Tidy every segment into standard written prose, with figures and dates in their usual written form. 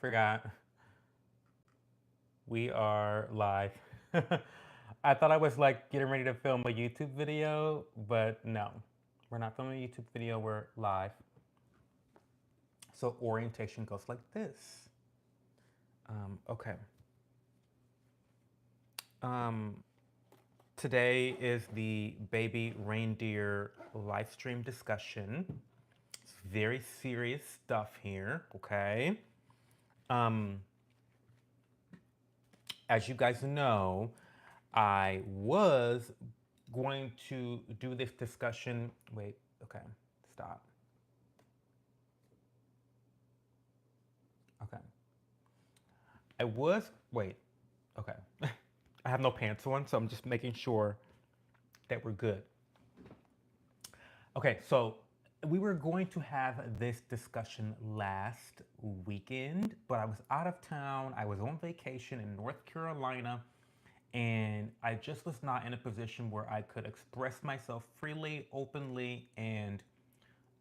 Forgot. We are live. I thought I was like getting ready to film a YouTube video, but no. We're not filming a YouTube video, we're live. So orientation goes like this. Okay. Um, Today is the baby reindeer live stream discussion. It's very serious stuff here, okay? Um, as you guys know, I was going to do this discussion. Wait, okay, stop. Okay. Wait, okay. I have no pants on, so I'm just making sure that we're good. Okay, so we were going to have this discussion last weekend, but I was out of town. I was on vacation in North Carolina, and I just was not in a position where I could express myself freely, openly, and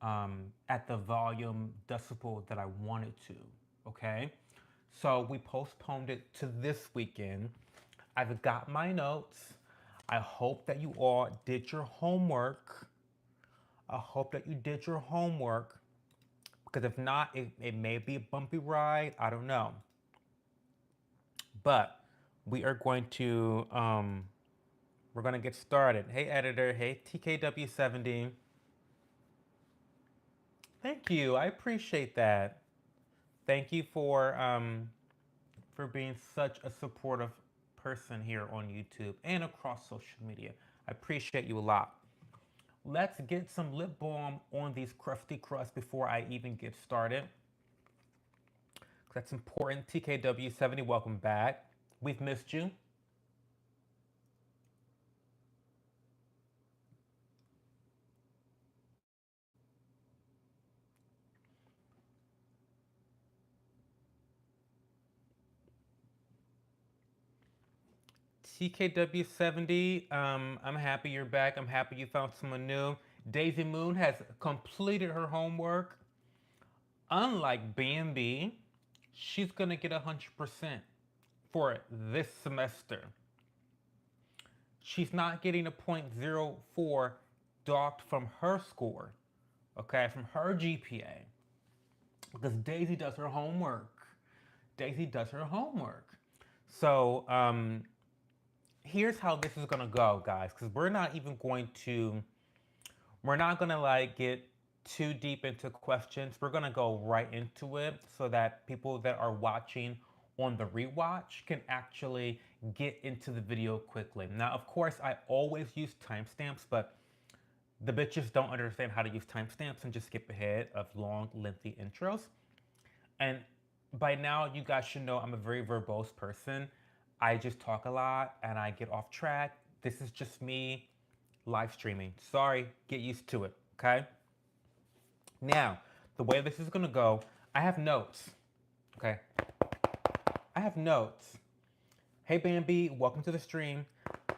at the volume decibel that I wanted to. Okay, so we postponed it to this weekend. I've got my notes. I hope that you all did your homework. I hope that you did your homework because if not, it may be a bumpy ride. I don't know. But we are going to we're going to get started. Hey editor, hey TKW70. Thank you. I appreciate that. Thank you for being such a supportive person here on YouTube and across social media. I appreciate you a lot. Let's get some lip balm on these crusty crusts before I even get started. That's important. TKW70, welcome back. We've missed you. TKW70, I'm happy you're back. I'm happy you found someone new. Daisy Moon has completed her homework. Unlike BNB, she's going to get 100% for this semester. She's not getting a .04 docked from her score, okay, from her GPA, because Daisy does her homework. Daisy does her homework. So here's how this is gonna go, guys, because we're not gonna like get too deep into questions. We're gonna go right into it so that people that are watching on the rewatch can actually get into the video quickly. Now, of course, I always use timestamps, but the bitches don't understand how to use timestamps and just skip ahead of long, lengthy intros. And by now, you guys should know I'm a very verbose person. I just talk a lot and I get off track. This is just me live streaming. Sorry, get used to it, okay? Now, the way this is gonna go, I have notes, okay? I have notes. Hey Bambi, welcome to the stream.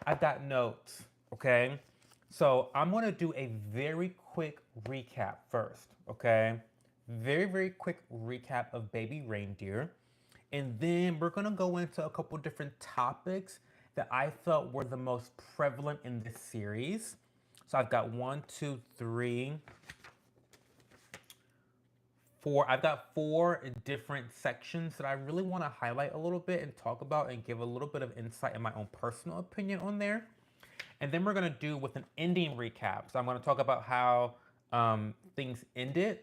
I've got notes, okay? So I'm gonna do a very quick recap first, okay? Very, very quick recap of Baby Reindeer. And then we're gonna go into a couple different topics that I felt were the most prevalent in this series. So I've got one, two, three, four. I've got four different sections that I really want to highlight a little bit and talk about and give a little bit of insight and my own personal opinion on there. And then we're gonna do with an ending recap. So I'm gonna talk about how things ended.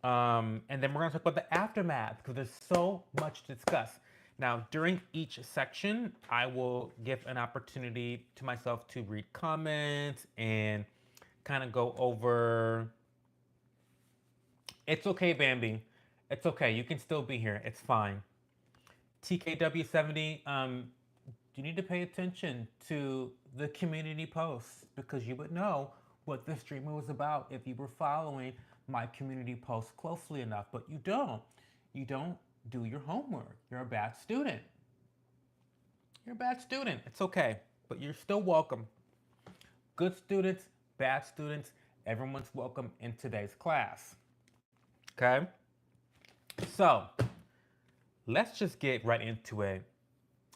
And then we're gonna talk about the aftermath because there's so much to discuss. Now, during each section, I will give an opportunity to myself to read comments and kind of go over. It's okay, Bambi. It's okay. You can still be here. It's fine. TKW70, you need to pay attention to the community posts because you would know what the streamer was about if you were following my community posts closely enough, but you don't. You don't do your homework. You're a bad student. You're a bad student. It's okay, but you're still welcome. Good students, bad students, everyone's welcome in today's class. Okay? So, let's just get right into it.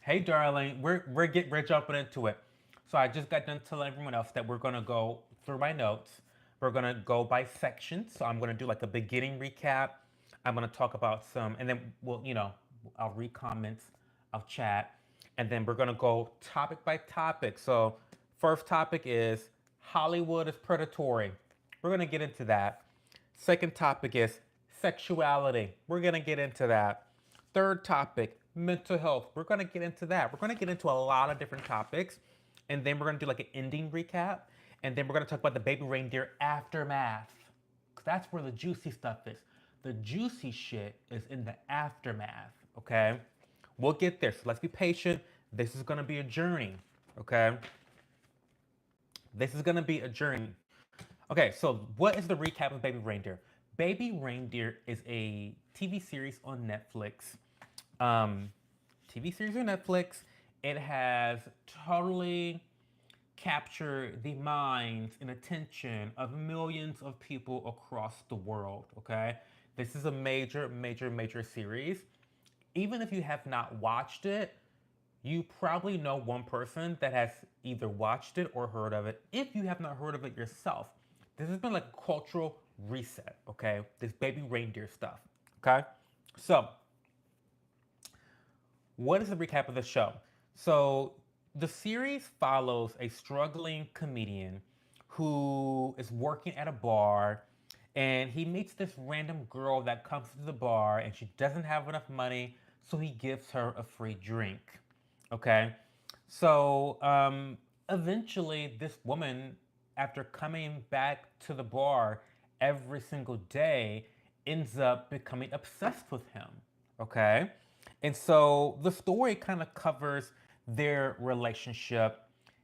Hey, darling, we're jumping into it. So I just got done telling everyone else that we're gonna go through my notes. We're gonna go by sections. So I'm gonna do like a beginning recap. I'm gonna talk about some, and then I'll read comments, I'll chat, and then we're gonna go topic by topic. So first topic is Hollywood is predatory. We're gonna get into that. Second topic is sexuality. We're gonna get into that. Third topic, mental health. We're going to get into that. We're going to get into a lot of different topics. And then we're going to do like an ending recap. And then we're going to talk about the baby reindeer aftermath. Because that's where the juicy stuff is. The juicy shit is in the aftermath. Okay? We'll get there. So let's be patient. This is going to be a journey. Okay? This is going to be a journey. Okay, so what is the recap of Baby Reindeer? Baby Reindeer is a TV series on Netflix. Um, TV series on Netflix. It has totally captured the minds and attention of millions of people across the world. Okay, this is a major, major, major series. Even if you have not watched it, you probably know one person that has either watched it or heard of it. If you have not heard of it yourself, this has been like a cultural reset, okay? This baby reindeer stuff, okay? So, what is the recap of the show? So, the series follows a struggling comedian who is working at a bar and he meets this random girl that comes to the bar and she doesn't have enough money, so he gives her a free drink. Okay? So, eventually, this woman, after coming back to the bar every single day, ends up becoming obsessed with him. Okay? And so the story kind of covers their relationship,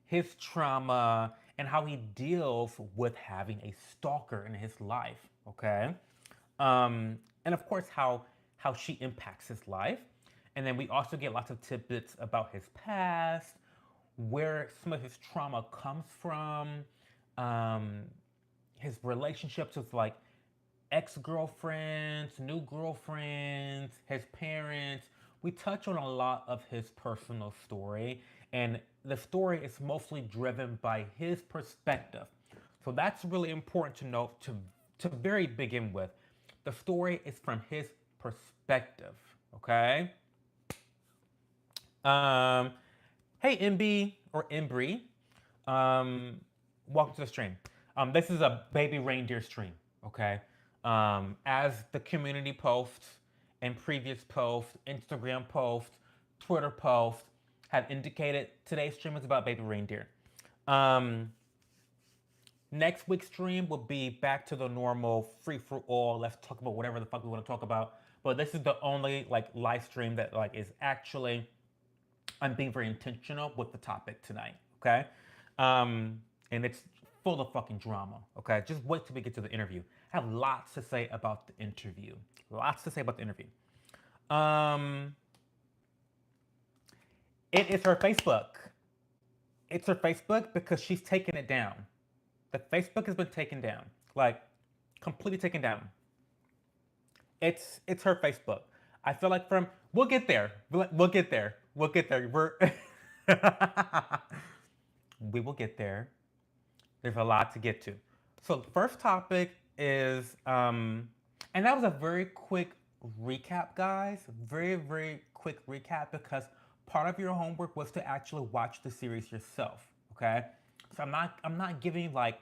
his trauma, and how he deals with having a stalker in his life. Okay, and of course how she impacts his life, and then we also get lots of tidbits about his past, where some of his trauma comes from, um, his relationships with like ex-girlfriends, new girlfriends, his parents. We touch on a lot of his personal story, and the story is mostly driven by his perspective. So that's really important to note to very begin with. The story is from his perspective. Okay. Um, hey MB or Embry, um, welcome to the stream. This is a baby reindeer stream, okay? As the community posts and previous posts, Instagram posts, Twitter posts have indicated, today's stream is about baby reindeer. Um, Next week's stream will be back to the normal free for all. Let's talk about whatever the fuck we want to talk about. But this is the only like live stream that like is actually, I'm being very intentional with the topic tonight, okay? Um, and it's full of fucking drama, okay? Just wait till we get to the interview. I have lots to say about the interview. Lots to say about the interview. Um, it is her Facebook. It's her Facebook because she's taken it down. The Facebook has been taken down, like completely taken down. It's her Facebook. I feel like from we'll get there. We'll get there. We'll get there. We're we will get there. There's a lot to get to. So the first topic is, and that was a very quick recap, guys. Very very quick recap because part of your homework was to actually watch the series yourself. Okay, so I'm not giving like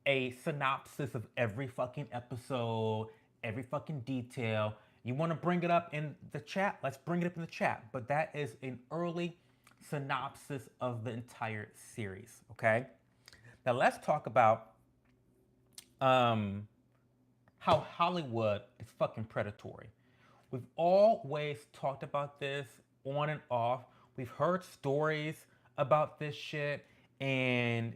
a synopsis of every fucking episode, every fucking detail. You want to bring it up in the chat? Let's bring it up in the chat. But that is an early synopsis of the entire series. Okay. Now let's talk about um, how Hollywood is fucking predatory. We've always talked about this on and off. We've heard stories about this shit, and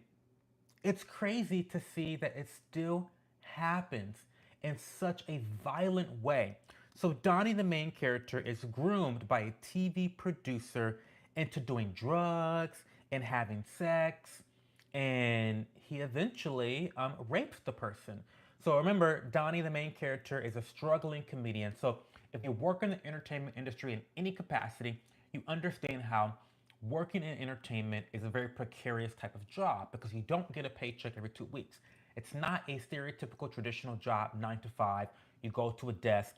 it's crazy to see that it still happens in such a violent way. So Donnie, the main character, is groomed by a TV producer into doing drugs and having sex, and he eventually rapes the person. So remember, Donnie, the main character, is a struggling comedian. So If you work in the entertainment industry in any capacity, you understand how working in entertainment is a very precarious type of job because you don't get a paycheck every 2 weeks. It's not a stereotypical traditional job, 9 to 5. You go to a desk,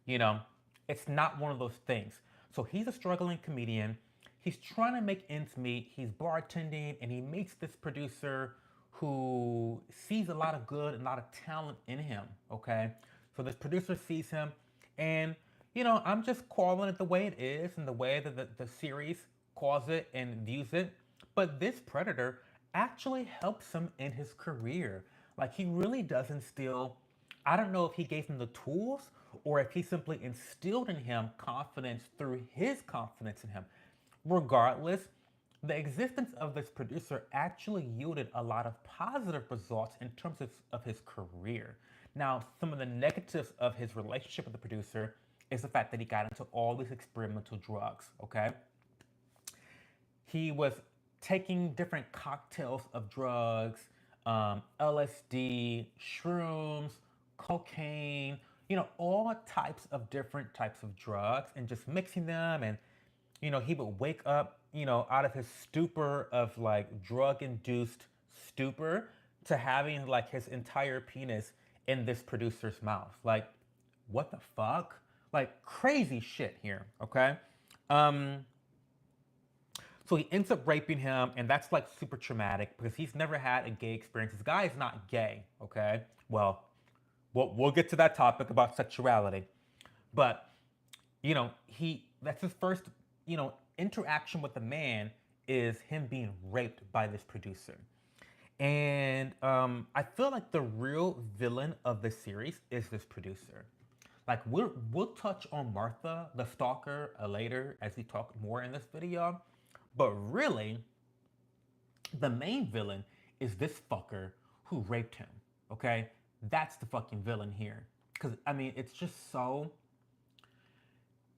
you know, it's not one of those things. So he's a struggling comedian. He's trying to make ends meet. He's bartending, and he meets this producer who sees a lot of good and a lot of talent in him. Okay, so this producer sees him, and I'm just calling it the way it is and the way that the series calls it and views it. But this predator actually helps him in his career. Like, he really does instill, I don't know if he gave him the tools or if he simply instilled in him confidence through his confidence in him. Regardless, the existence of this producer actually yielded a lot of positive results in terms of his career. Now, some of the negatives of his relationship with the producer is the fact that he got into all these experimental drugs, okay? He was taking different cocktails of drugs, LSD, shrooms, cocaine, all types of different types of drugs and just mixing them. And, he would wake up, out of his stupor of like drug induced stupor to having like his entire penis in this producer's mouth. Like, what the fuck? Like, crazy shit here, okay? Um, so he ends up raping him, and that's like super traumatic because he's never had a gay experience. This guy is not gay, okay? Well, we'll get to that topic about sexuality. But, he that's his first, interaction with a man is him being raped by this producer. And I feel like the real villain of the series is this producer. Like, we'll touch on Martha, the stalker, later as we talk more in this video. But really, the main villain is this fucker who raped him. Okay? That's the fucking villain here. Because, I mean, it's just so.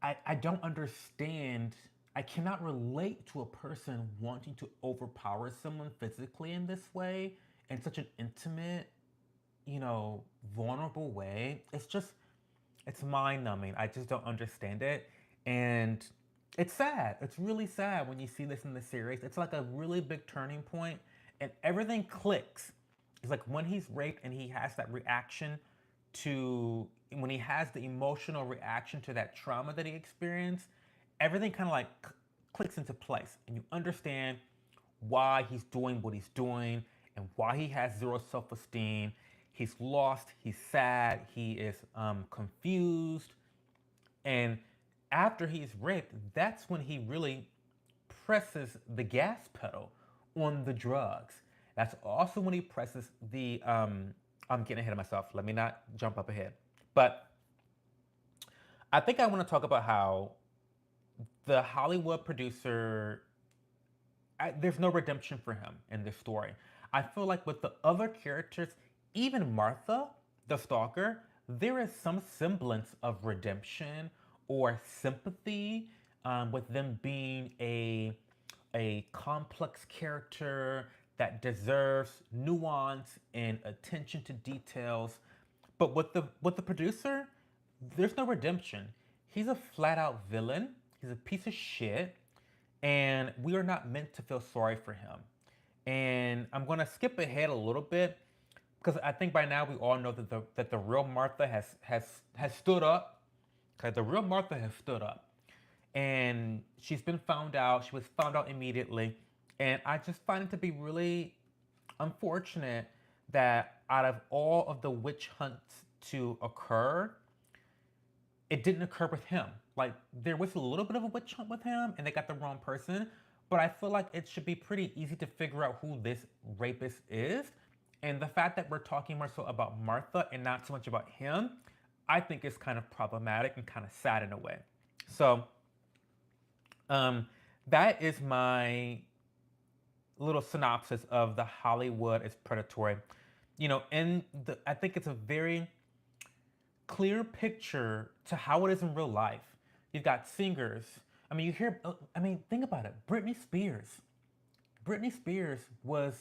I don't understand. I cannot relate to a person wanting to overpower someone physically in this way, in such an intimate, vulnerable way. It's mind numbing. I just don't understand it. And it's sad. It's really sad when you see this in the series. It's like a really big turning point and everything clicks. It's like when he's raped and he has that reaction to, when he has the emotional reaction to that trauma that he experienced, everything kind of like clicks into place. And you understand why he's doing what he's doing and why he has zero self esteem. He's lost, he's sad, he is confused. And after he's raped, that's when he really presses the gas pedal on the drugs. That's also when he presses the. I'm getting ahead of myself. Let me not jump up ahead. But I think I want to talk about how the Hollywood producer, there's no redemption for him in this story. I feel like with the other characters, even Martha, the stalker, there is some semblance of redemption or sympathy with them being a complex character that deserves nuance and attention to details. But with the producer, there's no redemption. He's a flat out villain. He's a piece of shit, and we are not meant to feel sorry for him. And I'm gonna skip ahead a little bit because I think by now we all know that the real Martha has stood up. Okay, the real Martha has stood up, and she's been found out. She was found out immediately, and I just find it to be really unfortunate that out of all of the witch hunts to occur, it didn't occur with him. Like, there was a little bit of a witch hunt with him, and they got the wrong person. But I feel like it should be pretty easy to figure out who this rapist is. And the fact that we're talking more so about Martha and not so much about him, I think is kind of problematic and kind of sad in a way. So, that is my little synopsis of the Hollywood is Predatory. I think it's a very clear picture to how it is in real life. You've got singers. I mean, think about it. Britney Spears. Britney Spears was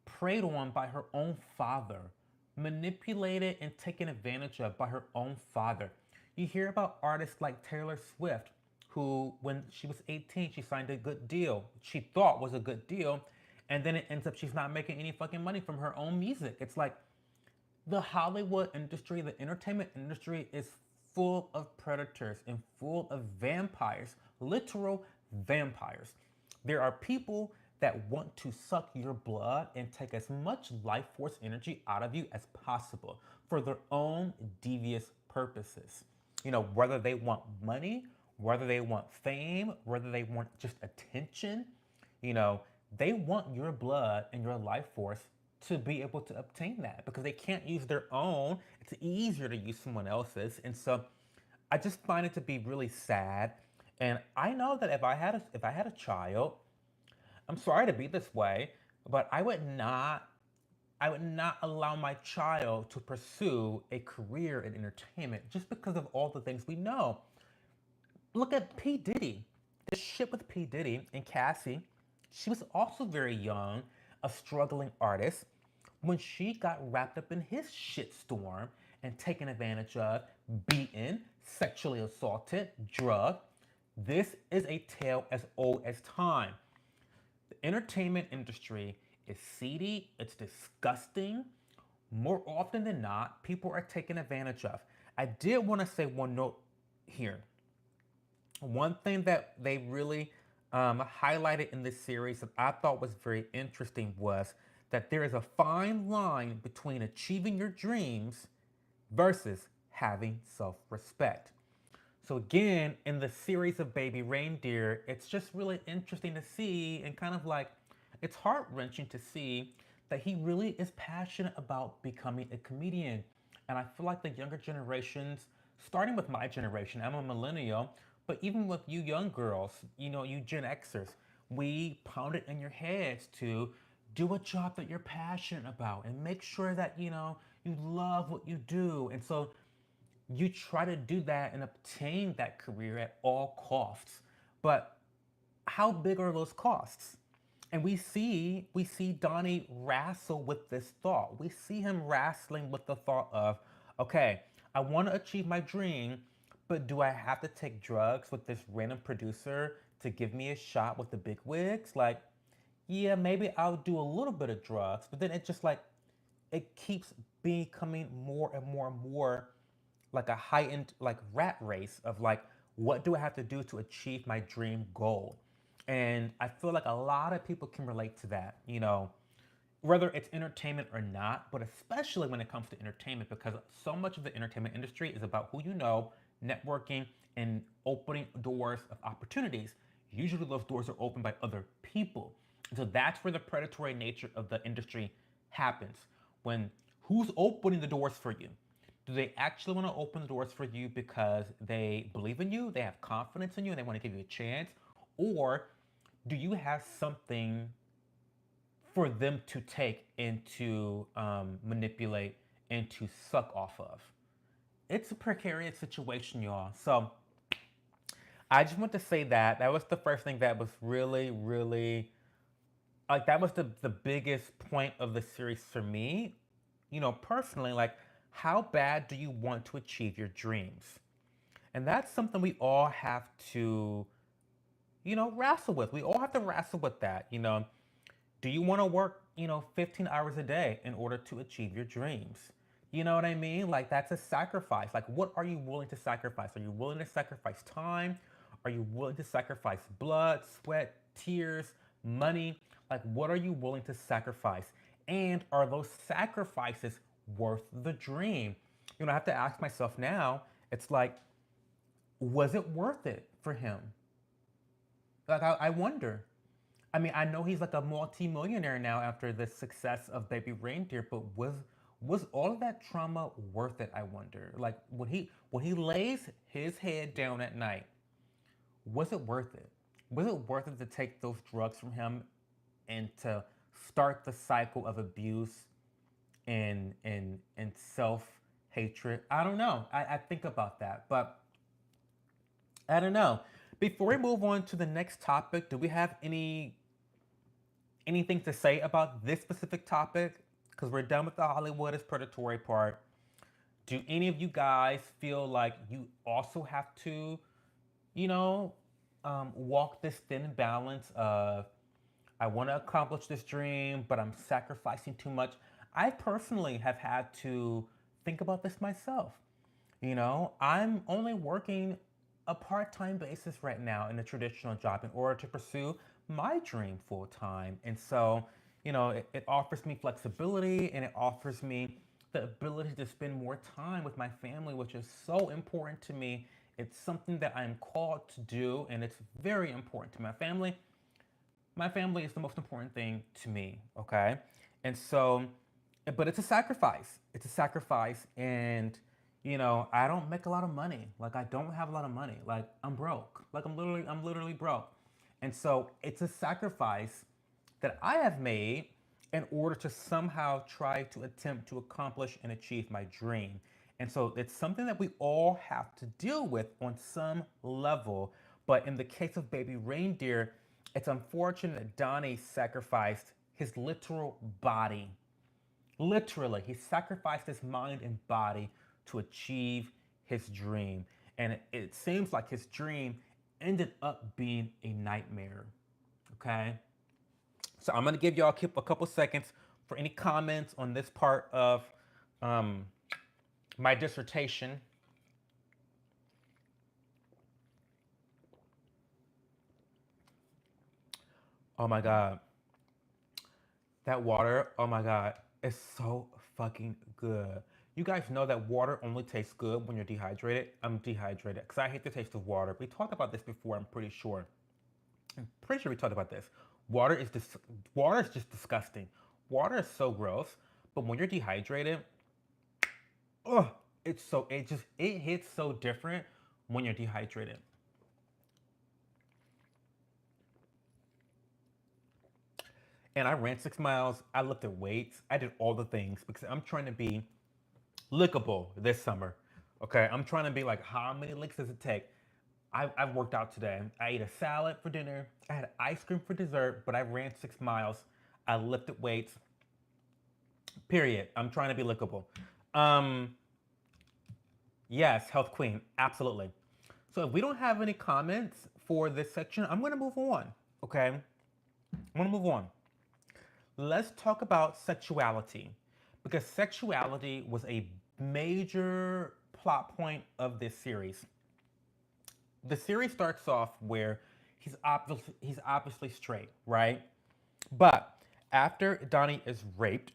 preyed on by her own father, manipulated and taken advantage of by her own father. You hear about artists like Taylor Swift, who, when she was 18, she signed a good deal. She thought was a good deal, and then it ends up she's not making any fucking money from her own music. It's like the Hollywood industry, the entertainment industry is full of predators and full of vampires, literal vampires. There are people that want to suck your blood and take as much life force energy out of you as possible for their own devious purposes. You know, whether they want money, whether they want fame, whether they want just attention, you know, they want your blood and your life force to be able to obtain that because they can't use their own. It's easier to use someone else's. And so I just find it to be really sad. And I know that if I had a child, I'm sorry to be this way, but I would not allow my child to pursue a career in entertainment just because of all the things we know. Look at P. Diddy. This shit with P. Diddy and Cassie. She was also very young, a struggling artist, when she got wrapped up in his shitstorm and taken advantage of, beaten, sexually assaulted, drugged. This is a tale as old as time. The entertainment industry is seedy, it's disgusting. More often than not, people are taken advantage of. I did want to say one note here. One thing that they really highlighted in this series that I thought was very interesting was that there is a fine line between achieving your dreams versus having self respect. So, again, in the series of Baby Reindeer, it's just really interesting to see and kind of like it's heart wrenching to see that he really is passionate about becoming a comedian. And I feel like the younger generations, starting with my generation, I'm a millennial, but even with you young girls, you know, you Gen Xers, we pound it in your heads to do a job that you're passionate about and make sure that, you know, you love what you do. And so you try to do that and obtain that career at all costs. But how big are those costs? And we see Donnie wrestle with this thought. We see him wrestling with the thought of, okay, I want to achieve my dream, but do I have to take drugs with this random producer to give me a shot with the big wigs? Like, yeah, maybe I'll do a little bit of drugs, but then it just like it keeps becoming more and more and more like a heightened like rat race of like what do I have to do to achieve my dream goal? And I feel like a lot of people can relate to that, you know, whether it's entertainment or not, but especially when it comes to entertainment, because so much of the entertainment industry is about who you know, networking, and opening doors of opportunities. Usually those doors are opened by other people. And so that's where the predatory nature of the industry happens. When who's opening the doors for you? Do they actually want to open the doors for you because they believe in you, they have confidence in you, and they want to give you a chance? Or do you have something for them to take and to manipulate and to suck off of? It's a precarious situation, y'all. So I just want to say that that was the first thing that was really, really like that was the biggest point of the series for me. You know, personally, like how bad do you want to achieve your dreams? And that's something we all have to, you know, wrestle with. We all have to wrestle with that. You know, do you want to work, you know, 15 hours a day in order to achieve your dreams? You know what I mean? Like that's a sacrifice. Like what are you willing to sacrifice? Are you willing to sacrifice time? Are you willing to sacrifice blood, sweat, tears, money? Like what are you willing to sacrifice? And are those sacrifices worth the dream? You know, I have to ask myself now, it's like, was it worth it for him? Like I wonder. I mean, I know he's like a multi-millionaire now after the success of Baby Reindeer, but was all of that trauma worth it? I wonder. Like when he lays his head down at night, was it worth it? Was it worth it to take those drugs from him and to start the cycle of abuse and self hatred? I don't know. I think about that, but I don't know. Before we move on to the next topic, do we have anything to say about this specific topic? Because we're done with the Hollywood is predatory part. Do any of you guys feel like you also have to, you know, walk this thin balance of I want to accomplish this dream, but I'm sacrificing too much? I personally have had to think about this myself. I'm only working a part time basis right now in a traditional job in order to pursue my dream full time. And so, it offers me flexibility and it offers me the ability to spend more time with my family, which is so important to me. It's something that I'm called to do, and it's very important to my family. My family is the most important thing to me, okay? And so, but it's a sacrifice. It's a sacrifice. And, I don't make a lot of money. Like, I don't have a lot of money. Like, I'm broke. Like, I'm literally broke. And so it's a sacrifice that I have made in order to somehow try to attempt to accomplish and achieve my dream. And so it's something that we all have to deal with on some level. But in the case of baby reindeer, it's unfortunate that Donnie sacrificed his literal body. Literally, he sacrificed his mind and body to achieve his dream. And it seems like his dream ended up being a nightmare. Okay? So I'm going to give y'all a couple seconds for any comments on this part of um, my dissertation. Oh my God. That water, oh my God, it's so fucking good. You guys know that water only tastes good when you're dehydrated. I'm dehydrated because I hate the taste of water. We talked about this before, I'm pretty sure. I'm pretty sure we talked about this. Water is water is just disgusting. Water is so gross, but when you're dehydrated, oh, it hits so different when you're dehydrated. And I ran 6 miles. I lifted weights. I did all the things because I'm trying to be lickable this summer. Okay, I'm trying to be like, how many licks does it take? I've worked out today. I ate a salad for dinner. I had ice cream for dessert, but I ran 6 miles. I lifted weights. Period. I'm trying to be lickable. Um, yes, health queen, absolutely. So if we don't have any comments for this section, I'm gonna move on. Okay, I'm gonna move on. Let's talk about sexuality because sexuality was a major plot point of this series. The series starts off where he's obviously straight, right? But after Donnie is raped,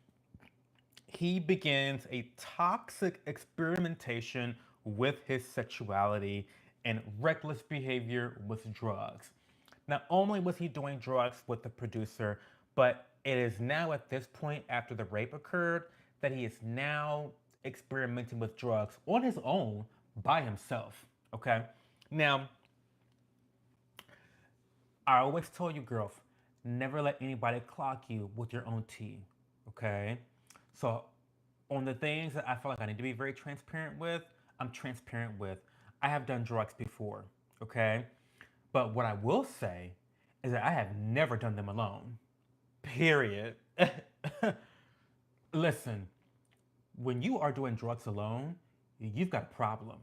he begins a toxic experimentation with his sexuality and reckless behavior with drugs. Not only was he doing drugs with the producer, but it is now at this point after the rape occurred that he is now experimenting with drugs on his own by himself. Okay? Now, I always tell you, girls, never let anybody clock you with your own tea. Okay? So, on the things that I feel like I need to be very transparent with, I'm transparent with. I have done drugs before. Okay? But what I will say is that I have never done them alone. Period. Listen, when you are doing drugs alone, you've got a problem.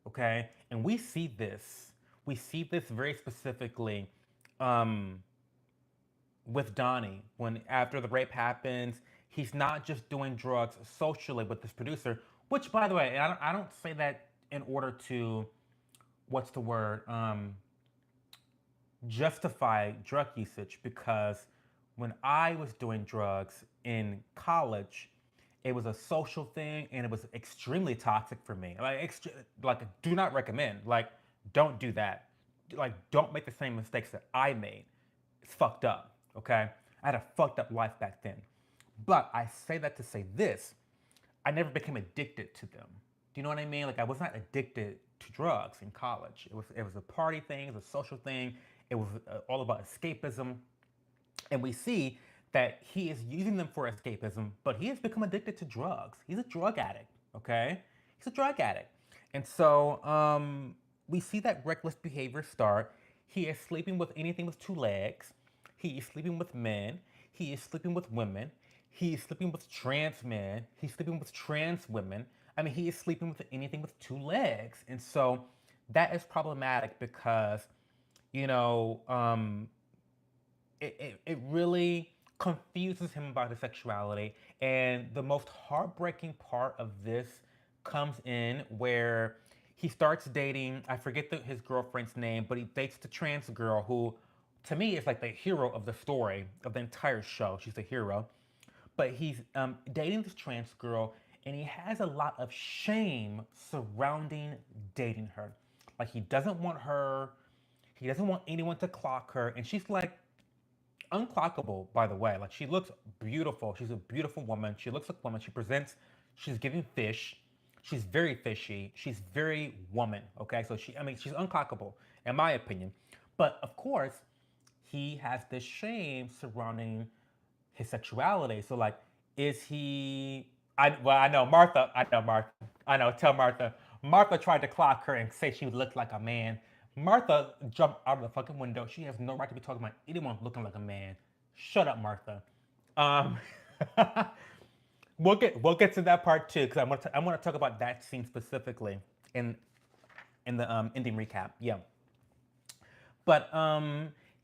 Okay? And we see this. We see this very specifically um, with Donnie when after the rape happens, he's not just doing drugs socially with this producer, which, by the way, I don't say that in order to, what's the word? Justify drug usage because when I was doing drugs in college, it was a social thing and it was extremely toxic for me. Like do not recommend. Like, don't do that. Like, don't make the same mistakes that I made. It's fucked up. Okay, I had a fucked up life back then. But I say that to say this: I never became addicted to them. Do you know what I mean? Like, I was not addicted to drugs in college. It was a party thing, it was a social thing. It was all about escapism. And we see that he is using them for escapism, but he has become addicted to drugs. He's a drug addict, okay? He's a drug addict. And so we see that reckless behavior start. He is sleeping with anything with two legs. He is sleeping with men. He is sleeping with women. He is sleeping with trans men. He's sleeping with trans women. I mean, he is sleeping with anything with two legs. And so that is problematic because, you know, it really confuses him about his sexuality. And the most heartbreaking part of this comes in where he starts dating, I forget his girlfriend's name, but he dates the trans girl who, to me, is like the hero of the story, of the entire show. She's the hero. But he's dating this trans girl, and he has a lot of shame surrounding dating her. Like, he doesn't want her, he doesn't want anyone to clock her. And she's like, unclockable, by the way. Like, she looks beautiful. She's a beautiful woman. She looks like a woman. She presents, she's giving fish. She's very fishy. She's very woman. Okay. So I mean, she's unclockable, in my opinion. But of course, he has this shame surrounding his sexuality. So, like, is he, I know Martha, I know, tell Martha. Martha tried to clock her and say she looked like a man. Martha jumped out of the fucking window. She has no right to be talking about anyone looking like a man. Shut up, Martha. Um, we'll get to that part too, because I want to talk about that scene specifically in the ending recap. Yeah, but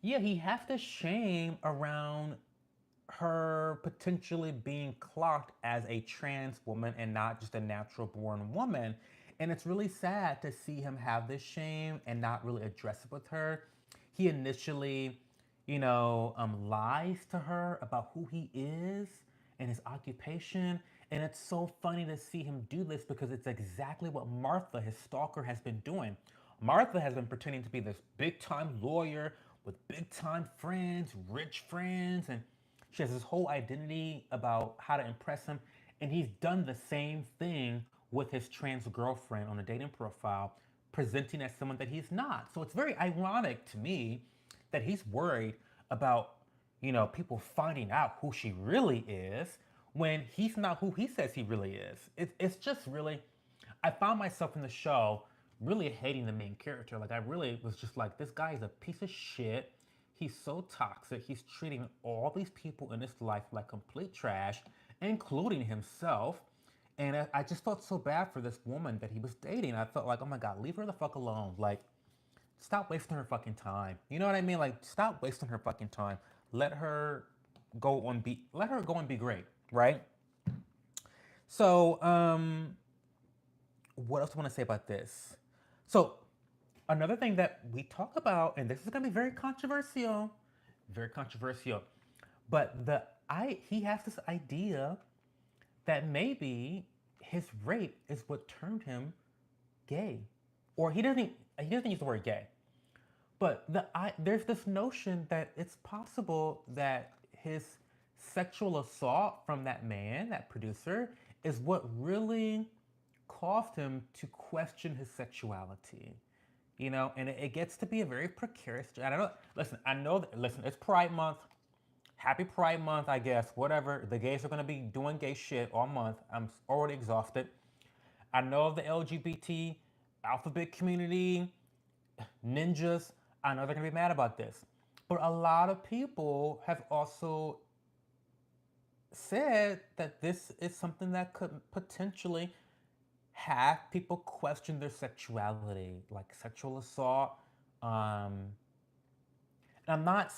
yeah, he has this shame around her potentially being clocked as a trans woman and not just a natural born woman. And it's really sad to see him have this shame and not really address it with her. He initially, lies to her about who he is and his occupation. And it's so funny to see him do this because it's exactly what Martha, his stalker, has been doing. Martha has been pretending to be this big time lawyer with big time friends, rich friends, and she has this whole identity about how to impress him. And he's done the same thing with his trans girlfriend on a dating profile, presenting as someone that he's not. So it's very ironic to me that he's worried about, people finding out who she really is when he's not who he says he really is. It's just really, I found myself in the show really hating the main character. Like, I really was just like, this guy is a piece of shit. He's so toxic. He's treating all these people in his life like complete trash, including himself. And I just felt so bad for this woman that he was dating. I felt like, oh my God, leave her the fuck alone. Like, stop wasting her fucking time. You know what I mean? Like, stop wasting her fucking time. Let her go and be great, right? So, what else do I want to say about this? So, another thing that we talk about, and this is going to be very controversial, but he has this idea that maybe his rape is what turned him gay, or he doesn't use the word gay, but there's this notion that it's possible that his sexual assault from that man, that producer, is what really caused him to question his sexuality. And it gets to be a very precarious. I don't know. Listen, I know. Listen, it's Pride Month. Happy Pride Month, I guess. Whatever. The gays are gonna be doing gay shit all month. I'm already exhausted. I know the LGBT alphabet community, ninjas. I know they're gonna be mad about this, but a lot of people have also said that this is something that could potentially have people question their sexuality, like sexual assault. Um, and I'm not,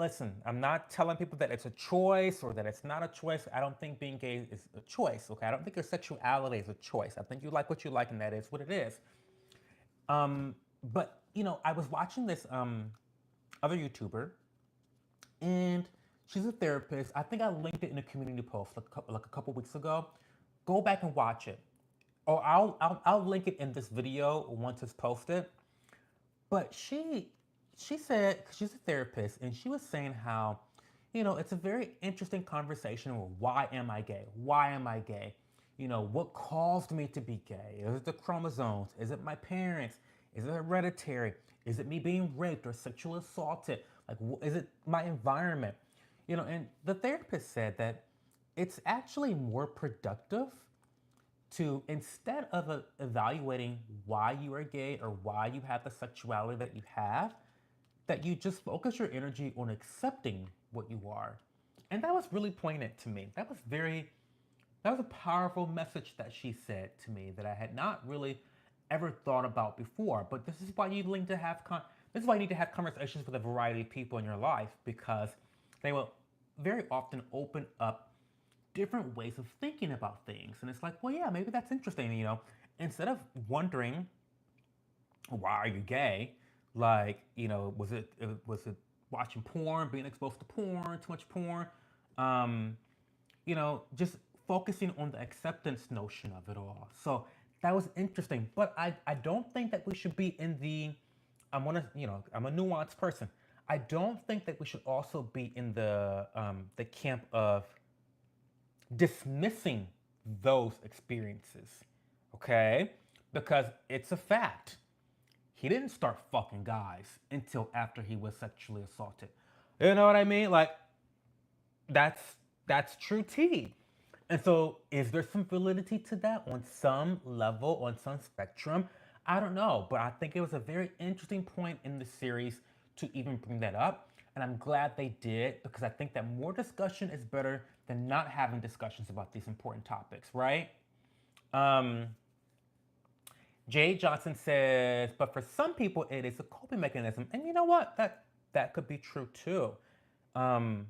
listen, I'm not telling people that it's a choice or that it's not a choice. I don't think being gay is a choice, okay? I don't think your sexuality is a choice. I think you like what you like, and that is what it is. But, I was watching this other YouTuber, and she's a therapist. I think I linked it in a community post like a couple weeks ago. Go back and watch it. Or I'll link it in this video once it's posted. But she said, 'cause she's a therapist, and she was saying how, it's a very interesting conversation. Well, why am I gay? Why am I gay? What caused me to be gay? Is it the chromosomes? Is it my parents? Is it hereditary? Is it me being raped or sexually assaulted? Like, is it my environment? And the therapist said that it's actually more productive to, instead of evaluating why you are gay or why you have the sexuality that you have, that you just focus your energy on accepting what you are. And that was really poignant to me. That was very That was a powerful message that she said to me that I had not really ever thought about before. But this is why you need to have this is why you need to have conversations with a variety of people in your life, because they will very often open up different ways of thinking about things. And it's like, well, yeah, maybe that's interesting, Instead of wondering why are you gay, like, was it watching porn, being exposed to porn, too much porn, um, just focusing on the acceptance notion of it all. So that was interesting. But I don't think that we should be in the, I'm a nuanced person. I don't think that we should also be in the camp of dismissing those experiences, okay? Because it's a fact. He didn't start fucking guys until after he was sexually assaulted. You know what I mean? Like, that's that's true tea. And so, is there some validity to that on some level, on some spectrum? I don't know, but I think it was a very interesting point in the series to even bring that up. And I'm glad they did, because I think that more discussion is better than not having discussions about these important topics, right? Um, Jay Johnson says, but for some people, it is a coping mechanism. And you know what? That could be true too. Um,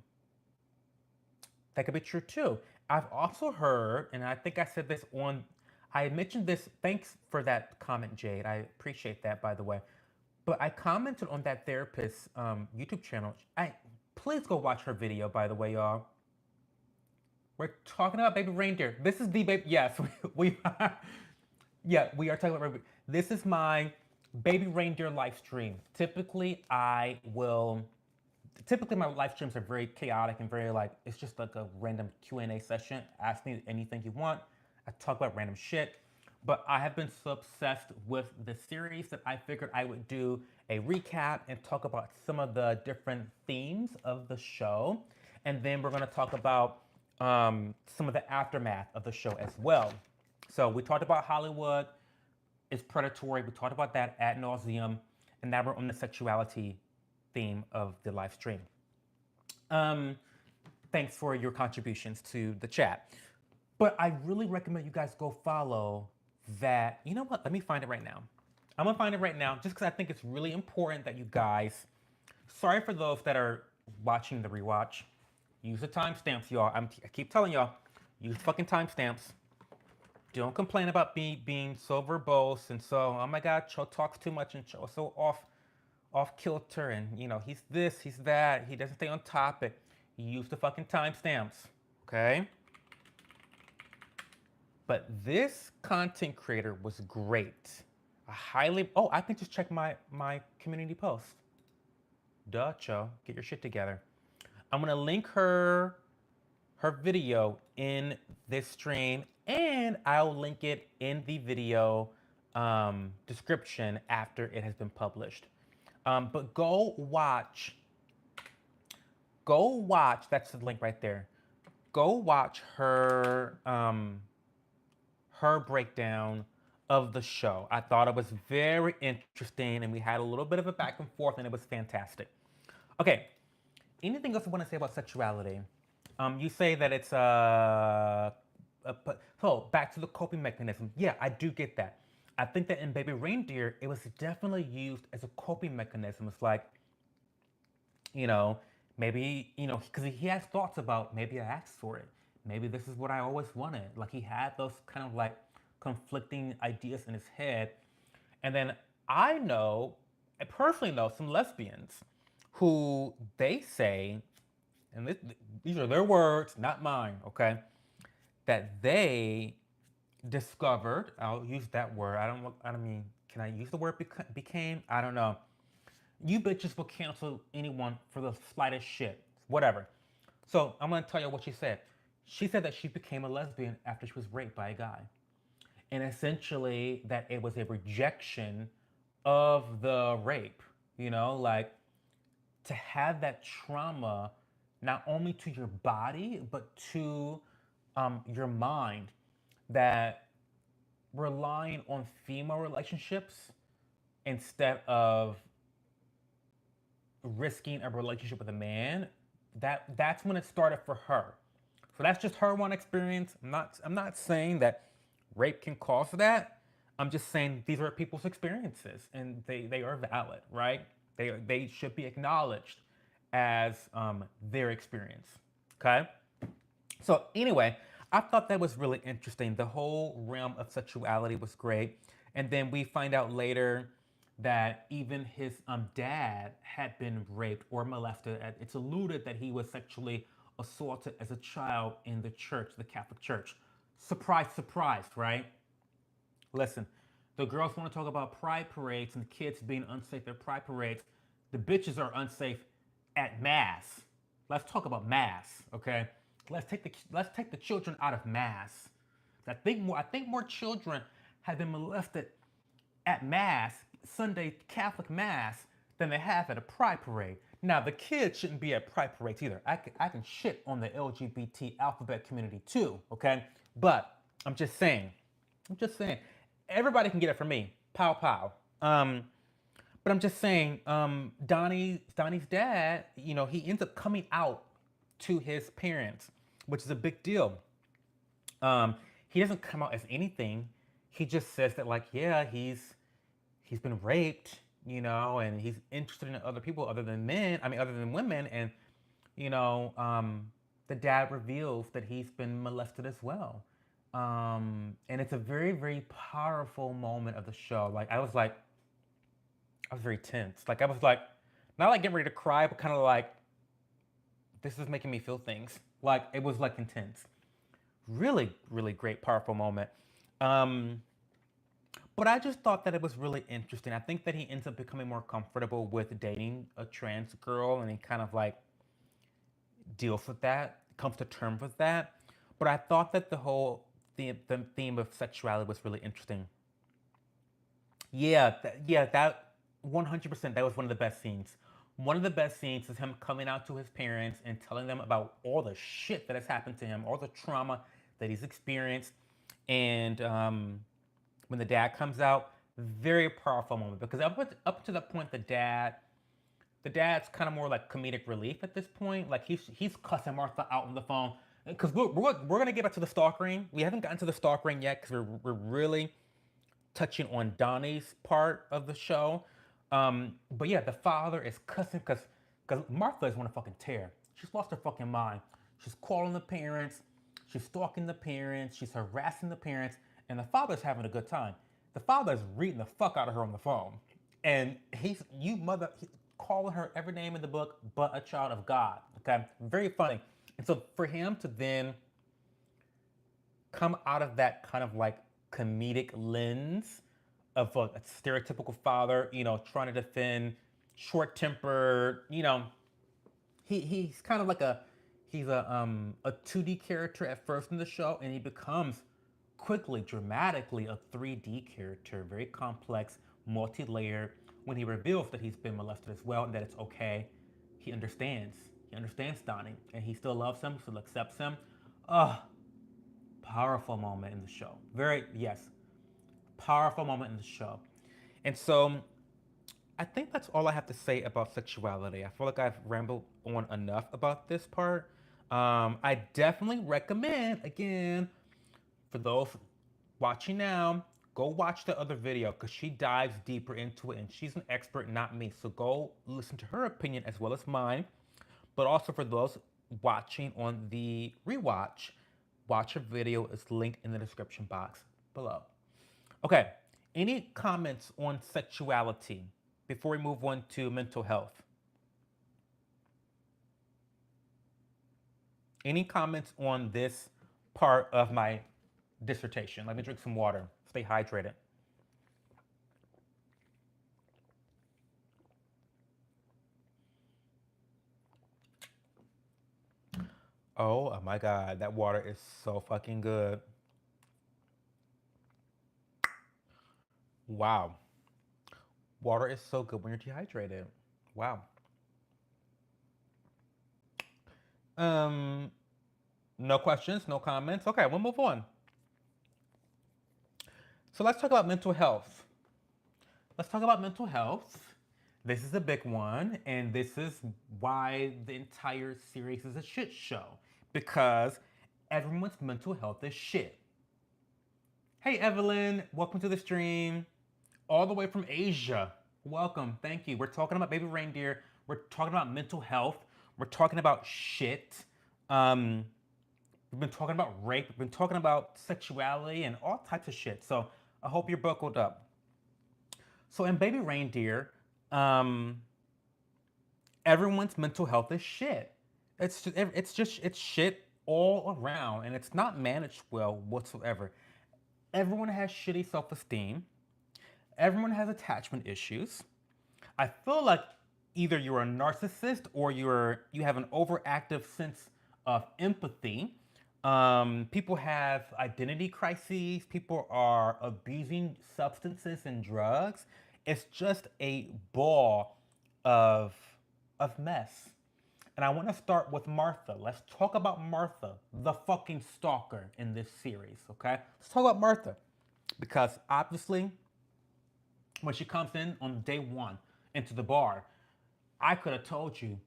that could be true too. I've also heard, and I think I said this on, I mentioned this. Thanks for that comment, Jade. I appreciate that, by the way. But I commented on that therapist's YouTube channel. Please go watch her video, by the way, y'all. We're talking about baby reindeer. This is the baby. Yes, we are. Yeah, we are talking about baby. This is my baby reindeer live stream. Typically my live streams are very chaotic and very like, it's just like a random Q&A session. Ask me anything you want. I talk about random shit. But I have been so obsessed with the series that I figured I would do a recap and talk about some of the different themes of the show. And then we're going to talk about some of the aftermath of the show as well. So we talked about Hollywood is predatory. We talked about that ad nauseum. And now we're on the sexuality theme of the live stream. Um, Thanks for your contributions to the chat. But I really recommend you guys go follow that. You know what? Let me find it right now. I'm gonna find it right now just because I think it's really important that you guys. Sorry for those that are watching the rewatch. Use the timestamps, y'all. I keep telling y'all, use fucking timestamps. Don't complain about me being so verbose and so, oh my God, Cho talks too much and Cho is so off kilter, and he's this, he's that, he doesn't stay on topic. Use the fucking timestamps, okay? But this content creator was great. I can just check my community post. Duh, Cho, get your shit together. I'm gonna link her video in this stream, and I'll link it in the video description after it has been published. But go watch, that's the link right there. Go watch her breakdown of the show. I thought it was very interesting, and we had a little bit of a back and forth, and it was fantastic. Okay, anything else I want to say about sexuality? You say that it's so back to the coping mechanism. Yeah, I do get that. I think that in Baby Reindeer, it was definitely used as a coping mechanism. It's like, you know, maybe, because he has thoughts about, maybe I asked for it. Maybe this is what I always wanted. Like, he had those kind of like conflicting ideas in his head. And then I personally know some lesbians who they say, and these are their words, not mine, okay, that they discovered, I'll use that word. I don't mean, can I use the word became? I don't know. You bitches will cancel anyone for the slightest shit, whatever. So I'm gonna tell you what she said. She said that she became a lesbian after she was raped by a guy. And essentially that it was a rejection of the rape, like to have that trauma not only to your body but to your mind, that relying on female relationships instead of risking a relationship with a man, that's when it started for her. So that's just her one experience. I'm not saying that rape can cause that. I'm just saying these are people's experiences and they are valid, right? They should be acknowledged as their experience. Okay? So anyway, I thought that was really interesting. The whole realm of sexuality was great. And then we find out later that even his dad had been raped or molested. It's alluded that he was sexually assaulted as a child in the church, the Catholic Church. Surprise, surprise, right? Listen, the girls want to talk about pride parades and the kids being unsafe at pride parades. The bitches are unsafe at mass. Let's talk about mass, okay? Let's take the children out of mass. I think more children have been molested at mass, Sunday Catholic mass, than they have at a pride parade. Now the kids shouldn't be at pride parades either. I can shit on the LGBT alphabet community too, okay? But I'm just saying, I'm just saying, everybody can get it from me. Pow pow. But I'm just saying, Donnie's dad, you know, he ends up coming out to his parents, which is a big deal. He doesn't come out as anything. He just says that, like, yeah, he's been raped, you know, and he's interested in other people other than men. I mean, other than women, and you know, the dad reveals that he's been molested as well. And it's a very, very powerful moment of the show. I was very tense. Like I was like, not like getting ready to cry, but kind of like, this is making me feel things. Like it was like intense. Really, really great, powerful moment. Um, but I just thought that it was really interesting. I think that he ends up becoming more comfortable with dating a trans girl, and he kind of like deals with that, comes to terms with that. But I thought that the theme of sexuality was really interesting. Yeah, that 100%. That was one of the best scenes. One of the best scenes is him coming out to his parents and telling them about all the shit that has happened to him, all the trauma that he's experienced, and when the dad comes out, very powerful moment because up to that point, the dad's kind of more like comedic relief at this point. Like he's cussing Martha out on the phone because we're gonna get back to the stalkering. We haven't gotten to the stalkering yet because we're really touching on Donnie's part of the show. But yeah, the father is cussing because Martha is on a fucking tear. She's lost her fucking mind. She's calling the parents. She's stalking the parents. She's harassing the parents, and the father's having a good time. The father's reading the fuck out of her on the phone, and he's you mother calling her every name in the book but a child of God. Okay, very funny. And so for him to then come out of that kind of like comedic lens of a stereotypical father, you know, trying to defend short-tempered, you know, he's kind of like a 2D character at first in the show, and he becomes quickly, dramatically a 3D character, very complex, multi-layered. When he reveals that he's been molested as well and that it's okay, he understands. He understands Donnie, and he still loves him, still accepts him. Oh, powerful moment in the show. Very, yes, powerful moment in the show. And so I think that's all I have to say about sexuality. I feel like I've rambled on enough about this part. I definitely recommend, again, for those watching now, go watch the other video because she dives deeper into it and she's an expert, not me. So go listen to her opinion as well as mine. But also for those watching on the rewatch, watch her video. It's linked in the description box below. Okay, any comments on sexuality before we move on to mental health? Any comments on this part of my dissertation? Let me drink some water. Stay hydrated. Oh my God, that water is so fucking good. Wow. Water is so good when you're dehydrated. Wow. Um, no questions, no comments. Okay, we'll move on. So let's talk about mental health. Let's talk about mental health. This is a big one, and this is why the entire series is a shit show. Because everyone's mental health is shit. Hey Evelyn, welcome to the stream. All the way from Asia. Welcome, thank you. We're talking about baby reindeer. We're talking about mental health. We're talking about shit. Um, we've been talking about rape. We've been talking about sexuality and all types of shit. So I hope you're buckled up. So in baby reindeer, um, everyone's mental health is shit. It's shit all around, and it's not managed well whatsoever. Everyone has shitty self-esteem. Everyone has attachment issues. I feel like either you're a narcissist or you have an overactive sense of empathy. People have identity crises. People are abusing substances and drugs. It's just a ball of mess. And I want to start with Martha. Let's talk about Martha, the fucking stalker in this series, okay? Let's talk about Martha. Because obviously, when she comes in on day one into the bar, I could have told you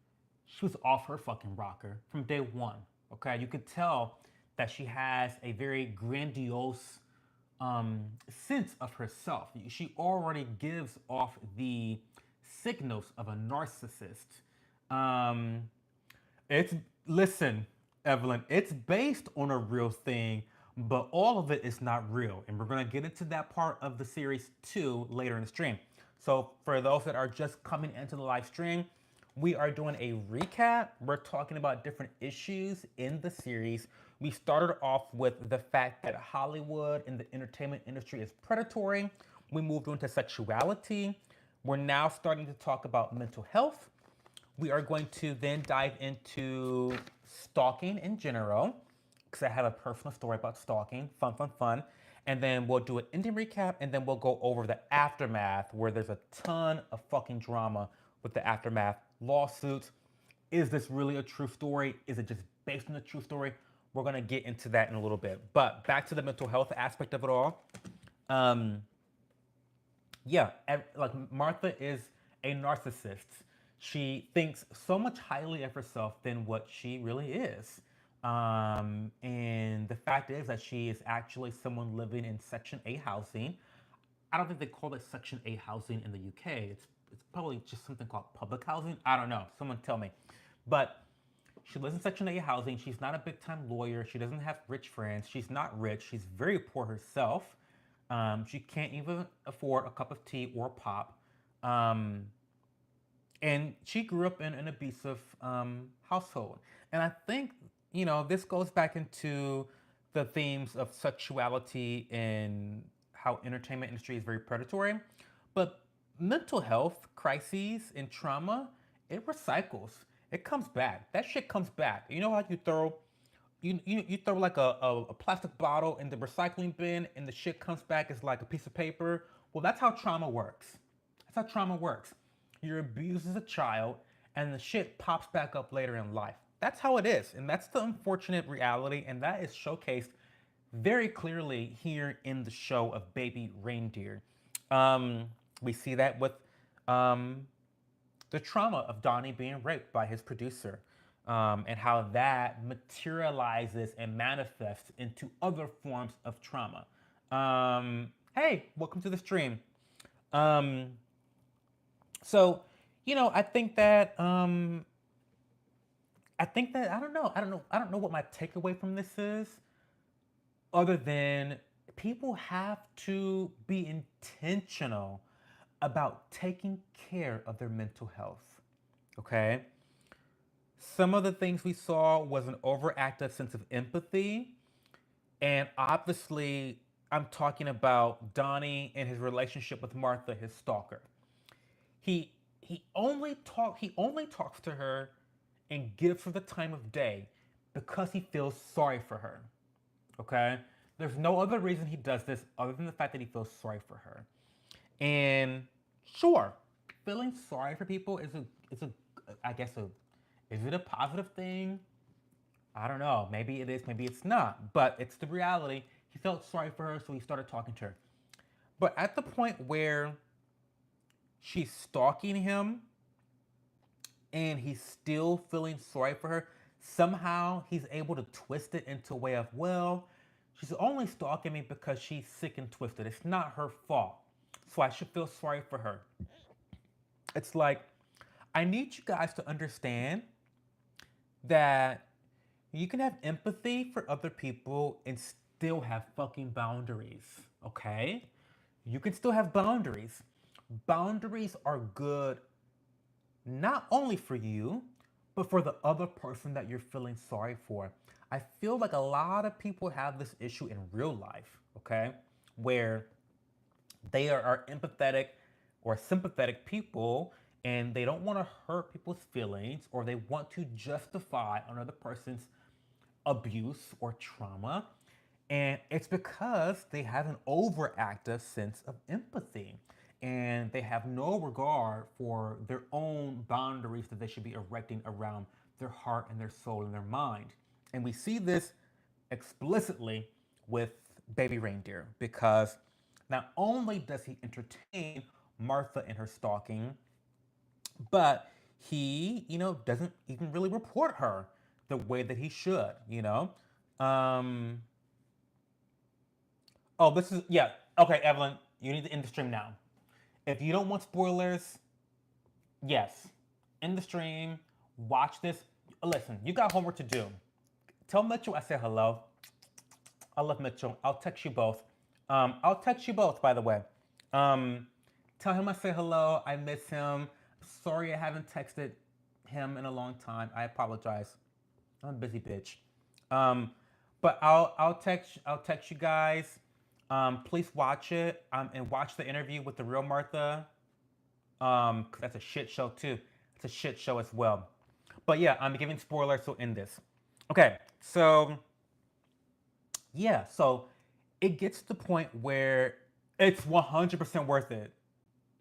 she was off her fucking rocker from day one. Okay, you could tell that she has a very grandiose sense of herself. She already gives off the signals of a narcissist. Um, it's listen, Evelyn. It's based on a real thing, but all of it is not real, and we're gonna get into that part of the series too later in the stream. So for those that are just coming into the live stream, we are doing a recap. We're talking about different issues in the series. We started off with the fact that Hollywood and the entertainment industry is predatory. We moved on to sexuality. We're now starting to talk about mental health. We are going to then dive into stalking in general, because I have a personal story about stalking. Fun, fun, fun. And then we'll do an ending recap, and then we'll go over the aftermath, where there's a ton of fucking drama with the aftermath. Lawsuits. Is this really a true story? Is it just based on a true story? We're gonna get into that in a little bit. But back to the mental health aspect of it all. Um, yeah, like Martha is a narcissist. She thinks so much highly of herself than what she really is. And the fact is that she is actually someone living in Section 8 housing. I don't think they call it Section 8 housing in the UK. It's probably just something called public housing. I don't know. Someone tell me. But she lives in Section 8 housing. She's not a big time lawyer. She doesn't have rich friends. She's not rich. She's very poor herself. She can't even afford a cup of tea or pop. Um, and she grew up in an abusive household. And I think, this goes back into the themes of sexuality and how entertainment industry is very predatory. But mental health crises and trauma, it recycles. It comes back. That shit comes back. You know how you throw like a plastic bottle in the recycling bin and the shit comes back as like a piece of paper? Well, that's how trauma works. That's how trauma works. You're abused as a child and the shit pops back up later in life. That's how it is. And that's the unfortunate reality. And that is showcased very clearly here in the show of Baby Reindeer. We see that with the trauma of Donnie being raped by his producer, and how that materializes and manifests into other forms of trauma. Hey, welcome to the stream. Um, so, I think that I don't know what my takeaway from this is, other than people have to be intentional about taking care of their mental health. Okay? Some of the things we saw was an overactive sense of empathy. And obviously, I'm talking about Donnie and his relationship with Martha, his stalker. He only talks to her and gives her the time of day because he feels sorry for her. Okay? There's no other reason he does this other than the fact that he feels sorry for her. And sure, feeling sorry for people is a I guess a is it a positive thing? I don't know. Maybe it is, maybe it's not. But it's the reality. He felt sorry for her, so he started talking to her. But at the point where she's stalking him and he's still feeling sorry for her, somehow he's able to twist it into a way of, well, she's only stalking me because she's sick and twisted. It's not her fault. So I should feel sorry for her. It's like, I need you guys to understand that you can have empathy for other people and still have fucking boundaries, okay? You can still have boundaries. Boundaries are good not only for you, but for the other person that you're feeling sorry for. I feel like a lot of people have this issue in real life, okay? Where they are empathetic or sympathetic people and they don't want to hurt people's feelings or they want to justify another person's abuse or trauma. And it's because they have an overactive sense of empathy and they have no regard for their own boundaries that they should be erecting around their heart and their soul and their mind. And we see this explicitly with Baby Reindeer because not only does he entertain Martha in her stalking, but he, doesn't even really report her the way that he should. Um, oh, this is, yeah. Okay, Evelyn, you need to end the stream now. If you don't want spoilers, yes, end the stream, watch this. Listen, you got homework to do. Tell Mitchell I say hello. I love Mitchell. I'll text you both. I'll text you both, by the way. Um, Tell him I say hello. I miss him. Sorry I haven't texted him in a long time. I apologize. I'm a busy bitch. Um, but I'll text you guys. Please watch it and watch the interview with the real Martha. 'Cause that's a shit show too. It's a shit show as well. But yeah, I'm giving spoilers, so in this. Okay, so yeah, so it gets to the point where it's 100% worth it.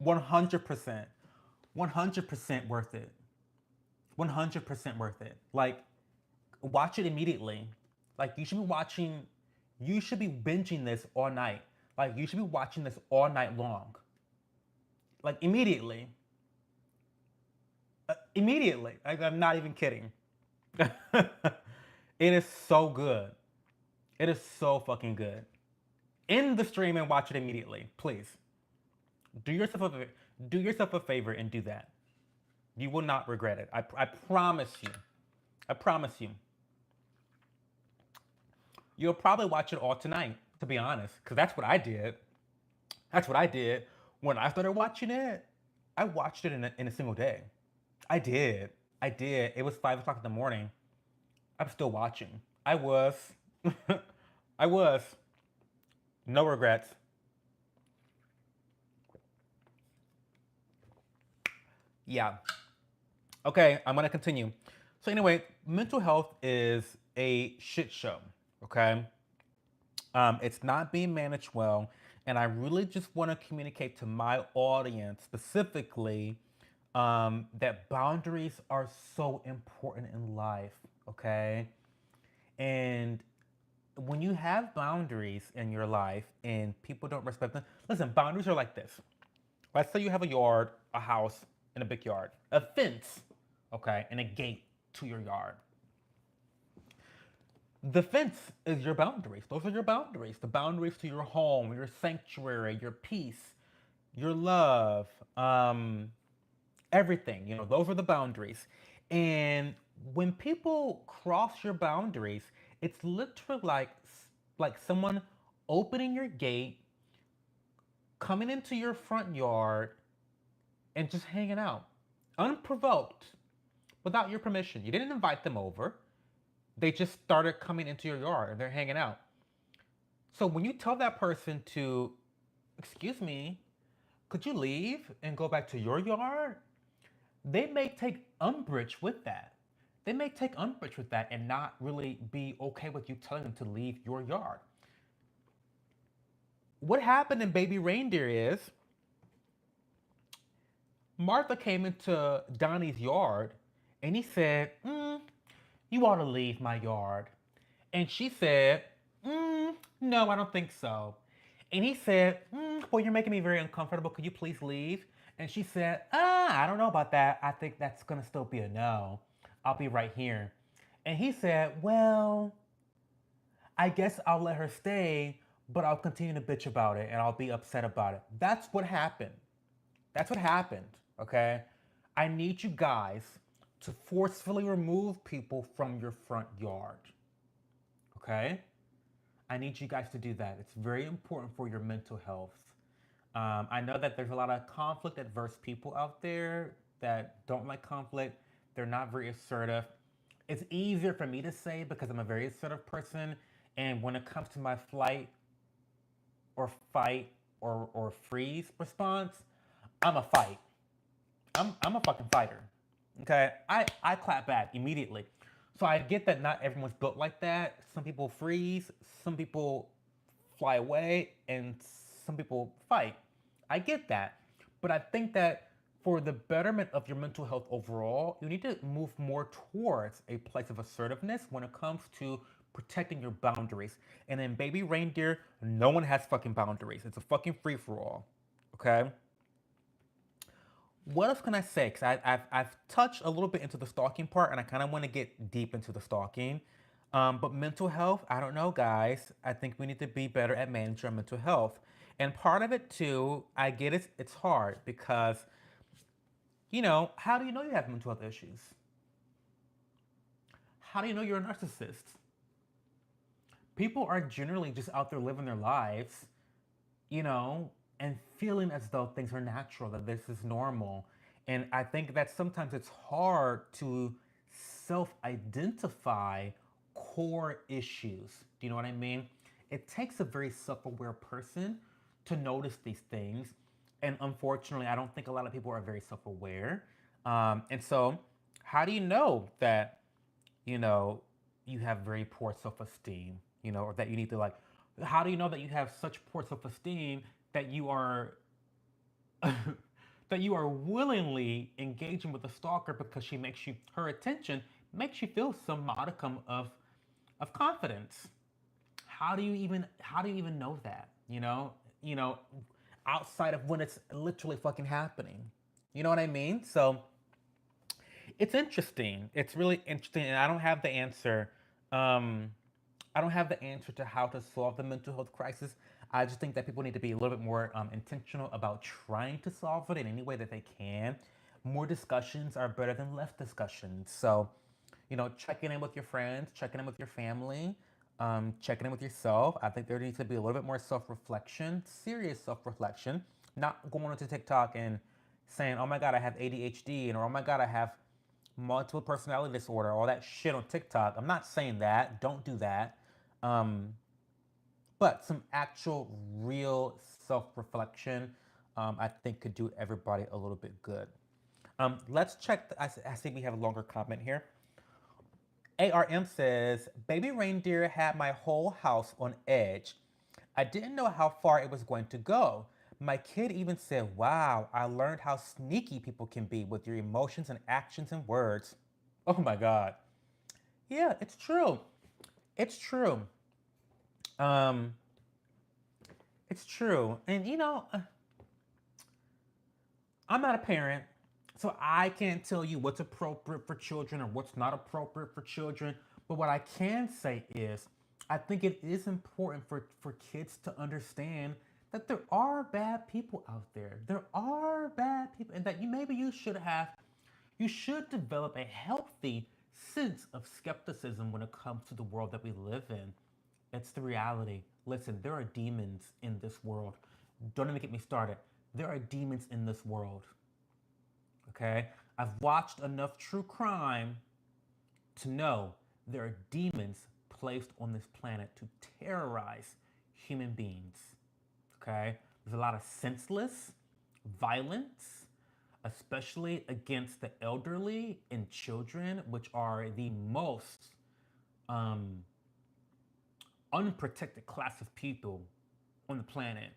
100%. 100% worth it. 100% worth it. Like, watch it immediately. Like, you should be binging this all night. Like, you should be watching this all night long. Like, immediately. Immediately. Like, I'm not even kidding. It is so good. It is so fucking good. End the stream and watch it immediately, please. Do yourself a do yourself a favor and do that. You will not regret it. I promise you. I promise you. You'll probably watch it all tonight, to be honest, because that's what I did. That's what I did. When I started watching it, I watched it in a single day. I did. I did. It was 5 o'clock in the morning. I'm still watching. I was. I was. No regrets. Yeah. Okay, I'm gonna continue. So anyway, mental health is a shit show. Okay. It's not being managed well, and I really just want to communicate to my audience specifically that boundaries are so important in life. Okay, and when you have boundaries in your life and people don't respect them, listen, boundaries are like this. Let's say you have a yard, a house, and a big yard, a fence, okay, and a gate to your yard. The fence is your boundaries. Those are your boundaries. The boundaries to your home, your sanctuary, your peace, your love, everything. Those are the boundaries. And when people cross your boundaries, it's literally like someone opening your gate, coming into your front yard, and just hanging out, unprovoked, without your permission. You didn't invite them over. They just started coming into your yard and they're hanging out. So when you tell that person to, excuse me, could you leave and go back to your yard? They may take umbrage with that. They may take umbrage with that and not really be okay with you telling them to leave your yard. What happened in Baby Reindeer is Martha came into Donnie's yard and he said, you ought to leave my yard. And she said, no, I don't think so. And he said, well, you're making me very uncomfortable. Could you please leave? And she said, I don't know about that. I think that's going to still be a no. I'll be right here. And he said, well, I guess I'll let her stay, but I'll continue to bitch about it and I'll be upset about it. That's what happened. That's what happened, okay? I need you guys to forcefully remove people from your front yard, okay? I need you guys to do that. It's very important for your mental health. I know that there's a lot of conflict adverse people out there that don't like conflict. They're not very assertive. It's easier for me to say because I'm a very assertive person. And when it comes to my flight or fight or freeze response, I'm a fight. I'm a fucking fighter. Okay? I clap back immediately. So I get that not everyone's built like that. Some people freeze, some people fly away, and some people fight. I get that. But I think that for the betterment of your mental health overall, you need to move more towards a place of assertiveness when it comes to protecting your boundaries. And in Baby Reindeer, no one has fucking boundaries. It's a fucking free for all. Okay? What else can I say? Because I've touched a little bit into the stalking part, and I kind of want to get deep into the stalking. But mental health, I don't know, guys. I think we need to be better at managing our mental health. And part of it, too, I get it's hard because, how do you know you have mental health issues? How do you know you're a narcissist? People are generally just out there living their lives, you know, and feeling as though things are natural, that this is normal. And I think that sometimes it's hard to self identify core issues. Do you know what I mean? It takes a very self aware person to notice these things. And unfortunately, I don't think a lot of people are very self aware. And so, how do you know that you know, you have very poor self-esteem, or that you need to like, how do you know that you have such poor self-esteem that you are that you are willingly engaging with a stalker because she makes you her attention makes you feel some modicum of confidence. How do you even know that? You know, outside of when it's literally fucking happening. You know what I mean? So it's interesting. It's really interesting, and I don't have the answer. Um, I don't have the answer to how to solve the mental health crisis. I just think that people need to be a little bit more intentional about trying to solve it in any way that they can. More discussions are better than less discussions. So, checking in with your friends, checking in with your family, checking in with yourself. I think there needs to be a little bit more self reflection, serious self reflection, not going onto TikTok and saying, oh my God, I have ADHD, and or oh my God, I have multiple personality disorder, all that shit on TikTok. I'm not saying that. Don't do that. Um, but some actual, real self reflection, I think could do everybody a little bit good. Let's check. I see we have a longer comment here. ARM says, Baby Reindeer had my whole house on edge. I didn't know how far it was going to go. My kid even said, wow, I learned how sneaky people can be with your emotions and actions and words. Oh my God. Yeah, it's true. It's true. Um, it's true. And I'm not a parent, so I can't tell you what's appropriate for children or what's not appropriate for children. But what I can say is, I think it is important for kids to understand that there are bad people out there. There are bad people, and that you should develop a healthy sense of skepticism when it comes to the world that we live in. It's the reality. Listen, there are demons in this world. Don't even get me started. There are demons in this world. Okay? I've watched enough true crime to know there are demons placed on this planet to terrorize human beings. Okay? There's a lot of senseless violence, especially against the elderly and children, which are the most um, unprotected class of people on the planet.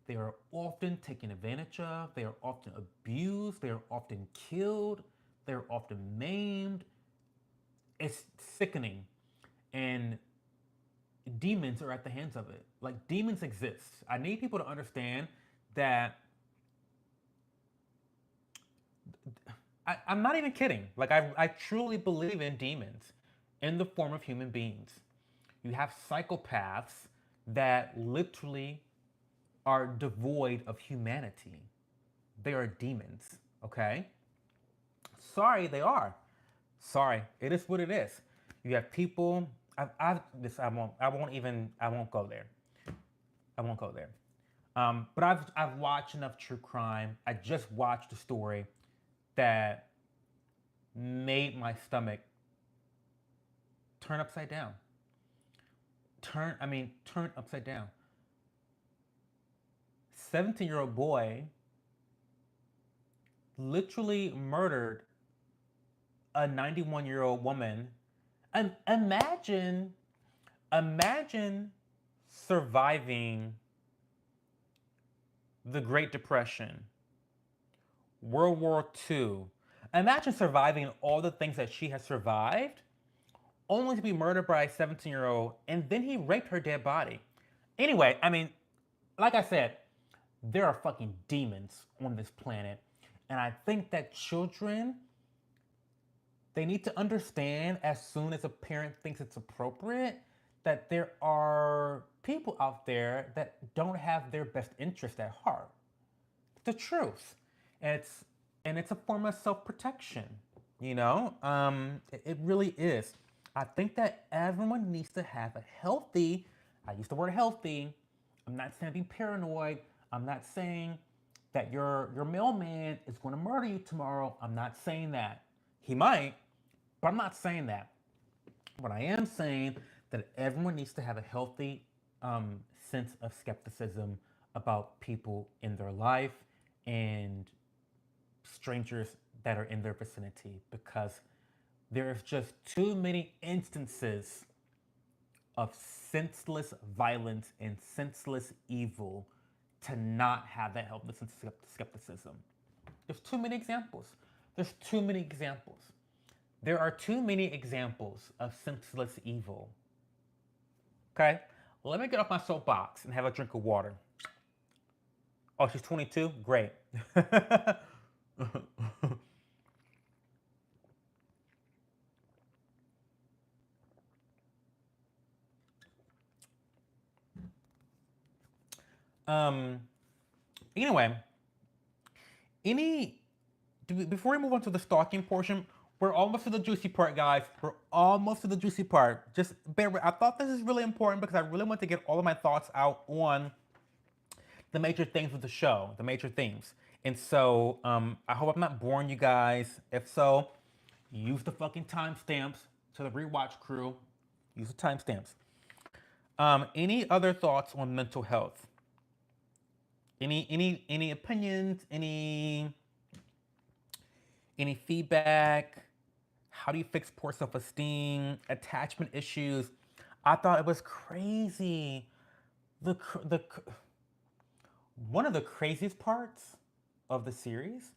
They are often taken advantage of, they are often abused, they are often killed, they are often maimed. It's sickening. And demons are at the hands of it. Like, demons exist. I need people to understand that I'm not even kidding. Like, I truly believe in demons. in the form of human beings. You have psychopaths that literally are devoid of humanity. They are demons, okay? Sorry, they are. Sorry, it is what it is. You have people. I won't go there. I won't go there. But I've watched enough true crime. I just watched a story that made my stomach turn upside down. Turn upside down. 17-year-old boy literally murdered a 91-year-old woman. And imagine surviving the Great Depression, World War II. Imagine surviving all the things that she has survived, only to be murdered by a 17-year-old, and then he raped her dead body. Anyway, like I said, there are fucking demons on this planet. And I think that children, they need to understand as soon as a parent thinks it's appropriate that there are people out there that don't have their best interest at heart. It's the truth. And it's a form of self-protection, you know? It really is. I think that everyone needs to have a healthy, I use the word healthy. I'm not saying be paranoid. I'm not saying that your mailman is going to murder you tomorrow. I'm not saying that. He might, but I'm not saying that. But I am saying that everyone needs to have a healthy sense of skepticism about people in their life and strangers that are in their vicinity, because there's just too many instances of senseless violence and senseless evil to not have that healthy sense of skepticism. There's too many examples. There's too many examples. There are too many examples of senseless evil. Okay? Let me get off my soapbox and have a drink of water. Oh, she's 22? Great. um, anyway, before we move on to the stalking portion, we're almost to the juicy part, guys. We're almost to the juicy part. Just bear with. I thought this is really important because I really want to get all of my thoughts out on the major themes of the show, the major themes. And so I hope I'm not boring you guys. If so, use the fucking timestamps. To the rewatch crew, use the timestamps. Any other thoughts on mental health? Any opinions? Any feedback? How do you fix poor self-esteem? Attachment issues? I thought it was crazy. The one of the craziest parts of the series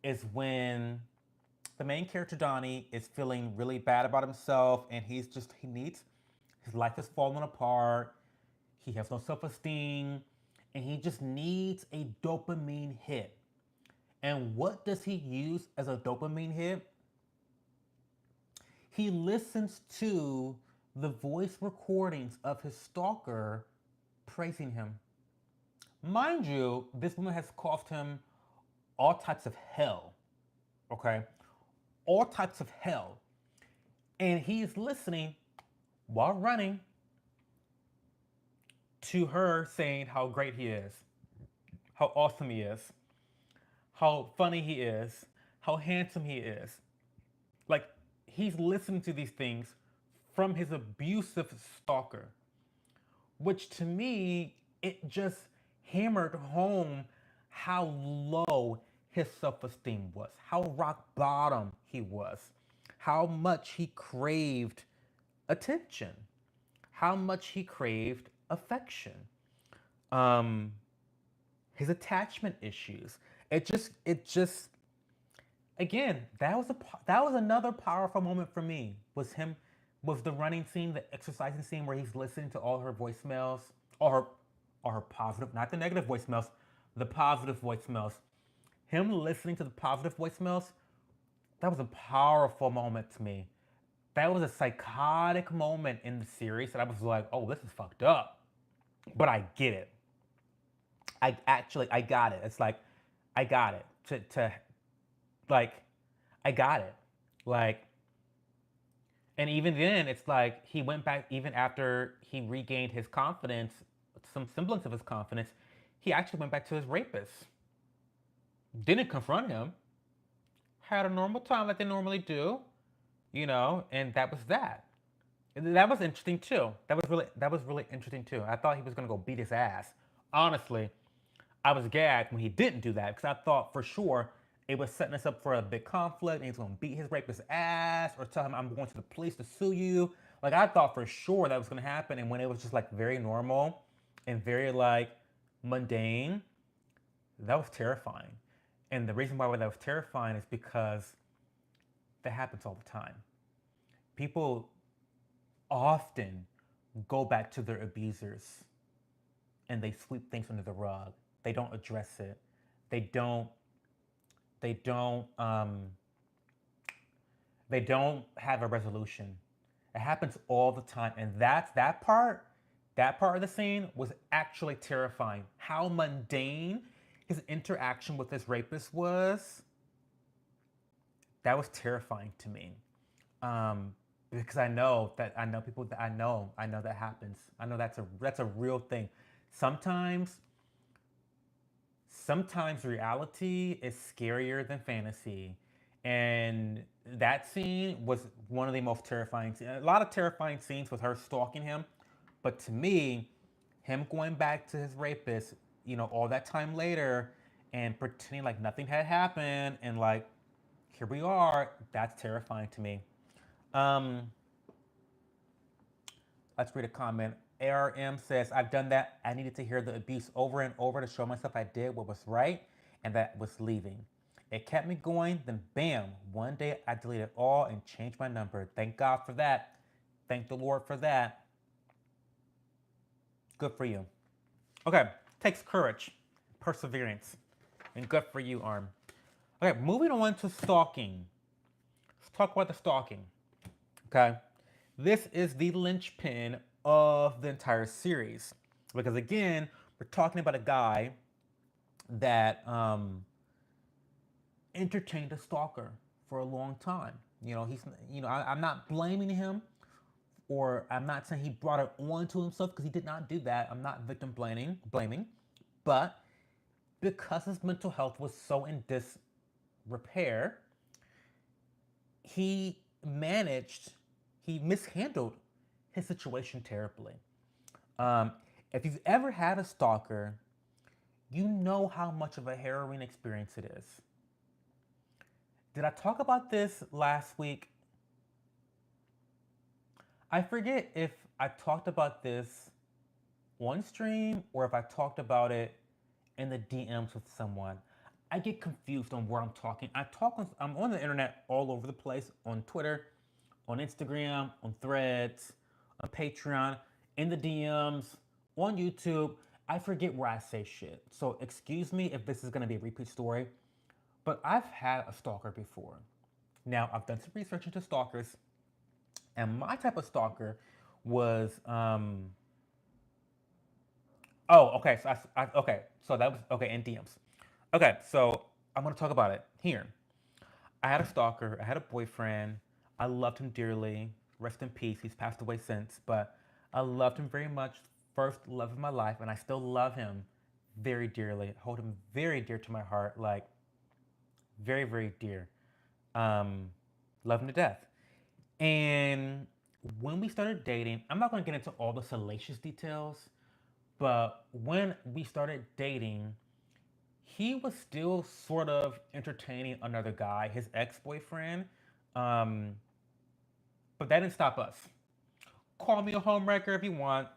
is when the main character Donnie is feeling really bad about himself, and he needs, his life is falling apart. He has no self-esteem, and he just needs a dopamine hit. And what does he use as a dopamine hit? He listens to the voice recordings of his stalker praising him. Mind you, this woman has caused him all types of hell. Okay? All types of hell. And he's listening while running to her saying how great he is, how awesome he is, how funny he is, how handsome he is. Like, he's listening to these things from his abusive stalker, which to me, it just hammered home how low his self-esteem was, how rock bottom he was, how much he craved attention, how much he craved affection, his attachment issues. It just again, that was another powerful moment for me. Was the running scene, the exercising scene where he's listening to all her voicemails, or her positive, not the negative voicemails, the positive voicemails. Him listening to the positive voicemails, that was a powerful moment to me. That was a psychotic moment in the series that I was like, oh, this is fucked up. But I get it. I got it. It's like, I got it. Like, I got it. Like, and even then, it's like he went back, even after he regained his confidence, some semblance of his confidence, he actually went back to his rapist. Didn't confront him, had a normal time like they normally do, and that was that. That was interesting too. That was really interesting too. I thought he was gonna go beat his ass. Honestly, I was gagged when he didn't do that because I thought for sure it was setting us up for a big conflict and he's gonna beat his rapist's ass or tell him I'm going to the police to sue you. Like I thought for sure that was gonna happen, and when it was just like very normal and very like mundane, that was terrifying. And the reason why that was terrifying is because that happens all the time. People often go back to their abusers and they sweep things under the rug. They don't address it. They don't. They don't. They don't have a resolution. It happens all the time, and that's that part. That part of the scene was actually terrifying. How mundane his interaction with his rapist was. That was terrifying to me. Because I know people that I know that happens. I know that's a real thing. Sometimes sometimes reality is scarier than fantasy. And that scene was one of the most terrifying scenes. A lot of terrifying scenes with her stalking him. But to me, him going back to his rapist, all that time later and pretending like nothing had happened and like, here we are, that's terrifying to me. Um, let's read a comment. ARM says, I've done that. I needed to hear the abuse over and over to show myself I did what was right and that was leaving. It kept me going, then bam, one day I deleted it all and changed my number. Thank God for that. Thank the Lord for that. Good for you. Okay, takes courage, perseverance, and good for you, Arm. Okay, moving on to stalking. Let's talk about the stalking. Okay, this is the linchpin of the entire series because again, we're talking about a guy that entertained a stalker for a long time. I'm not blaming him, or I'm not saying he brought it on to himself because he did not do that. I'm not victim blaming, but because his mental health was so in disrepair, he managed, he mishandled his situation terribly. Um, if you've ever had a stalker, you know how much of a harrowing experience it is. Did I talk about this last week? I forget if I talked about this on stream or if I talked about it in the DMs with someone. I get confused on where I'm talking. I'm on the internet all over the place, on Twitter, on Instagram, on Threads, on Patreon, in the DMs, on YouTube. I forget where I say shit. So excuse me if this is gonna be a repeat story, but I've had a stalker before. Now, I've done some research into stalkers, and my type of stalker was oh, okay. Okay. So that was okay in DMs. Okay, so I'm gonna talk about it here. I had a stalker. I had a boyfriend. I loved him dearly. Rest in peace. He's passed away since, but I loved him very much. First love of my life, and I still love him very dearly. Hold him very dear to my heart, like very, very dear. Um, love him to death. And when we started dating, I'm not gonna get into all the salacious details, but when we started dating, he was still sort of entertaining another guy, his ex boyfriend. Um, but that didn't stop us. Call me a homewrecker if you want.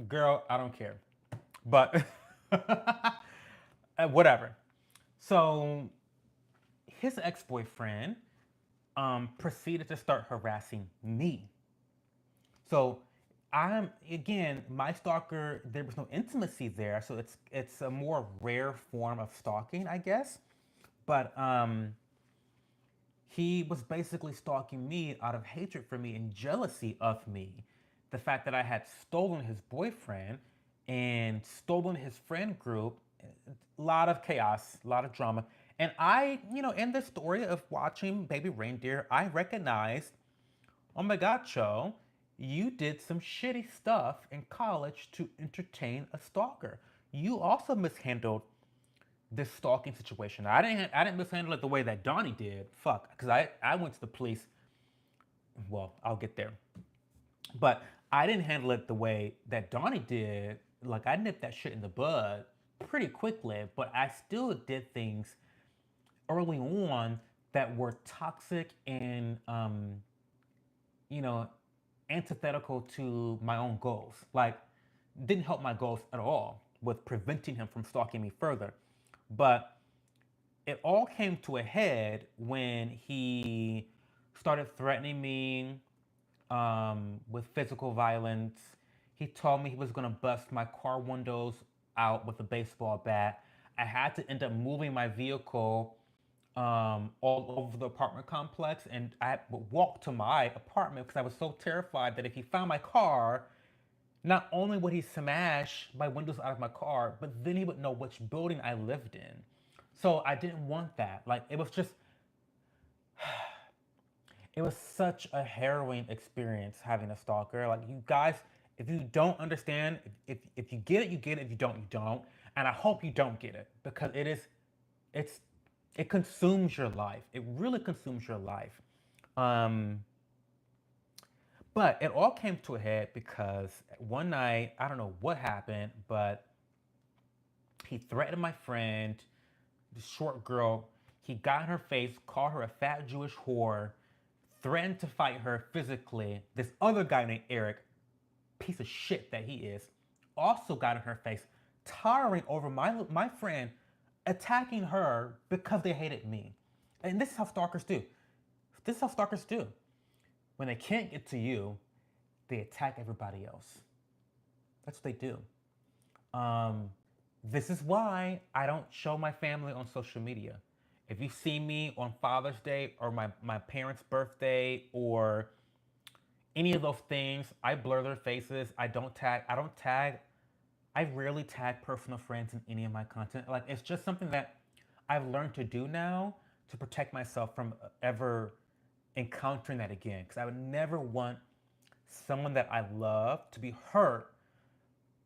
Girl, I don't care. But whatever. So his ex boyfriend proceeded to start harassing me. So I'm again my stalker. There was no intimacy there, so it's a more rare form of stalking, I guess. But He was basically stalking me out of hatred for me and jealousy of me. The fact that I had stolen his boyfriend and stolen his friend group, a lot of chaos, a lot of drama. And I, in the story of watching Baby Reindeer, I recognized, oh my God, Cho, you did some shitty stuff in college to entertain a stalker. You also mishandled this stalking situation. I didn't mishandle it the way that Donnie did. Fuck, because I went to the police. Well, I'll get there, but I didn't handle it the way that Donnie did. Like I nipped that shit in the bud pretty quickly, but I still did things early on that were toxic and you know antithetical to my own goals. Like didn't help my goals at all with preventing him from stalking me further. But it all came to a head when he started threatening me with physical violence. He told me he was gonna bust my car windows out with a baseball bat. I had to end up moving my vehicle all over the apartment complex, and I would walk to my apartment because I was so terrified that if he found my car, not only would he smash my windows out of my car, but then he would know which building I lived in. So I didn't want that. Like it was such a harrowing experience having a stalker. Like you guys, if you don't understand, if you get it, you get it. If you don't, you don't. And I hope you don't get it because it's it consumes your life. It really consumes your life. Um, but it all came to a head because one night, I don't know what happened, but he threatened my friend, the short girl. He got in her face, called her a fat Jewish whore, threatened to fight her physically. This other guy named Eric, piece of shit that he is, also got in her face, towering over my friend, attacking her because they hated me. And this is how stalkers do. This is how stalkers do. When they can't get to you, they attack everybody else. That's what they do. Um, this is why I don't show my family on social media. If you see me on Father's Day or my parents' birthday or any of those things, I blur their faces. I rarely tag personal friends in any of my content. Like it's just something that I've learned to do now to protect myself from ever encountering that again. Because I would never want someone that I love to be hurt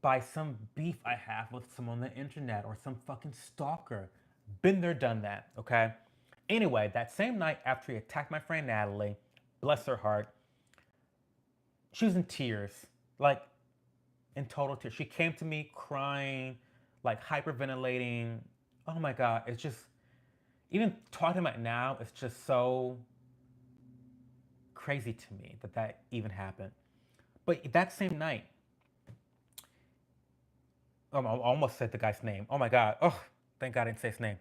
by some beef I have with someone on the internet or some fucking stalker. Been there, done that, okay? Anyway, that same night after he attacked my friend Natalie, bless her heart, she was in tears, like in total tears. She came to me crying, like hyperventilating. Oh my God, it's just, even talking about it now, it's just so crazy to me that that even happened. But that same night, I almost said the guy's name. Oh my God. Oh, thank God I didn't say his name.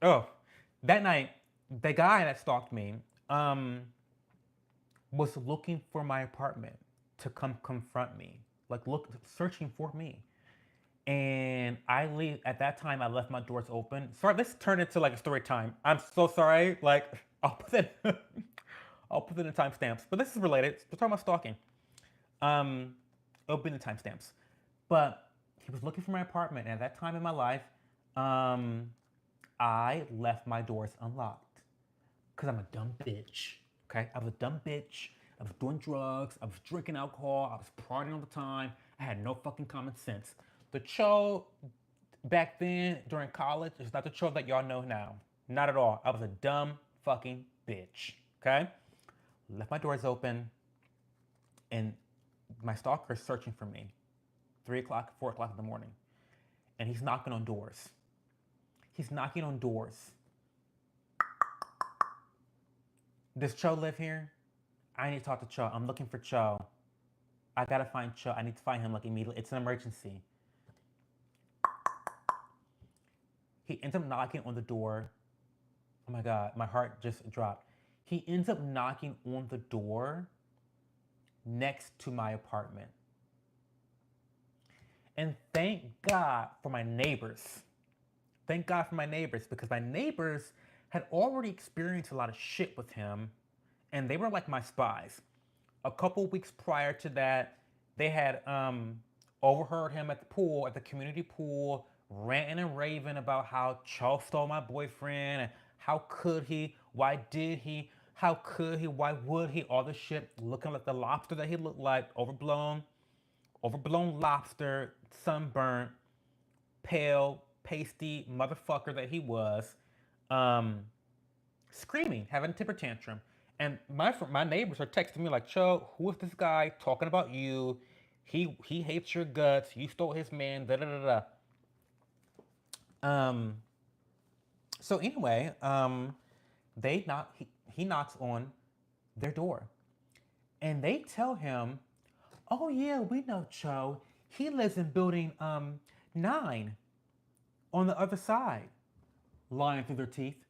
Oh, that night, the guy that stalked me um, was looking for my apartment to come confront me, like look, searching for me. And I leave at that time. I left my doors open. Sorry, let's turn it to like a story time. I'm so sorry. Like I'll put it, I'll put it in timestamps. But this is related. We're talking about stalking. Um, it'll be in the timestamps. But he was looking for my apartment, and at that time in my life, um, I left my doors unlocked because I'm a dumb bitch. Okay, I was a dumb bitch. I was doing drugs. I was drinking alcohol. I was partying all the time. I had no fucking common sense. The Cho back then during college is not the Cho that y'all know now. Not at all. I was a dumb fucking bitch. Okay, left my doors open, and my stalker is searching for me. 3 o'clock, 4 o'clock in the morning, and he's knocking on doors. He's knocking on doors. Does Cho live here? I need to talk to Cho. I'm looking for Cho. I gotta find Cho. I need to find him like immediately. It's an emergency. He ends up knocking on the door. Oh my God, my heart just dropped. He ends up knocking on the door next to my apartment. And thank God for my neighbors. Thank God for my neighbors because my neighbors had already experienced a lot of shit with him, and they were like my spies. A couple weeks prior to that, they had overheard him at the pool, at the community pool, ranting and raving about how Cho stole my boyfriend and how could he, why did he, how could he, why would he, all this shit, looking like the lobster that he looked like, overblown lobster, sunburnt, pale, pasty motherfucker that he was, um, screaming, having a temper tantrum. And my neighbors are texting me like, "Cho, who is this guy talking about you? He hates your guts. You stole his man." Da da da da. So anyway, he knocks on their door, and they tell him, "Oh yeah, we know Cho. He lives in building 9 on the other side." Lying through their teeth.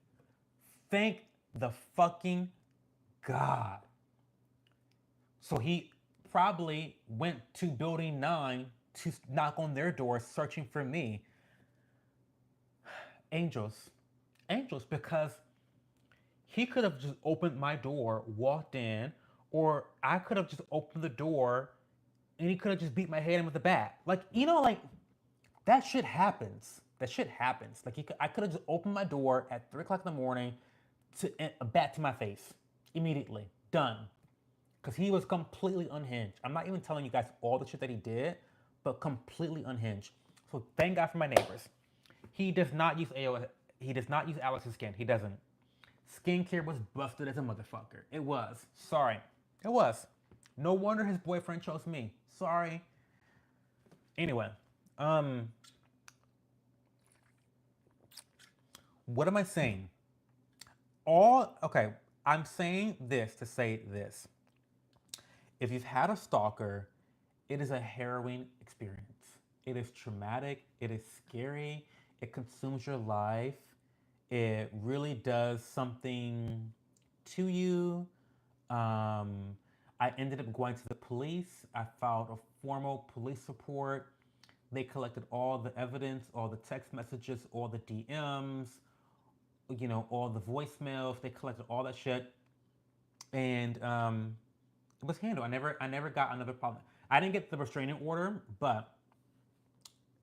Thank the fucking God. So he probably went to building 9 to knock on their door searching for me. Angels. Angels, because he could have just opened my door, walked in, or I could have just opened the door and he could have just beat my head in with a bat. Like, like that shit happens. That shit happens. Like I could have just opened my door at 3 o'clock in the morning to a bat to my face immediately. Done. Because he was completely unhinged. I'm not even telling you guys all the shit that he did, but completely unhinged. So thank God for my neighbors. He does not use AOS. He does not use Alex's skin. He doesn't. Skincare was busted as a motherfucker. It was. Sorry. It was. No wonder his boyfriend chose me. Sorry. Anyway, what am I saying? Okay, I'm saying this to say this. If you've had a stalker, it is a harrowing experience. It is traumatic, it is scary, it consumes your life, it really does something to you. I ended up going to the police. I filed a formal police report. They collected all the evidence, all the text messages, all the DMs, all the voicemails. They collected all that shit, and it was handled. I never got another problem. I didn't get the restraining order, but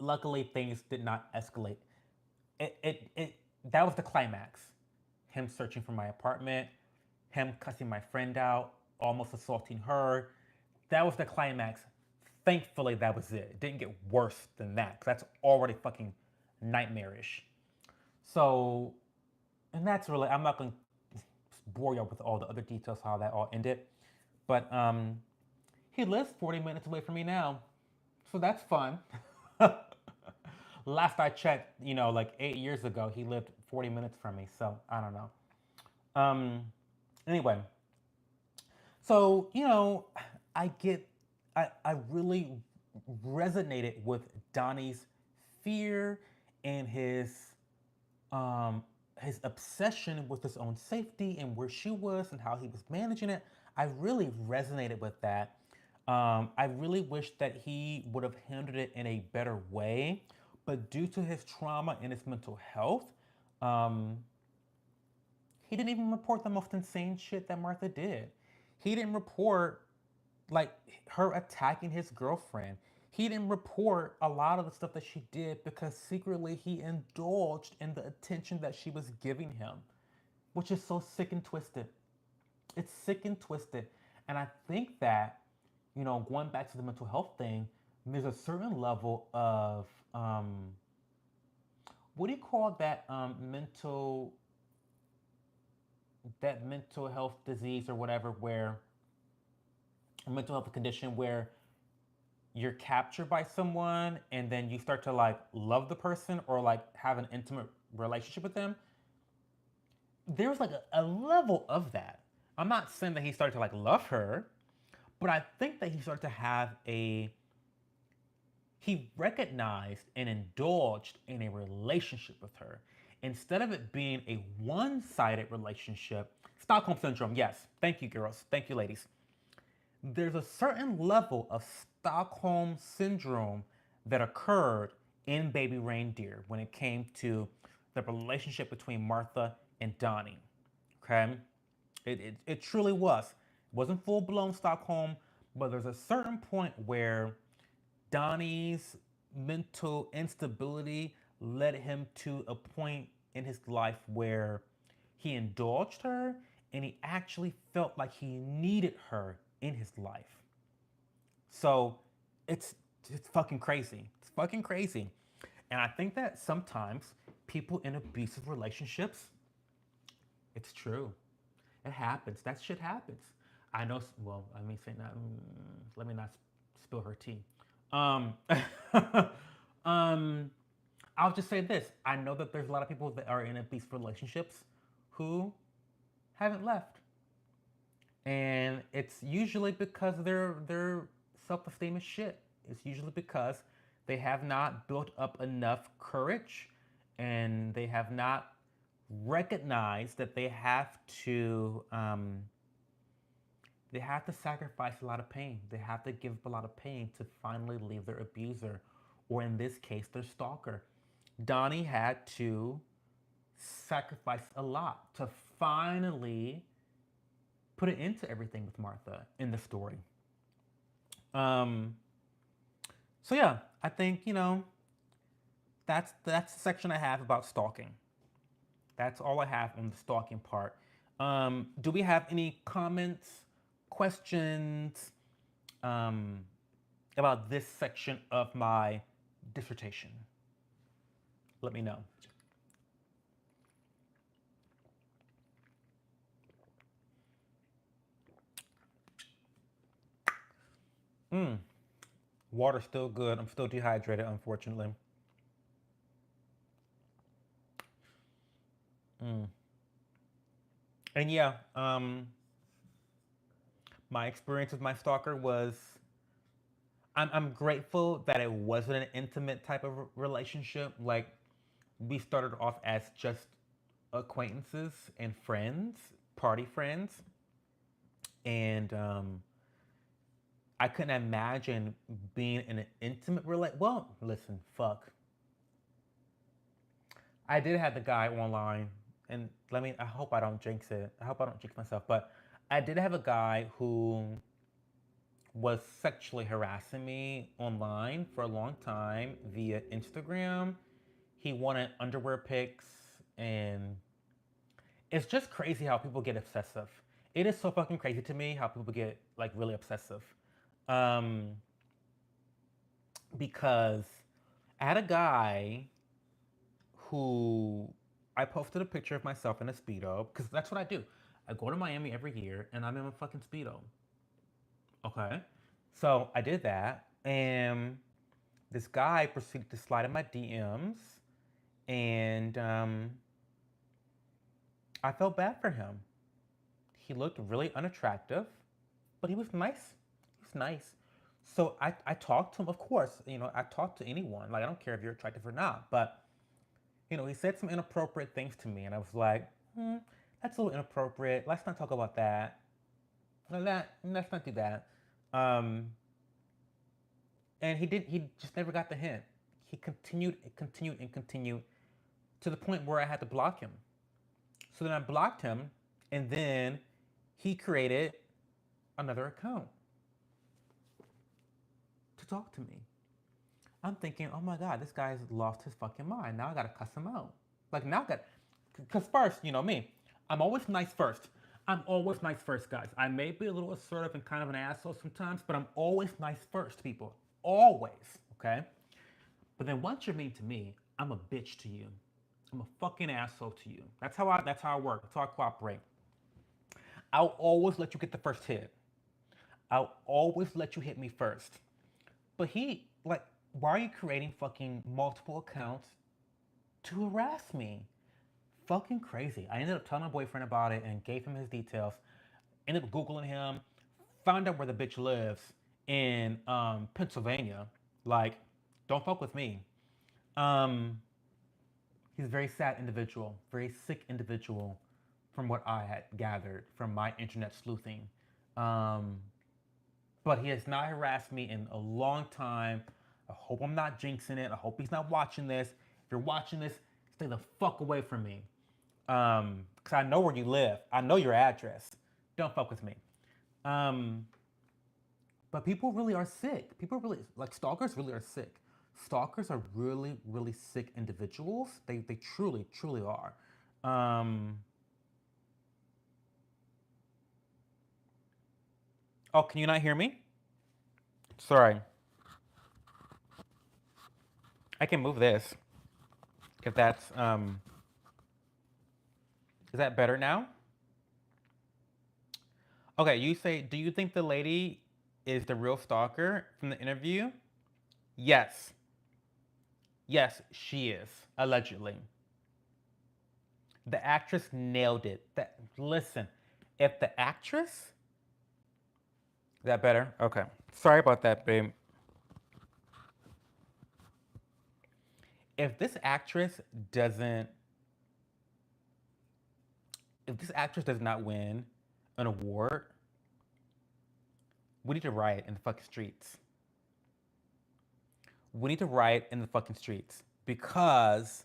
luckily things did not escalate. It that was the climax. Him searching for my apartment, him cussing my friend out, almost assaulting her. That was the climax. Thankfully, that was it. It didn't get worse than that. 'Cause that's already fucking nightmarish. So, and that's really, I'm not going to bore you with all the other details how that all ended. But he lives 40 minutes away from me now. So that's fun. Last I checked, like 8 years ago, he lived 40 minutes from me. So I don't know. Um, anyway, so I get, I really resonated with Donnie's fear and his obsession with his own safety and where she was and how he was managing it. I really resonated with that. I really wish that he would have handled it in a better way, but due to his trauma and his mental health, um, he didn't even report the most insane shit that Martha did. He didn't report like her attacking his girlfriend. He didn't report a lot of the stuff that she did because secretly he indulged in the attention that she was giving him, which is so sick and twisted. It's sick and twisted. And I think that, going back to the mental health thing, there's a certain level of, what do you call that mental health disease or whatever, where a mental health condition where you're captured by someone and then you start to like love the person or like have an intimate relationship with them. There's like a level of that. I'm not saying that he started to like love her, but I think that he started to have he recognized and indulged in a relationship with her. Instead of it being a one-sided relationship, Stockholm Syndrome, yes. Thank you, girls. Thank you, ladies. There's a certain level of Stockholm Syndrome that occurred in Baby Reindeer when it came to the relationship between Martha and Donnie. Okay? It truly was. It wasn't full blown Stockholm, but there's a certain point where Donnie's mental instability led him to a point in his life where he indulged her and he actually felt like he needed her in his life. So it's it's fucking crazy. It's fucking crazy. And I think that sometimes people in abusive relationships, it's true. It happens. That shit happens. I know. Well, I mean, say not. Let me not spill her tea. Um, um, I'll just say this. I know that there's a lot of people that are in abusive relationships who haven't left, and it's usually because their self esteem is shit. It's usually because they have not built up enough courage, and they have not recognized that they have to sacrifice a lot of pain. They have to give up a lot of pain to finally leave their abuser, or in this case, their stalker. Donnie had to sacrifice a lot to finally put an end to everything with Martha in the story. Um, so yeah, I think that's the section I have about stalking. That's all I have on the stalking part. Do we have any comments, questions um, about this section of my dissertation? Let me know. Mm, water's still good. I'm still dehydrated, unfortunately. Mm. And yeah, my experience with my stalker was I'm grateful that it wasn't an intimate type of relationship. Like, we started off as just acquaintances and friends, party friends. And I couldn't imagine being in an intimate relate. Well, listen, fuck. I did have the guy online, and let me. I hope I don't jinx it. I hope I don't jinx myself. But I did have a guy who was sexually harassing me online for a long time via Instagram. He wanted underwear pics, and it's just crazy how people get obsessive. It is so fucking crazy to me how people get like really obsessive. Um, because I had a guy who I posted a picture of myself in a Speedo, because that's what I do. I go to Miami every year and I'm in a fucking Speedo. Okay. So I did that, and this guy proceeded to slide in my DMs, and I felt bad for him. He looked really unattractive, but he was nice. He was nice. So I talked to him, of course. I talk to anyone. Like, I don't care if you're attractive or not. But, he said some inappropriate things to me. And I was like, that's a little inappropriate. Let's not talk about that. Let's not do that. Um, and he just never got the hint. He continued and continued and continued to the point where I had to block him. So then I blocked him, and then he created another account to talk to me. I'm thinking, oh my God, this guy's lost his fucking mind. Now I gotta cuss him out. Like, now I got, because first, you know me, I'm always nice first. I'm always nice first, guys. I may be a little assertive and kind of an asshole sometimes, but I'm always nice first, people. Always, okay? But then once you're mean to me, I'm a bitch to you. I'm a fucking asshole to you. That's how I work. That's how I cooperate. I'll always let you get the first hit. I'll always let you hit me first. But like, why are you creating fucking multiple accounts to harass me? Fucking crazy. I ended up telling my boyfriend about it and gave him his details. Ended up Googling him, found out where the bitch lives in Pennsylvania. Like, don't fuck with me. Um, he's a very sad individual, very sick individual, from what I had gathered from my internet sleuthing. Um, but he has not harassed me in a long time. I hope I'm not jinxing it. I hope he's not watching this. If you're watching this, stay the fuck away from me. Because I know where you live. I know your address. Don't fuck with me. Um, but people really are sick. People really, like, stalkers really are sick. Stalkers are really, really sick individuals. They truly, truly are. Um, oh, can you not hear me? Sorry. I can move this if that's, is that better now? Okay, you say, do you think the lady is the real stalker from the interview? Yes. Yes, she is, allegedly. The actress nailed it. That, listen, if the actress, is that better? Okay. Sorry about that, babe. If this actress doesn't, if this actress does not win an award, we need to riot in the fucking streets. We need to riot in the fucking streets because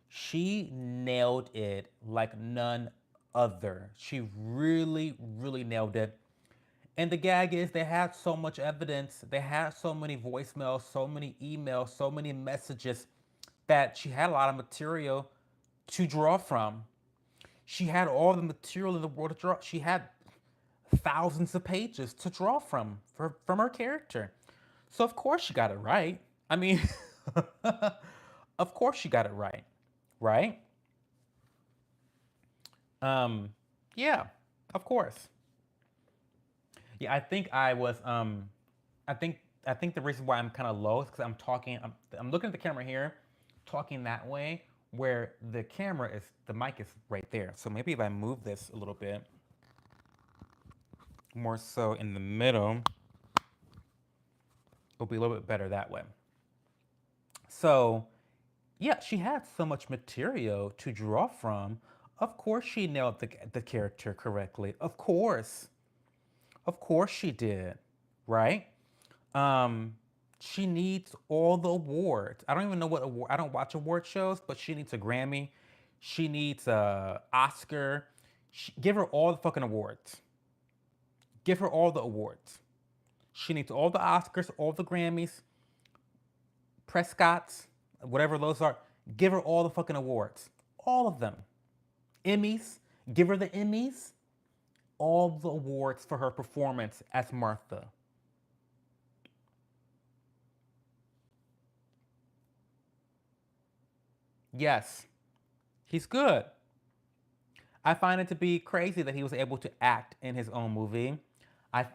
she nailed it like none other. She really, really nailed it. And the gag is they had so much evidence, they had so many voicemails, so many emails, so many messages that she had a lot of material to draw from. She had all the material in the world to draw. She had thousands of pages to draw from her character. So of course she got it right. I mean, of course she got it right, right? Um, yeah, of course. Yeah, I think I was. I think I think the reason why I'm kind of low is because I'm talking. I'm looking at the camera here, talking that way, where the mic is right there. So maybe if I move this a little bit, more so in the middle, it'll be a little bit better that way. So yeah, she had so much material to draw from. Of course, she nailed the character correctly. Of course, she did, right? Um, she needs all the awards. I don't even know what award. I don't watch award shows, but she needs a Grammy. She needs a Oscar. Give her all the fucking awards. Give her all the awards. She needs all the Oscars, all the Grammys, Prescott's, whatever those are. Give her all the fucking awards. All of them. Emmys. Give her the Emmys. All the awards for her performance as Martha. Yes, he's good. I find it to be crazy that he was able to act in his own movie. I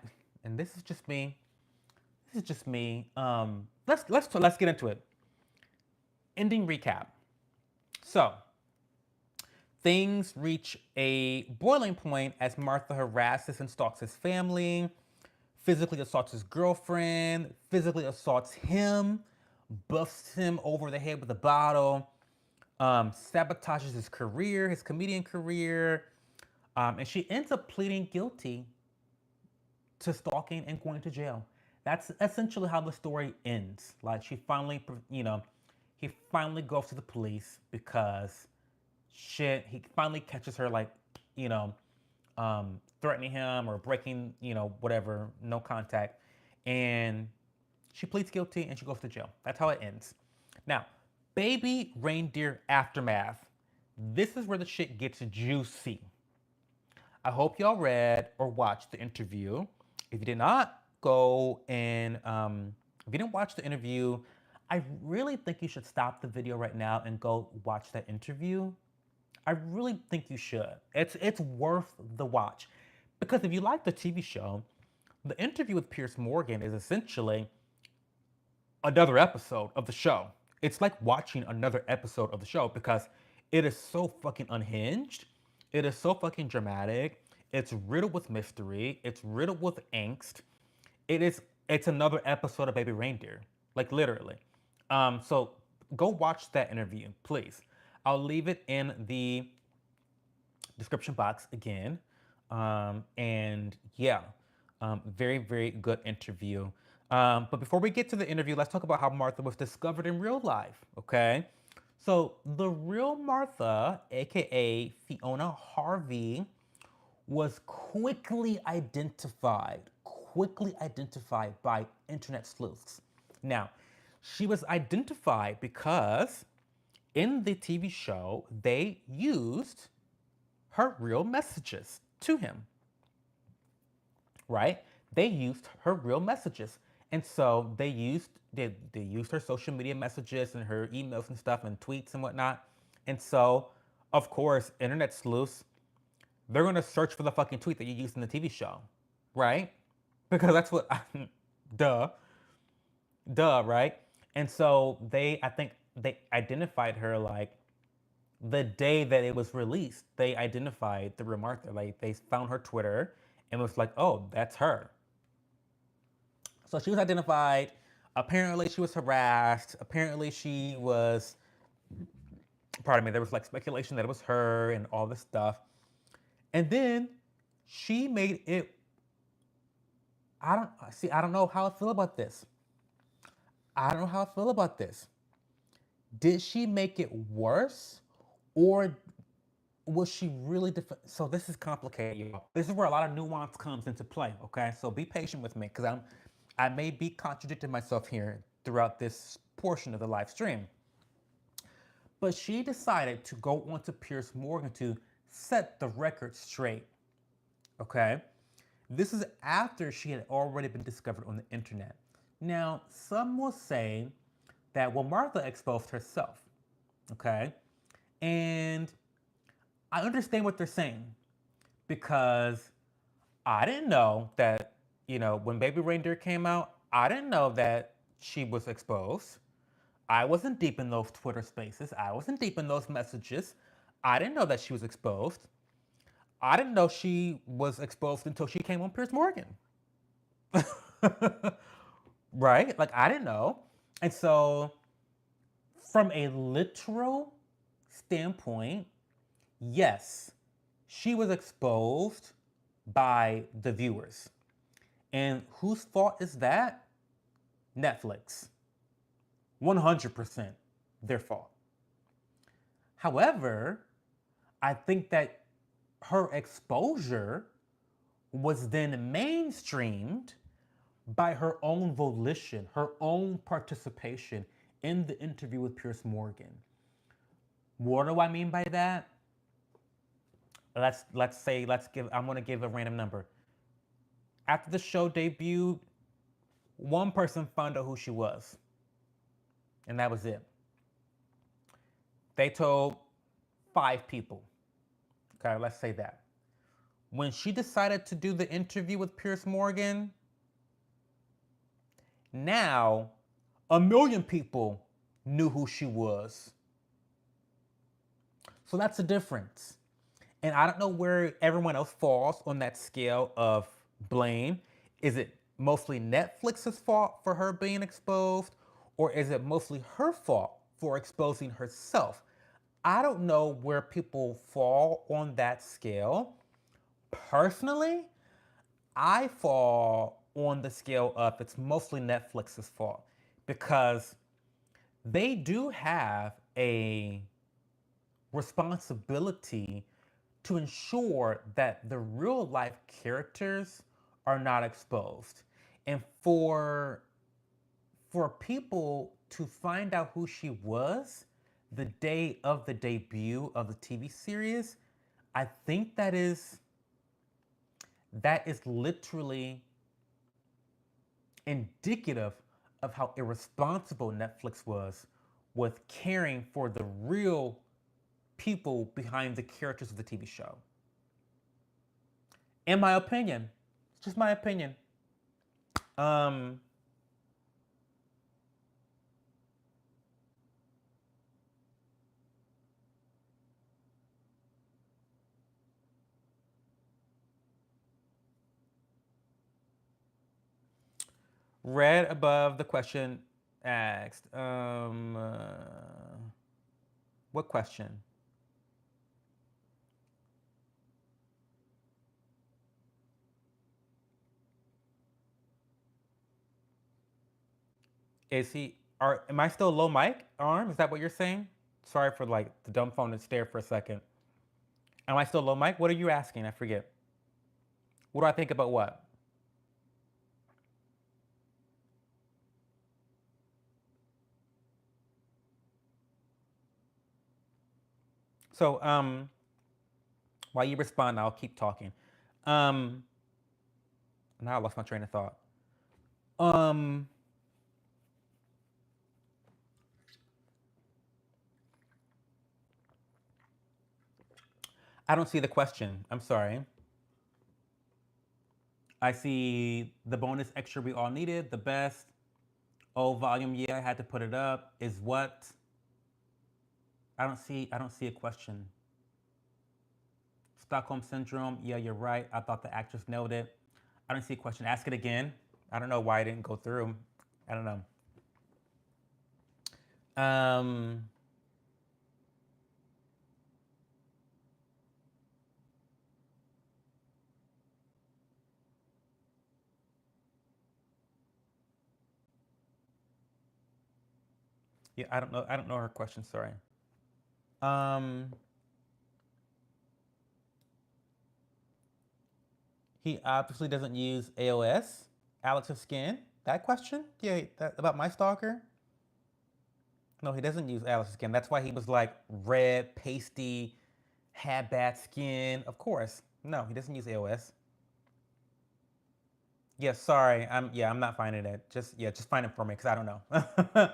and this is just me. This is just me. Let's get into it. Ending recap. So things reach a boiling point as Martha harasses and stalks his family, physically assaults his girlfriend, physically assaults him, buffs him over the head with a bottle, sabotages his career, his comedian career, and she ends up pleading guilty to stalking and going to jail. That's essentially how the story ends. Like she finally, he finally goes to the police because shit, he finally catches her like, you know, threatening him or breaking, whatever, no contact. And she pleads guilty and she goes to jail. That's how it ends. Now, baby reindeer aftermath. This is where the shit gets juicy. I hope y'all read or watched the interview. If you did not, go and if you didn't watch the interview, I really think you should stop the video right now and go watch that interview. I really think you should. It's worth the watch. Because if you like the TV show, the interview with Pierce Morgan is essentially another episode of the show. It's like watching another episode of the show because it is so fucking unhinged. It is so fucking dramatic. It's riddled with mystery. It's riddled with angst. It's another episode of Baby Reindeer. Like literally. So go watch that interview, please. I'll leave it in the description box again. And yeah, very, very good interview. But before we get to the interview, let's talk about how Martha was discovered in real life, okay? So the real Martha, aka Fiona Harvey, was quickly identified by internet sleuths. Now, she was identified because in the TV show, they used her real messages to him, right? They used her real messages. And so they used her social media messages and her emails and stuff and tweets and whatnot. And so, of course, internet sleuths, they're gonna search for the fucking tweet that you used in the TV show, right? Because that's what, duh, right? And so I think they identified her like the day that it was released. They identified the real Martha. Like they found her Twitter and was like, oh, that's her. So she was identified. Apparently, she was harassed. Apparently, she was, pardon me, there was like speculation that it was her and all this stuff. And then she made it, I don't know how I feel about this. I don't know how I feel about this. Did she make it worse? Or was she really so this is complicated, y'all. This is where a lot of nuance comes into play, okay? So be patient with me because I may be contradicting myself here throughout this portion of the live stream. But she decided to go on to Piers Morgan to set the record straight, okay? This is after she had already been discovered on the internet. Now, some will say that, well, Martha exposed herself, okay? And I understand what they're saying because I didn't know that, when Baby Reindeer came out, I didn't know that she was exposed. I wasn't deep in those Twitter spaces. I wasn't deep in those messages. I didn't know that she was exposed. I didn't know she was exposed until she came on Piers Morgan. Right? Like, I didn't know. And so, from a literal standpoint, yes, she was exposed by the viewers. And whose fault is that? Netflix. 100% their fault. However, I think that her exposure was then mainstreamed by her own volition, her own participation in the interview with Piers Morgan. What do I mean by that? I'm gonna give a random number. After the show debuted, one person found out who she was, and that was it. They told 5 people. Okay, let's say that. When she decided to do the interview with Piers Morgan, now 1 million people knew who she was. So that's the difference. And I don't know where everyone else falls on that scale of blame. Is it mostly Netflix's fault for her being exposed? Or is it mostly her fault for exposing herself? I don't know where people fall on that scale. Personally, I fall on the scale of it's mostly Netflix's fault because they do have a responsibility to ensure that the real life characters are not exposed. And for people to find out who she was the day of the debut of the TV series, I think that is literally indicative of how irresponsible Netflix was with caring for the real people behind the characters of the TV show. In my opinion, it's just my opinion. Um, Read above the question asked. What question? Is he? Am I still low mic arm? Is that what you're saying? Sorry for like the dumb phone and stare for a second. Am I still low, Mike? What are you asking? I forget. What do I think about what? So, while you respond, I'll keep talking. Um, Now I lost my train of thought. Um, I don't see the question. I'm sorry. I see the bonus extra we all needed, the best. Oh, volume, yeah, I had to put it up. Is what? I don't see a question. Stockholm syndrome, yeah, you're right. I thought the actress nailed it. I don't see a question. Ask it again. I don't know why it didn't go through. I don't know. Um, yeah, I don't know. I don't know her question. Sorry. Um, he obviously doesn't use AOS. Alex's skin. That question? Yeah, that, about my stalker. No, he doesn't use Alex's skin. That's why he was like red, pasty, had bad skin. Of course. No, he doesn't use AOS. Yeah, sorry. I'm not finding it. Just find it for me because I don't know.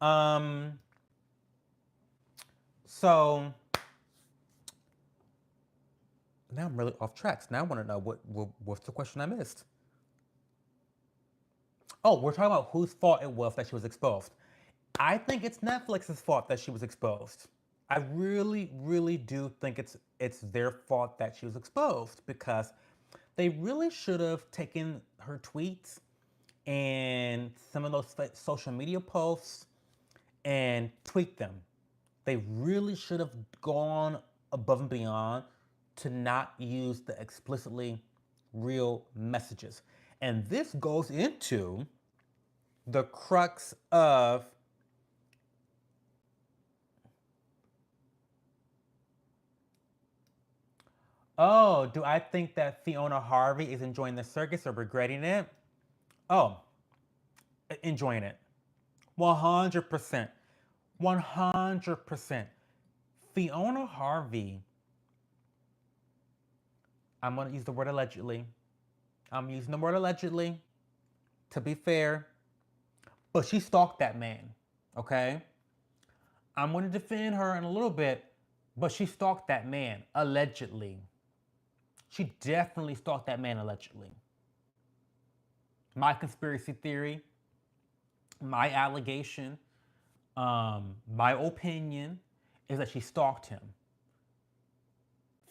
um so now I'm really off tracks. Now I want to know what's the question I missed. Oh, we're talking about whose fault it was that she was exposed. I think it's Netflix's fault that she was exposed. I really, really do think it's their fault that she was exposed because they really should have taken her tweets and some of those social media posts and tweaked them. They really should have gone above and beyond to not use the explicitly real messages. And this goes into the crux of, oh, do I think that Fiona Harvey is enjoying the circus or regretting it? Oh, enjoying it. 100%. 100%. Fiona Harvey, I'm going to use the word allegedly. I'm using the word allegedly to be fair, but she stalked that man, okay? I'm going to defend her in a little bit, but she stalked that man, allegedly. She definitely stalked that man, allegedly. My conspiracy theory, my allegation, my opinion is that she stalked him,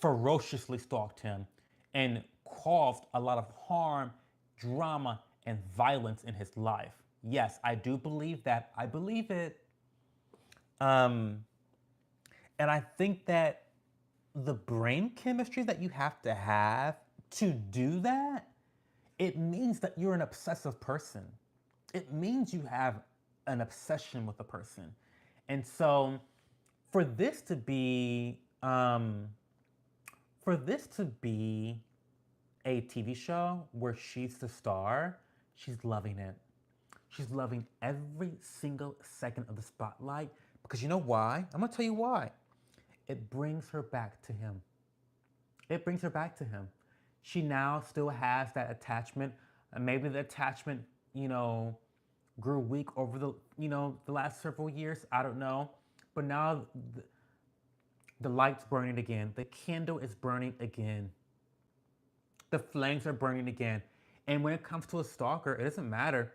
ferociously stalked him, and caused a lot of harm, drama, and violence in his life. Yes, I do believe that. I believe it. Um, and I think that the brain chemistry that you have to do that, it means that you're an obsessive person. It means you have an obsession with a person. And so for this to be for this to be a TV show where she's the star, she's loving it. She's loving every single second of the spotlight because you know why? I'm gonna tell you why. It brings her back to him. It brings her back to him. She now still has that attachment. And maybe the attachment, you know, grew weak over the last several years. I don't know. But now the light's burning again. The candle is burning again. The flames are burning again. And when it comes to a stalker, it doesn't matter.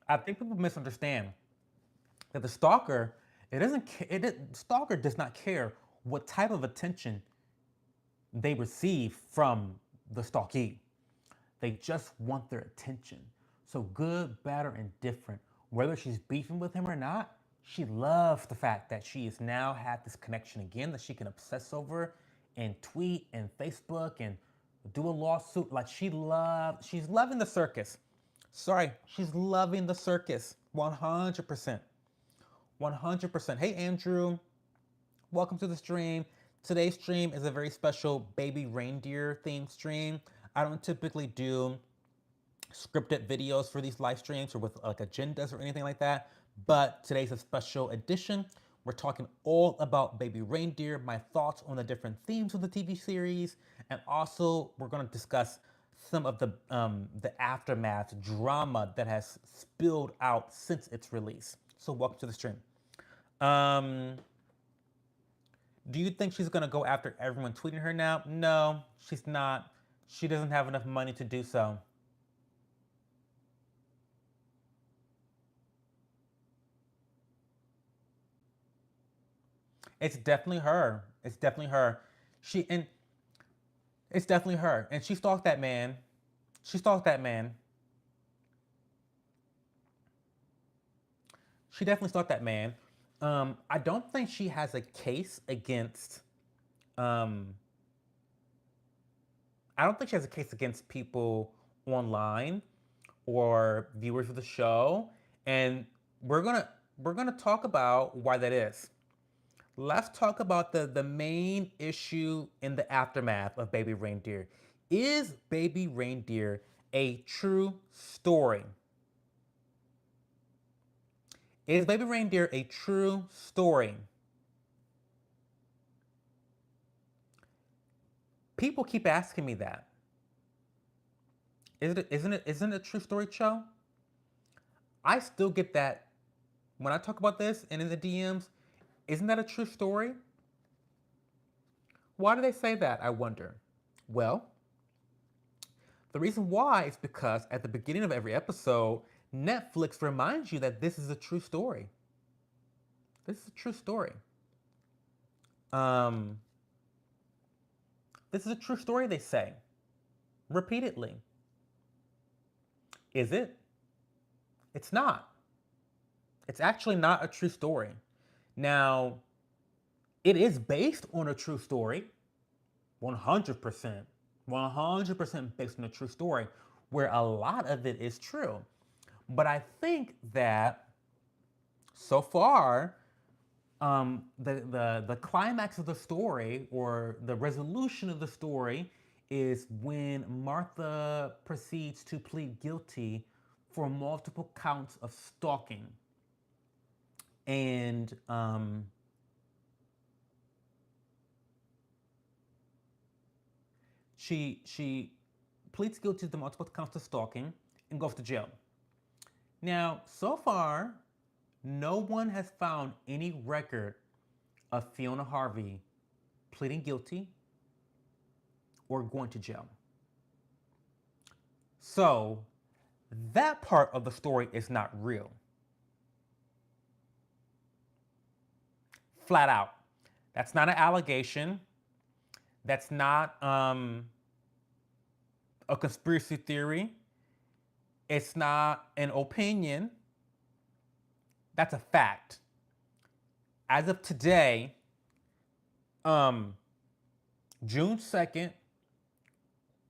I think people misunderstand that the stalker, it doesn't. Stalker does not care what type of attention they receive from the stalkee. They just want their attention. So good, bad, or indifferent, whether she's beefing with him or not, she loves the fact that she has now had this connection again that she can obsess over and tweet and Facebook and do a lawsuit. Like she's loving the circus. Sorry, she's loving the circus. 100%. 100%. Hey, Andrew. Welcome to the stream. Today's stream is a very special baby reindeer themed stream. I don't typically do scripted videos for these live streams or with like agendas or anything like that, but today's a special edition. We're talking all about baby reindeer, my thoughts on the different themes of the TV series, and also we're going to discuss some of the aftermath drama that has spilled out since its release. So welcome to the stream. Um, do you think she's gonna go after everyone tweeting her now? No, she's not. She doesn't have enough money to do so. It's definitely her. It's definitely her. She and it's definitely her. And she stalked that man. She stalked that man. She definitely stalked that man. I don't think she has a case against. Um, I don't think she has a case against people online or viewers of the show, and we're gonna we're gonna talk about why that is. Let's talk about the main issue in the aftermath of Baby Reindeer. Is Baby Reindeer a true story? Is Baby Reindeer a true story? People keep asking me that. Isn't it a true story, Cho? I still get that when I talk about this and in the DMs. Isn't that a true story? Why do they say that, I wonder? Well, the reason why is because at the beginning of every episode, Netflix reminds you that this is a true story. This is a true story. Um, this is a true story, they say, repeatedly. Is it? It's not. It's actually not a true story. Now, it is based on a true story, 100%. 100% based on a true story, where a lot of it is true. But I think that so far, the climax of the story or the resolution of the story is when Martha proceeds to plead guilty for multiple counts of stalking. And she pleads guilty to multiple counts of stalking and goes to jail. Now, so far, no one has found any record of Fiona Harvey pleading guilty or going to jail. So, that part of the story is not real. Flat out. That's not an allegation. That's not a conspiracy theory. It's not an opinion. That's a fact. As of today, June 2nd,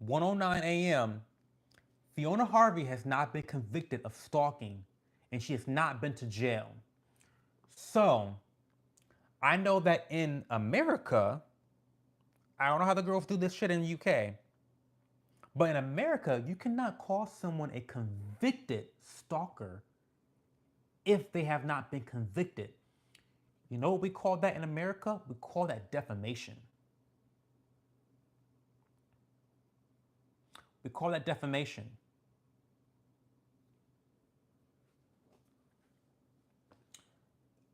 1:09 a.m., Fiona Harvey has not been convicted of stalking and she has not been to jail. So, I know that in America, I don't know how the girls do this shit in the UK, but in America, you cannot call someone a convicted stalker if they have not been convicted. You know what we call that in America? We call that defamation. We call that defamation.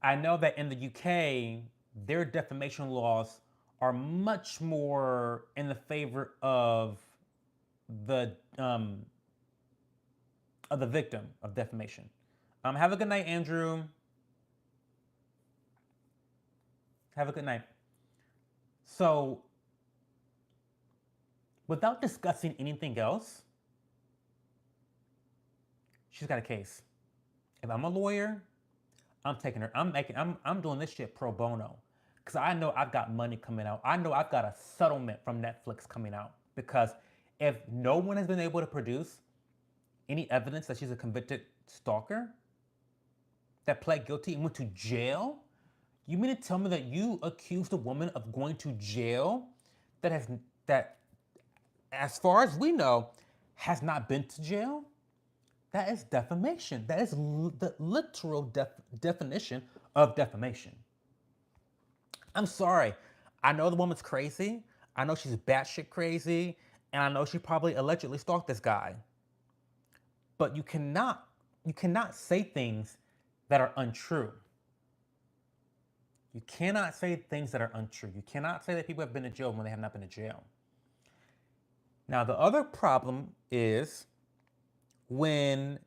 I know that in the UK, their defamation laws are much more in the favor the um, of the victim of defamation. Have a good night, Andrew. Have a good night. So, without discussing anything else, she's got a case. If I'm a lawyer, I'm taking her. I'm doing this shit pro bono. Because I know I've got money coming out. I know I've got a settlement from Netflix coming out. Because if no one has been able to produce any evidence that she's a convicted stalker that pled guilty and went to jail, You mean to tell me that you accused a woman of going to jail that has that, as far as we know, has not been to jail? That is defamation. That is the literal definition of defamation. I'm sorry. I know the woman's crazy. I know she's batshit crazy, and I know she probably allegedly stalked this guy. But you cannot say things that are untrue. You cannot say things that are untrue. You cannot say that people have been to jail when they have not been to jail. Now, the other problem is when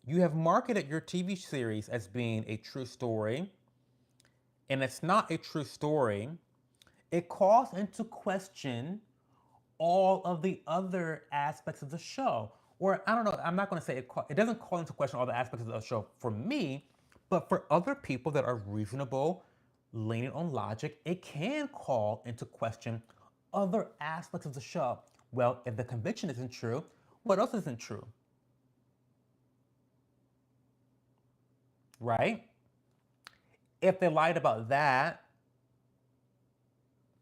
you have marketed your TV series as being a true story, and it's not a true story, it calls into question all of the other aspects of the show. Or I don't know, I'm not going to say it doesn't call into question all the aspects of the show for me, but for other people that are reasonable, leaning on logic, it can call into question other aspects of the show. Well, if the conviction isn't true, what else isn't true? Right? If they lied about that,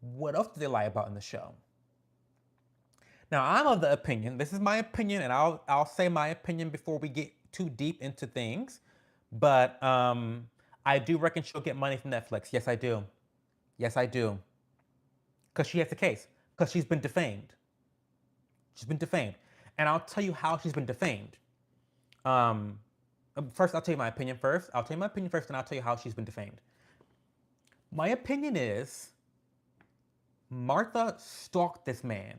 what else did they lie about in the show? Now, I'm of the opinion, this is my opinion, and I'll say my opinion before we get too deep into things, but I do reckon she'll get money from Netflix. Yes, I do. Yes, I do. Because she has a case. Because she's been defamed. She's been defamed. And I'll tell you how she's been defamed. Um, First, I'll tell you my opinion first. I'll tell you my opinion first, and I'll tell you how she's been defamed. My opinion is Martha stalked this man,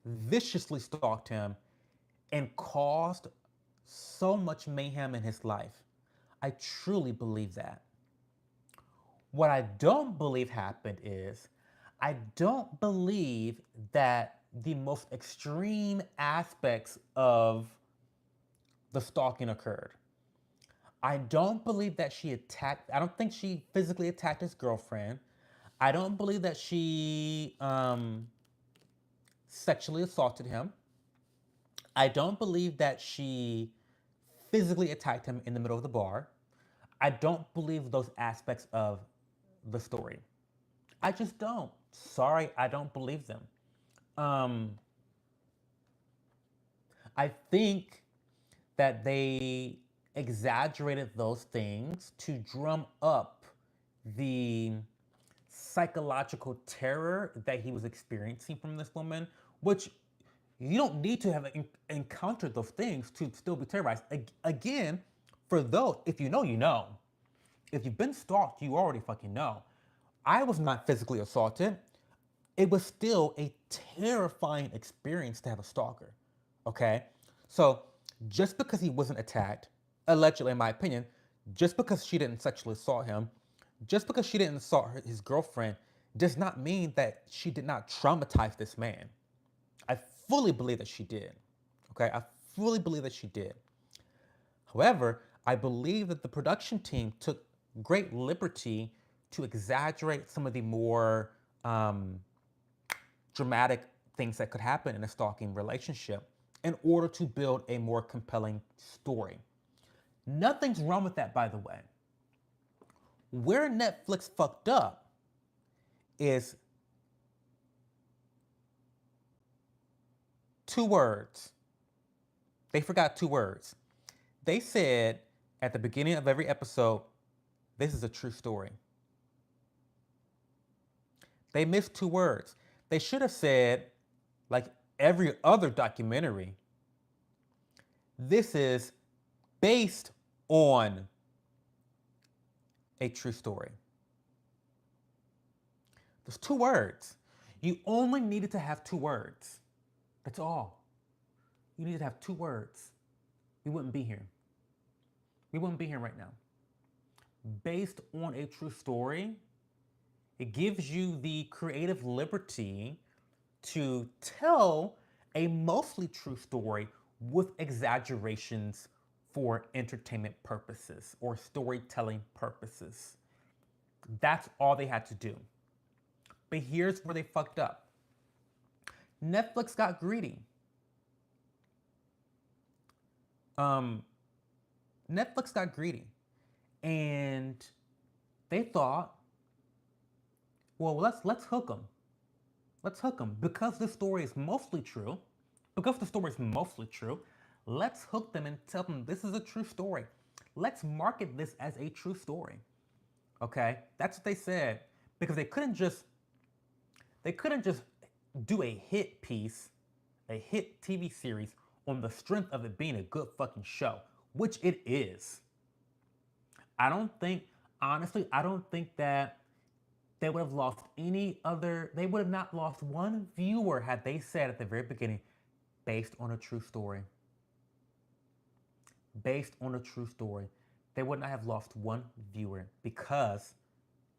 viciously stalked him, and caused so much mayhem in his life. I truly believe that. What I don't believe happened is I don't believe that the most extreme aspects of the stalking occurred. I don't believe that I don't think she physically attacked his girlfriend. I don't believe that she sexually assaulted him. I don't believe that she physically attacked him in the middle of the bar. I don't believe those aspects of the story. I just don't. Sorry, I don't believe them. Um, I think that they exaggerated those things to drum up the psychological terror that he was experiencing from this woman, which you don't need to have encountered those things to still be terrorized. Again, for those, if you know, you know. If you've been stalked, you already fucking know. I was not physically assaulted. It was still a terrifying experience to have a stalker. Okay? So just because he wasn't attacked, allegedly, in my opinion, just because she didn't sexually assault him, just because she didn't assault his girlfriend, does not mean that she did not traumatize this man. I fully believe that she did. Okay? I fully believe that she did. However, I believe that the production team took great liberty to exaggerate some of the more dramatic things that could happen in a stalking relationship in order to build a more compelling story. Nothing's wrong with that, by the way. Where Netflix fucked up is two words. They forgot two words. They said at the beginning of every episode, this is a true story. They missed two words. They should have said, like every other documentary, this is based on a true story. There's two words. You only needed to have two words. That's all. You needed to have two words. We wouldn't be here. We wouldn't be here right now. Based on a true story, it gives you the creative liberty to tell a mostly true story with exaggerations for entertainment purposes or storytelling purposes. That's all they had to do. But here's where they fucked up. Netflix got greedy. Netflix got greedy. And they thought, well, let's hook them. Let's hook them because this story is mostly true. Because the story is mostly true, let's hook them and tell them this is a true story. Let's market this as a true story. Okay, that's what they said because they couldn't just do a hit piece, a hit TV series on the strength of it being a good fucking show, which it is. I don't think, honestly, I don't think that they would have lost they would have not lost one viewer had they said at the very beginning, based on a true story. Based on a true story. They would not have lost one viewer because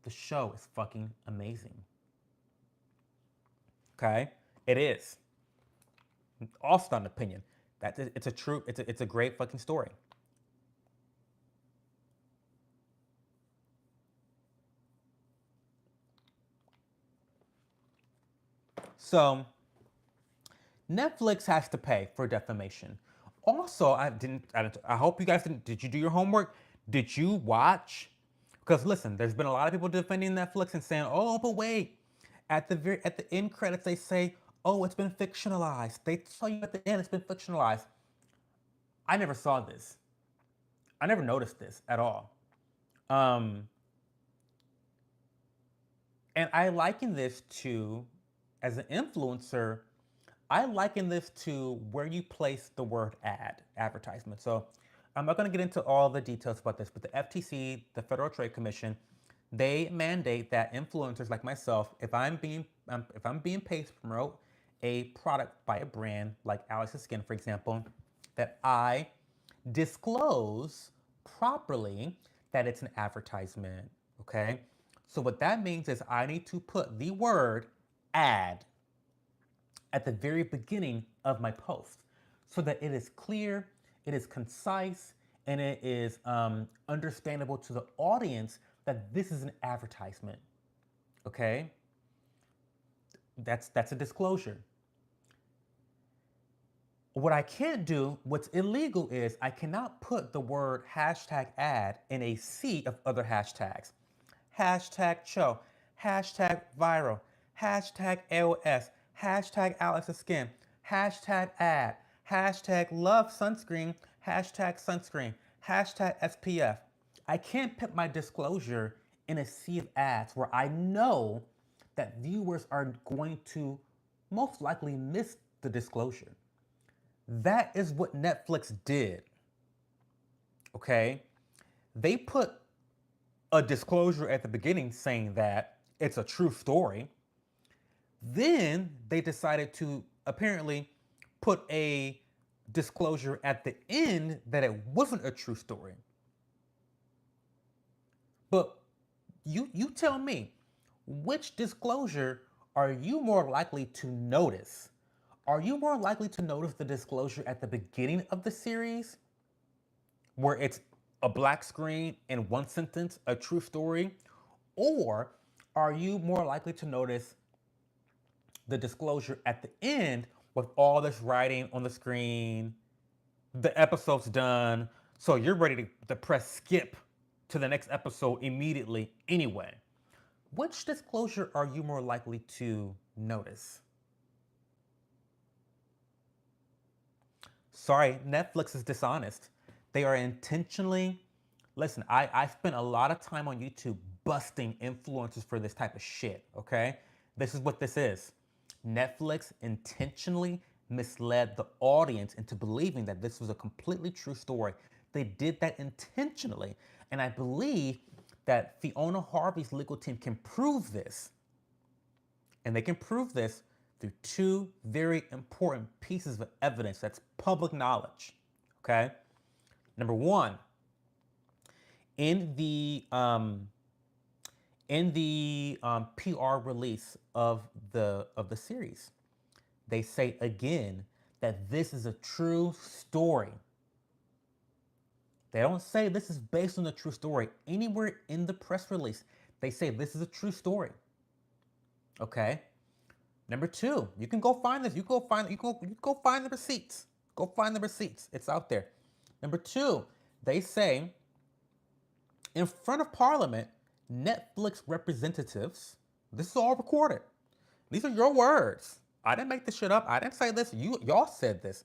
the show is fucking amazing. Okay? It is. Also not an opinion. It's a great fucking story. So Netflix has to pay for defamation. Also, I hope you guys didn't. Did you do your homework? Did you watch? Because listen, there's been a lot of people defending Netflix and saying, "Oh, but wait." At the end credits, they say, "Oh, it's been fictionalized." They tell you at the end it's been fictionalized. I never saw this. I never noticed this at all. Um, and I liken this to, as an influencer, I liken this to where you place the word advertisement. So I'm not going to get into all the details about this, but the FTC, the Federal Trade Commission, they mandate that influencers like myself, if I'm being paid to promote a product by a brand like Alex's Skin, for example, that I disclose properly that it's an advertisement. Okay. So what that means is I need to put the word ad at the very beginning of my post so that it is clear, it is concise, and it is understandable to the audience that this is an advertisement. Okay? That's a disclosure. What I can't do, what's illegal is I cannot put the word hashtag ad in a sea of other hashtags. Hashtag Cho, hashtag viral, hashtag AOS, hashtag Alex's Skin, hashtag ad, hashtag love sunscreen, hashtag SPF. I can't put my disclosure in a sea of ads where I know that viewers are going to most likely miss the disclosure. That is what Netflix did. Okay? They put a disclosure at the beginning saying that it's a true story. Then they decided to apparently put a disclosure at the end that it wasn't a true story. But you tell me, which disclosure are you more likely to notice? Are you more likely to notice the disclosure at the beginning of the series, where it's a black screen and one sentence, a true story? Or are you more likely to notice the disclosure at the end with all this writing on the screen? The episode's done, so you're ready to press skip to the next episode immediately anyway. Which disclosure are you more likely to notice? Sorry, Netflix is dishonest. They are intentionally, listen, I spent a lot of time on YouTube busting influencers for this type of shit, okay? This is what this is. Netflix intentionally misled the audience into believing that this was a completely true story. They did that intentionally. And I believe that Fiona Harvey's legal team can prove this. And they can prove this through two very important pieces of evidence that's public knowledge. Okay? Number one, in the PR release of the series, they say again that this is a true story. They don't say this is based on a true story anywhere in the press release. They say this is a true story. Okay. Number two, you can go find this. You go find the receipts. Go find the receipts. It's out there. Number two, they say In front of Parliament, Netflix representatives, this is all recorded. These are your words. I didn't make this shit up. I didn't say this. Y'all said this.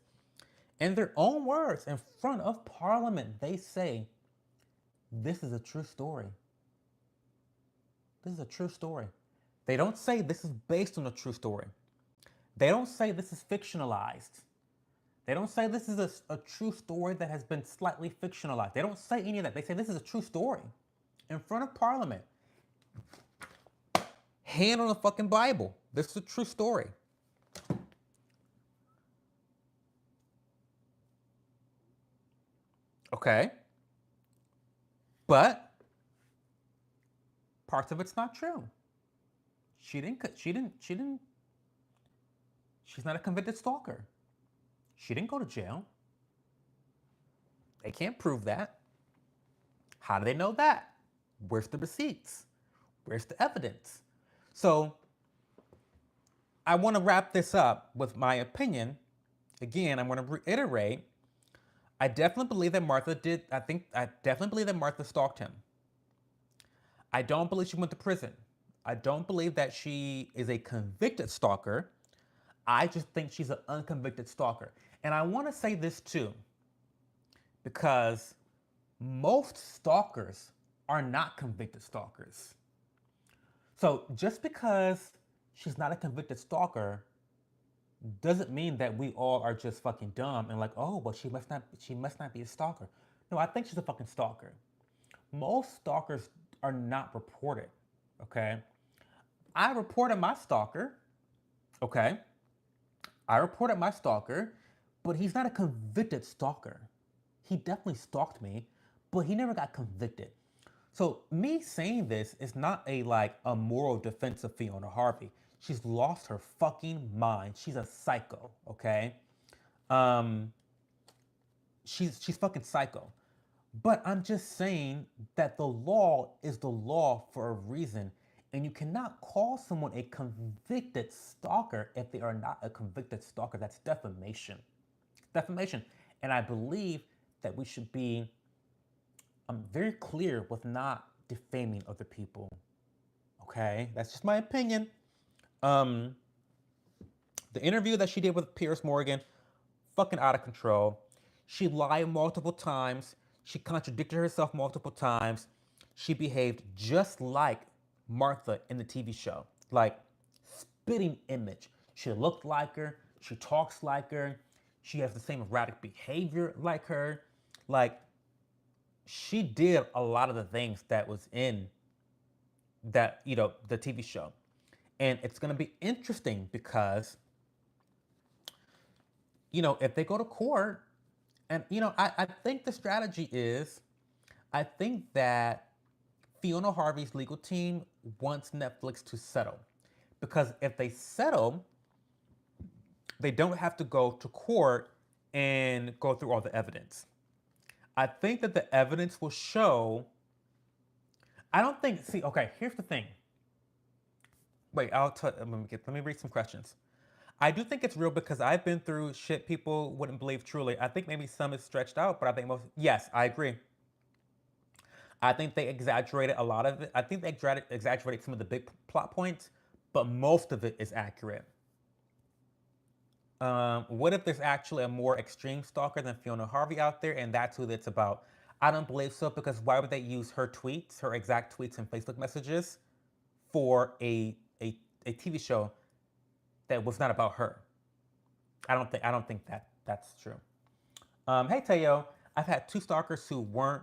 In their own words, in front of Parliament, they say, this is a true story. This is a true story. They don't say this is based on a true story. They don't say this is fictionalized. They don't say this is a true story that has been slightly fictionalized. They don't say any of that. They say this is a true story. In front of Parliament. Hand on the fucking Bible. This is a true story. Okay. But parts of it's not true. She's not a convicted stalker. She didn't go to jail. They can't prove that. How do they know that? Where's the receipts? Where's the evidence? So I want to wrap this up with my opinion. Again, I'm going to reiterate. I definitely believe that Martha stalked him. I don't believe she went to prison. I don't believe that she is a convicted stalker. I just think she's an unconvicted stalker. And I want to say this too, because most stalkers are not convicted stalkers. So just because she's not a convicted stalker doesn't mean that we all are just fucking dumb and like, oh, well, she must not be a stalker. No, I think she's a fucking stalker. Most stalkers are not reported, okay? I reported my stalker, okay? I reported my stalker, but he's not a convicted stalker. He definitely stalked me, but he never got convicted. So me saying this is not a moral defense of Fiona Harvey. She's lost her fucking mind. She's a psycho, okay? She's fucking psycho. But I'm just saying that the law is the law for a reason, and you cannot call someone a convicted stalker if they are not a convicted stalker. That's defamation. Defamation. And I believe that we should be very clear with not defaming other people. Okay? That's just my opinion. The interview that she did with Piers Morgan, fucking out of control. She lied multiple times. She contradicted herself multiple times. She behaved just like Martha in the TV show. Like, spitting image. She looked like her. She talks like her. She has the same erratic behavior like her. Like, she did a lot of the things that was in that, the TV show. And it's going to be interesting because, if they go to court, and, I think the strategy is, I think that Fiona Harvey's legal team wants Netflix to settle. Because if they settle, they don't have to go to court and go through all the evidence. I think that the evidence will show. Okay, here's the thing. Wait, let me read some questions. I do think it's real because I've been through shit people wouldn't believe truly. I think maybe some is stretched out, but I think yes, I agree. I think they exaggerated a lot of it. I think they exaggerated some of the big plot points, but most of it is accurate. What if there's actually a more extreme stalker than Fiona Harvey out there, and that's who it's about? I don't believe so, because why would they use her tweets, her exact tweets and Facebook messages, for a TV show that was not about her? I don't think that's true. Hey Teo, I've had 2 stalkers who weren't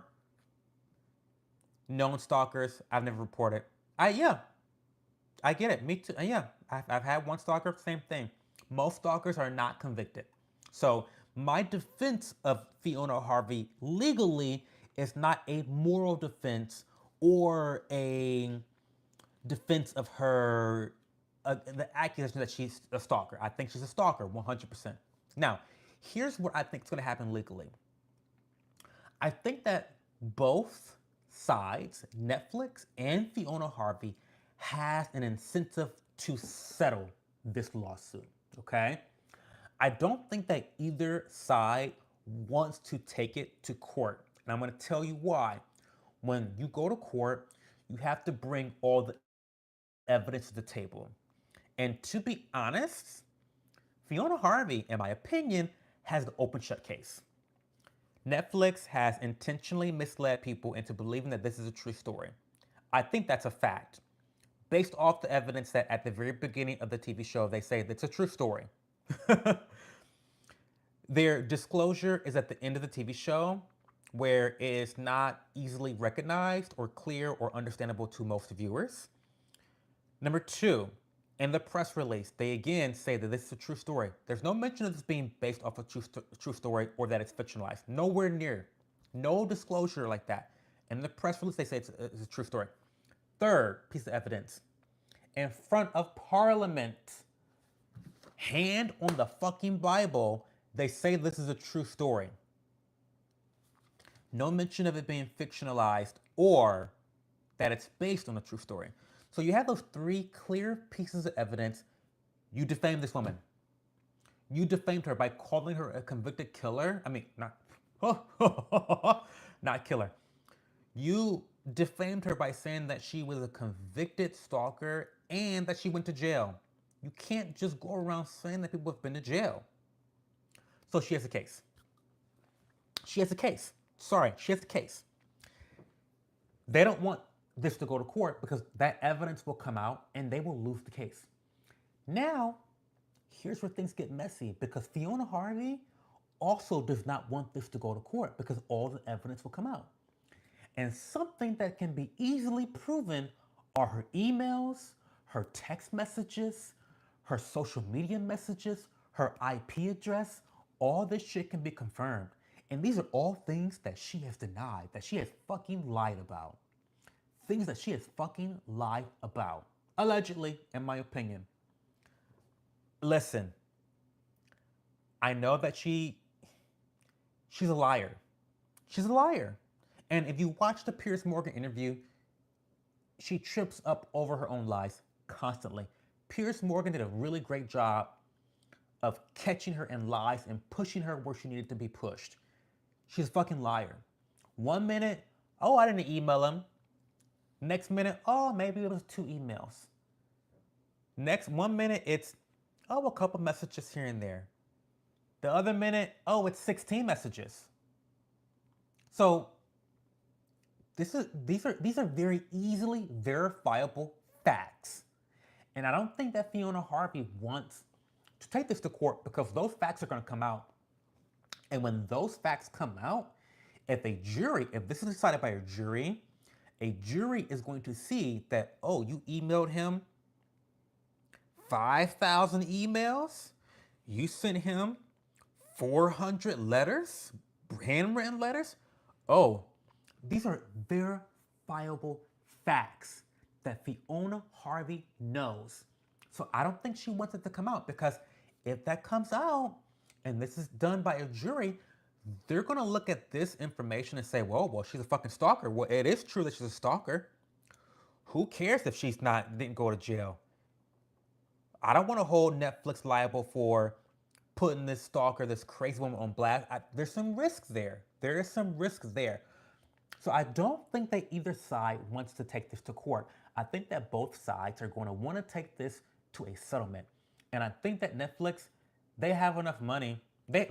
known stalkers. I've never reported. I get it. Me too. Yeah, I've had 1 stalker. Same thing. Most stalkers are not convicted. So my defense of Fiona Harvey legally is not a moral defense or a defense of her, the accusation that she's a stalker. I think she's a stalker, 100%. Now, here's what I think is going to happen legally. I think that both sides, Netflix and Fiona Harvey, has an incentive to settle this lawsuit, okay? I don't think that either side wants to take it to court, and I'm going to tell you why. When you go to court, you have to bring all the evidence to the table. And to be honest, Fiona Harvey, in my opinion, has the open shut case. Netflix has intentionally misled people into believing that this is a true story. I think that's a fact. Based off the evidence that at the very beginning of the TV show, they say that's a true story. Their disclosure is at the end of the TV show, where it is not easily recognized or clear or understandable to most viewers. Number two, in the press release, they again say that this is a true story. There's no mention of this being based off a true story or that it's fictionalized. Nowhere near. No disclosure like that. In the press release, they say it's a true story. Third piece of evidence. In front of Parliament, hand on the fucking Bible, they say this is a true story. No mention of it being fictionalized or that it's based on a true story. So you have those three clear pieces of evidence. You defamed this woman. You defamed her by calling her a convicted killer. I mean, not killer. You defamed her by saying that she was a convicted stalker and that she went to jail. You can't just go around saying that people have been to jail. So she has a case. She has a case. Sorry, she has a case. They don't want this to go to court because that evidence will come out and they will lose the case. Now, here's where things get messy because Fiona Harvey also does not want this to go to court because all the evidence will come out. And something that can be easily proven are her emails, her text messages, her social media messages, her IP address. All this shit can be confirmed. And these are all things that she has denied, that she has fucking lied about. Things that she has fucking lied about. Allegedly, in my opinion. Listen, I know that she's a liar. She's a liar. And if you watch the Piers Morgan interview, she trips up over her own lies constantly. Piers Morgan did a really great job of catching her in lies and pushing her where she needed to be pushed. She's a fucking liar. 1 minute, oh, I didn't email him. Next minute, oh, maybe it was 2 emails. Next 1 minute, it's, oh, a couple messages here and there. The other minute, oh, it's 16 messages. So these are very easily verifiable facts. And I don't think that Fiona Harvey wants to take this to court because those facts are going to come out. And when those facts come out, if this is decided by a jury is going to see that, oh, you emailed him 5,000 emails, you sent him 400 letters, handwritten letters. Oh, these are verifiable facts that Fiona Harvey knows. So I don't think she wants it to come out because if that comes out and this is done by a jury, they're going to look at this information and say, well, she's a fucking stalker. Well, it is true that she's a stalker. Who cares if didn't go to jail? I don't want to hold Netflix liable for putting this stalker, this crazy woman on blast. There's some risks there. There is some risks there. So I don't think that either side wants to take this to court. I think that both sides are going to want to take this to a settlement. And I think that Netflix, they have enough money. They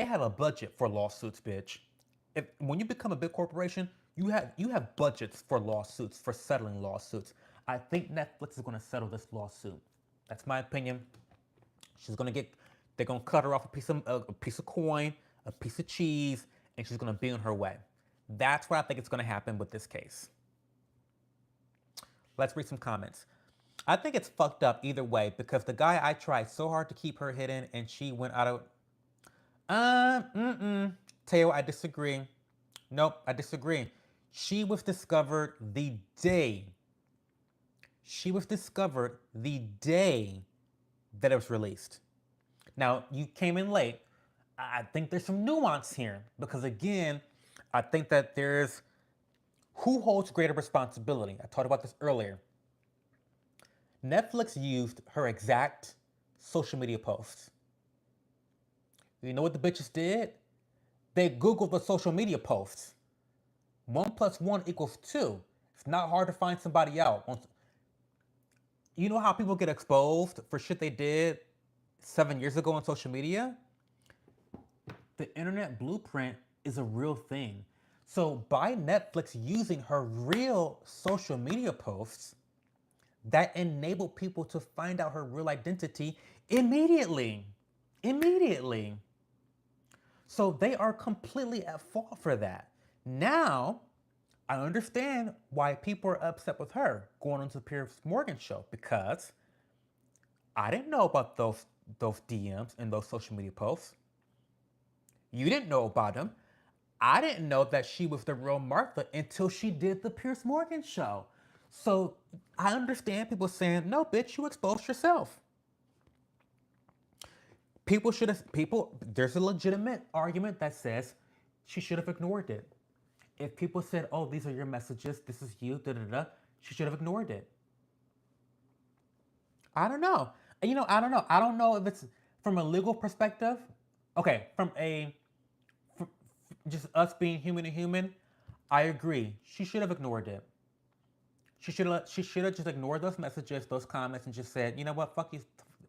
have a budget for lawsuits, bitch. When you become a big corporation, you have budgets for lawsuits, for settling lawsuits. I think Netflix is going to settle this lawsuit. That's my opinion. They're going to cut her off a piece of coin, a piece of cheese, and she's going to be on her way. That's what I think is going to happen with this case. Let's read some comments. I think it's fucked up either way because the guy I tried so hard to keep her hidden and she went out of... Teo, I disagree. Nope, I disagree. She was discovered the day that it was released. Now, you came in late. I think there's some nuance here because again, I think that there's who holds greater responsibility. I talked about this earlier. Netflix used her exact social media posts. You know what the bitches did? They Googled the social media posts. 1 plus 1 equals 2. It's not hard to find somebody out. You know how people get exposed for shit they did 7 years ago on social media? The internet blueprint is a real thing. So by Netflix using her real social media posts, that enabled people to find out her real identity immediately. Immediately. So they are completely at fault for that. Now, I understand why people are upset with her going on to the Piers Morgan show, because I didn't know about those DMs and those social media posts. You didn't know about them. I didn't know that she was the real Martha until she did the Piers Morgan show. So I understand people saying, no, bitch, you exposed yourself. There's a legitimate argument that says she should have ignored it. If people said, oh, these are your messages, this is you, da da da, she should have ignored it. I don't know. I don't know. I don't know if it's from a legal perspective. Okay, just us being human to human, I agree. She should have ignored it. She should have just ignored those messages, those comments, and just said, you know what, fuck you.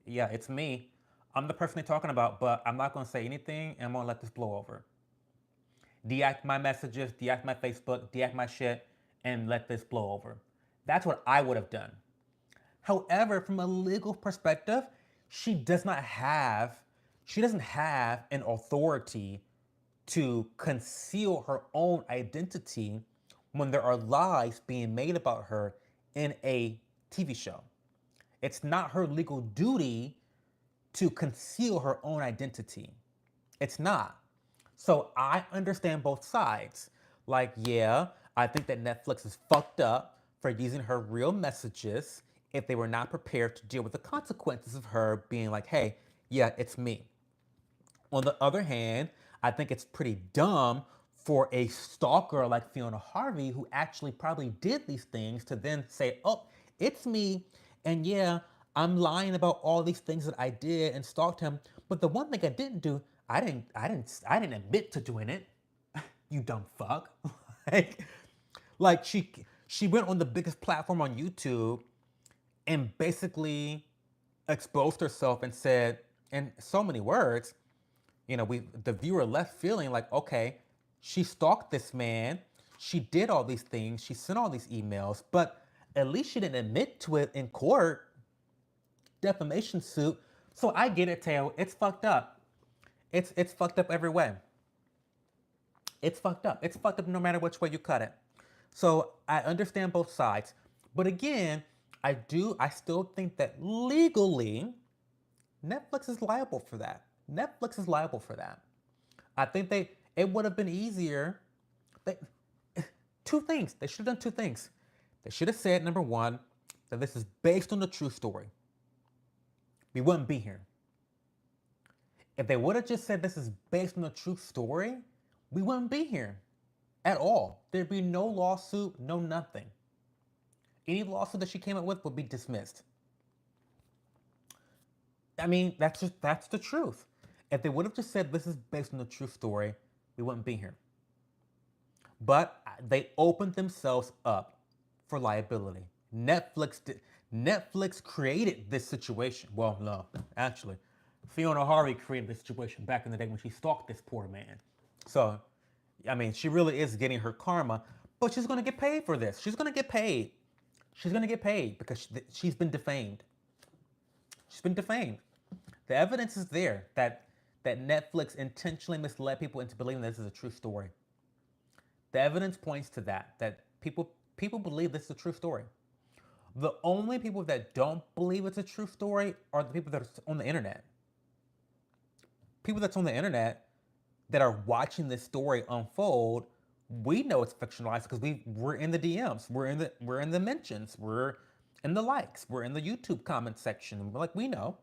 Yeah, it's me. I'm the person they're talking about, but I'm not gonna say anything, and I'm gonna let this blow over. Deact my messages, deact my Facebook, deact my shit, and let this blow over. That's what I would have done. However, from a legal perspective, she does not have, she doesn't have an authority to conceal her own identity when there are lies being made about her in a TV show. It's not her legal duty to conceal her own identity. It's not. So I understand both sides. Like, yeah, I think that Netflix is fucked up for using her real messages if they were not prepared to deal with the consequences of her being like, hey, yeah, it's me. On the other hand, I think it's pretty dumb for a stalker like Fiona Harvey, who actually probably did these things, to then say, oh, it's me. And yeah, I'm lying about all these things that I did and stalked him. But the one thing I didn't do, I didn't admit to doing it. You dumb fuck. like, like she went on the biggest platform on YouTube and basically exposed herself and said, in so many words, the viewer left feeling like, okay, she stalked this man, she did all these things, she sent all these emails, but at least she didn't admit to it in court, defamation suit. So I get it, Teo. It's fucked up. It's fucked up every way. It's fucked up. It's fucked up no matter which way you cut it. So I understand both sides. But again, I still think that legally, Netflix is liable for that. Netflix is liable for that. I think it would have been easier. They, two things. They should have done two things. They should have said, number one, that this is based on a true story. We wouldn't be here. If they would have just said this is based on a true story, we wouldn't be here at all. There'd be no lawsuit, no nothing. Any lawsuit that she came up with would be dismissed. I mean, that's the truth. If they would have just said this is based on a true story, we wouldn't be here. But they opened themselves up for liability. Netflix created this situation. Well, no, actually, Fiona Harvey created this situation back in the day when she stalked this poor man. So, I mean, she really is getting her karma, but she's going to get paid for this. She's going to get paid. She's going to get paid because she's been defamed. She's been defamed. The evidence is there that Netflix intentionally misled people into believing this is a true story. The evidence points to that people believe this is a true story. The only people that don't believe it's a true story are the people that are on the internet. People that's on the internet that are watching this story unfold, we know it's fictionalized because we're in the DMs, we're in the mentions, we're in the likes, we're in the YouTube comment section. We're like, we know.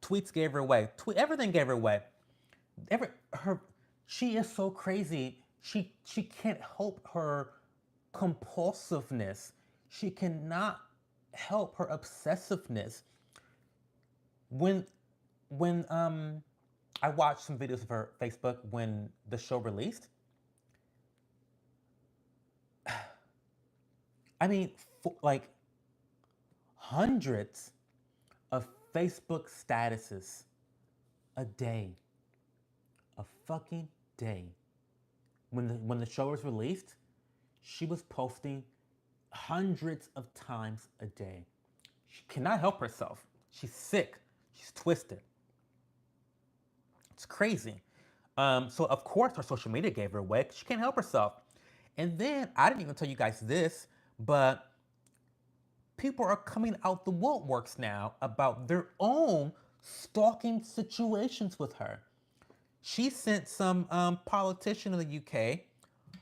Tweets gave her away. Everything gave her away. She is so crazy. She can't help her compulsiveness. She cannot help her obsessiveness. When I watched some videos of her Facebook when the show released, I mean, like hundreds of Facebook statuses a day, a fucking day. When the show was released, she was posting hundreds of times a day. She cannot help herself. She's sick. She's twisted. It's crazy. So of course her social media gave her away. She can't help herself. And then I didn't even tell you guys this, but people are coming out the woodworks now about their own stalking situations with her. She sent some politician in the UK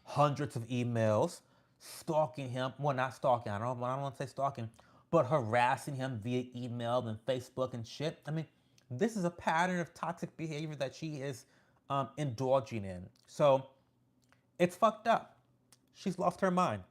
hundreds of emails stalking him. Well, not stalking. I don't want to say stalking, but harassing him via email and Facebook and shit. I mean, this is a pattern of toxic behavior that she is indulging in. So it's fucked up. She's lost her mind.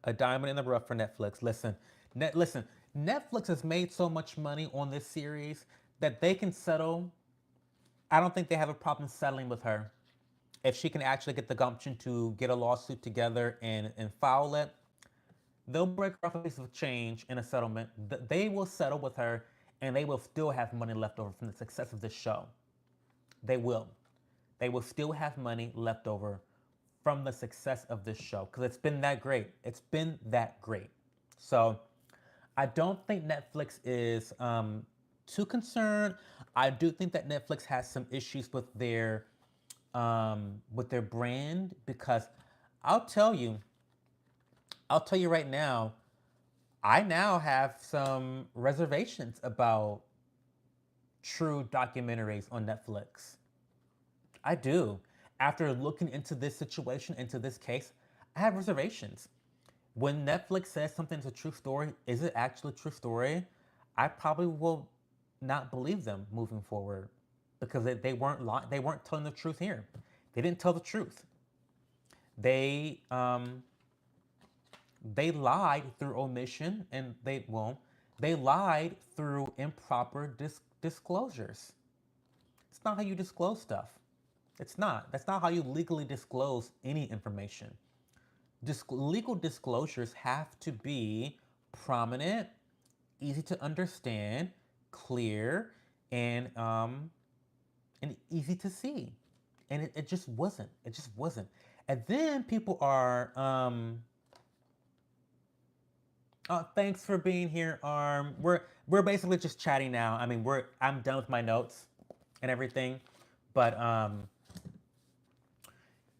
A diamond in the rough for Netflix. Listen. Netflix has made so much money on this series that they can settle. I don't think they have a problem settling with her. If she can actually get the gumption to get a lawsuit together and file it, they'll break her off a piece of change in a settlement. They will settle with her, and they will still have money left over from the success of this show. They will. They will still have money left over from the success of this show because it's been that great. It's been that great. So I don't think Netflix is too concerned. I do think that Netflix has some issues with their brand because I'll tell you, I'll tell you right now, I now have some reservations about true documentaries on Netflix. I do. After looking into this situation, into this case, I have reservations. When Netflix says something's a true story, is it actually a true story? I probably will not believe them moving forward because they weren't telling the truth here. They didn't tell the truth. They um, they lied through omission and they lied through improper disclosures. It's not how you disclose stuff. It's not. That's not how you legally disclose any information. Legal disclosures have to be prominent, easy to understand, clear, and easy to see. And it just wasn't. It just wasn't. And then people are thanks for being here, Arm. We're basically just chatting now. I mean, I'm done with my notes and everything, but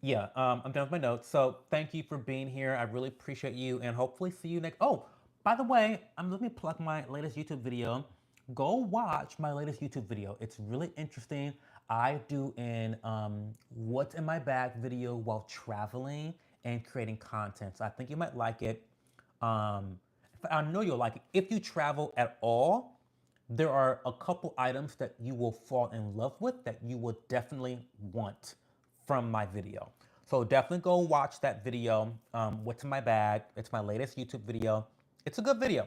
yeah, I'm done with my notes. So thank you for being here. I really appreciate you, and hopefully see you next. Oh, by the way, let me plug my latest YouTube video. Go watch my latest YouTube video. It's really interesting. I do an what's in my bag video while traveling and creating content. So I think you might like it. Um, I know you'll like it. If you travel at all, there are a couple items that you will fall in love with that you will definitely want from my video. So definitely go watch that video. What's in my bag? It's my latest YouTube video. It's a good video.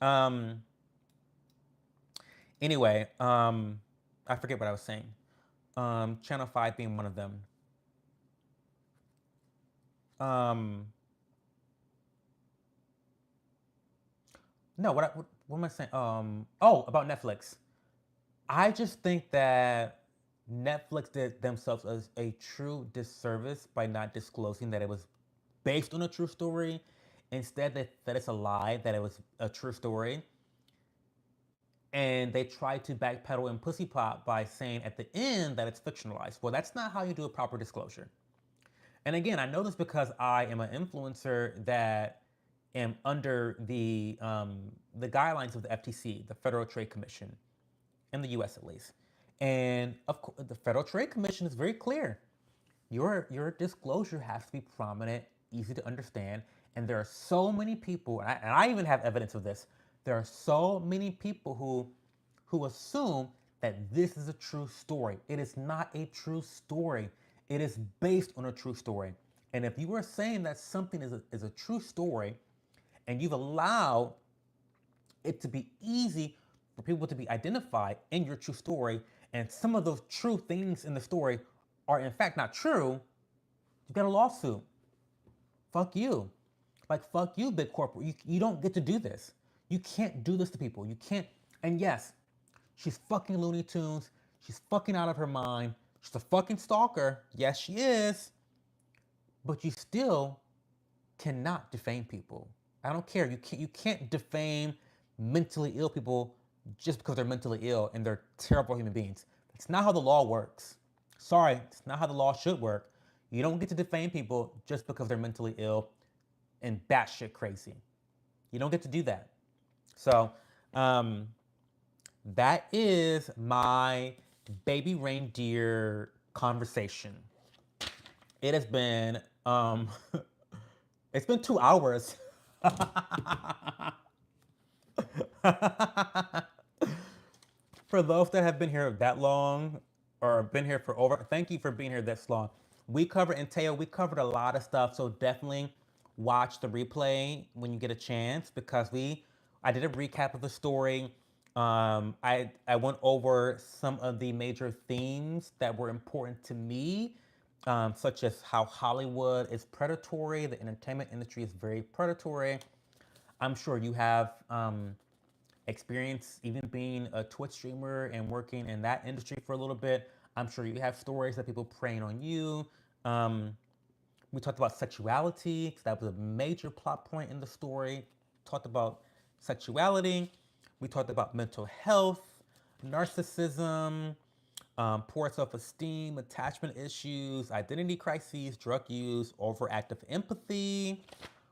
Um, anyway, I forget what I was saying. Channel 5 being one of them. Um, no, what am I saying? Oh, about Netflix. I just think that Netflix did themselves a true disservice by not disclosing that it was based on a true story. Instead, that it's a lie, that it was a true story. And they tried to backpedal and pussy pop by saying at the end that it's fictionalized. Well, that's not how you do a proper disclosure. And again, I know this because I am an influencer that am under the guidelines of the FTC, the Federal Trade Commission, in the U.S. at least. And of course, the Federal Trade Commission is very clear. Your disclosure has to be prominent, easy to understand. And there are so many people, and I even have evidence of this. There are so many people who assume that this is a true story. It is not a true story. It is based on a true story. And if you are saying that something is a true story, and you've allowed it to be easy for people to be identified in your true story, and some of those true things in the story are in fact not true, you got a lawsuit. Fuck you. Like, fuck you, big corporate. You don't get to do this. You can't do this to people. You can't. And yes, she's fucking Looney Tunes. She's fucking out of her mind. She's a fucking stalker. Yes, she is. But you still cannot defame people. I don't care. You can't defame mentally ill people just because they're mentally ill and they're terrible human beings. That's not how the law works. Sorry, it's not how the law should work. You don't get to defame people just because they're mentally ill and batshit crazy. You don't get to do that. So, um, that is my baby reindeer conversation. It has been it's been 2 hours. For those that have been here that long or been here for over, thank you for being here this long. We covered, and Teo, we covered a lot of stuff, so definitely watch the replay when you get a chance because I did a recap of the story. I went over some of the major themes that were important to me, such as how Hollywood is predatory, the entertainment industry is very predatory. I'm sure you have experience even being a Twitch streamer and working in that industry for a little bit. I'm sure you have stories of people preying on you. Um, we talked about sexuality because that was a major plot point in the story. Talked about sexuality. We talked about mental health, narcissism, poor self-esteem, attachment issues, identity crises, drug use, overactive empathy.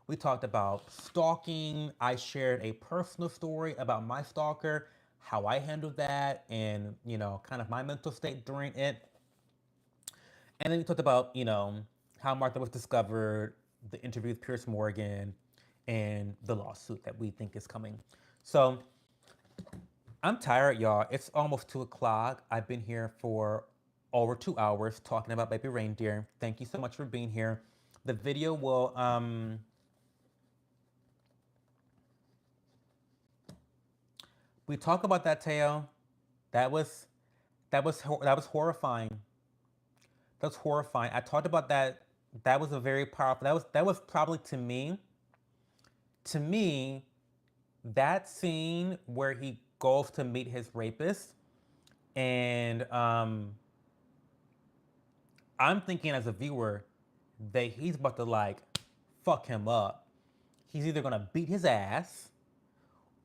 We talked about stalking. I shared a personal story about my stalker, how I handled that, and kind of my mental state during it. And then we talked about, how Martha was discovered, the interview with Pierce Morgan, and the lawsuit that we think is coming. So I'm tired, y'all. It's almost 2 o'clock. I've been here for over 2 hours talking about baby reindeer. Thank you so much for being here. The video will we talk about that, Teo. That was that was horrifying. That's horrifying. I talked about that. That was a very powerful. That was probably to me that scene where he goes to meet his rapist, and I'm thinking as a viewer that he's about to like fuck him up. He's either gonna beat his ass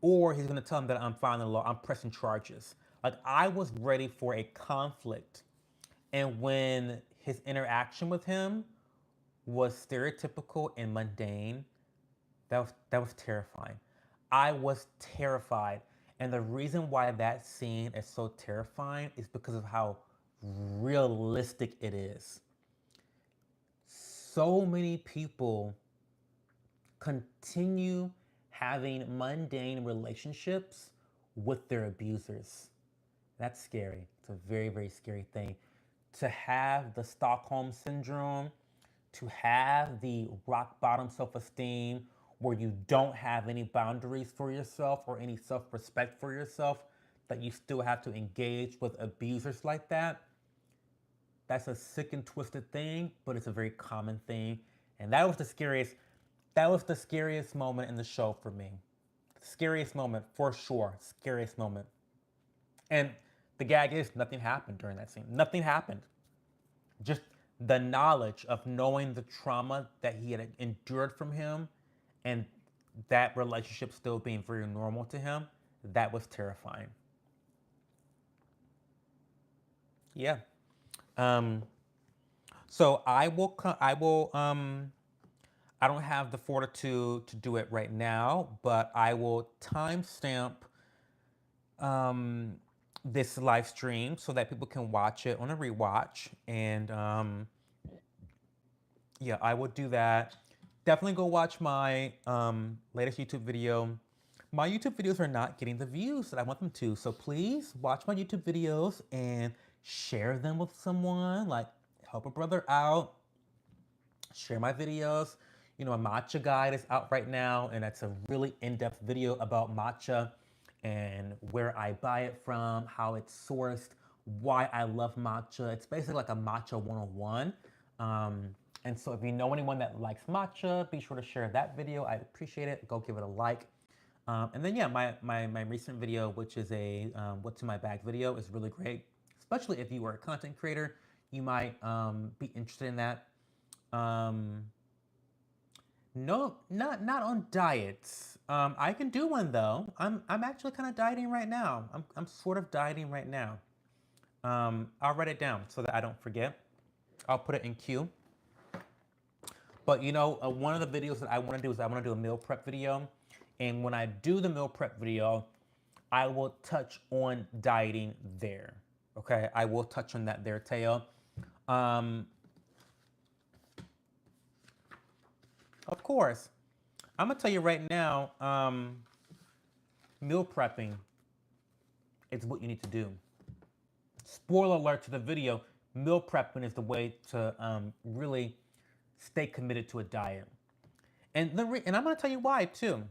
or he's gonna tell him that I'm filing the law, I'm pressing charges. Like I was ready for a conflict. And when his interaction with him was stereotypical and mundane, that was terrifying. I was terrified. And the reason why that scene is so terrifying is because of how realistic it is. So many people continue having mundane relationships with their abusers. That's scary. It's a very, very scary thing. To have the Stockholm syndrome, to have the rock bottom self esteem where you don't have any boundaries for yourself or any self respect for yourself, that you still have to engage with abusers like that. That's a sick and twisted thing, but it's a very common thing. And that was the scariest moment in the show for me. Scariest moment for sure. Scariest moment. And the gag is nothing happened during that scene. Nothing happened. Just the knowledge of knowing the trauma that he had endured from him and that relationship still being very normal to him, that was terrifying. Yeah. Um, so I don't have the fortitude to do it right now, but I will timestamp um, this live stream so that people can watch it on a rewatch. And yeah, I will do that. Definitely go watch my latest YouTube video. My YouTube videos are not getting the views that I want them to, so please watch my YouTube videos and share them with someone. Like, help a brother out. Share my videos. A matcha guide is out right now, and that's a really in-depth video about matcha and where I buy it from, how it's sourced, why I love matcha. It's basically like a matcha 101. And so if you know anyone that likes matcha, be sure to share that video. I'd appreciate it. Go give it a like. And then yeah, my recent video, which is a what's in my bag video, is really great. Especially if you are a content creator, you might be interested in that. Um, no, not on diets. I can do one though. I'm actually kind of dieting right now. I'm sort of dieting right now. I'll write it down so that I don't forget. I'll put it in queue. But you know, one of the videos that I want to do is I want to do a meal prep video. And when I do the meal prep video, I will touch on dieting there. Okay, I will touch on that there, Teo. Um, of course, I'm gonna tell you right now, meal prepping is what you need to do. Spoiler alert to the video, meal prepping is the way to really stay committed to a diet. And I'm gonna tell you why too.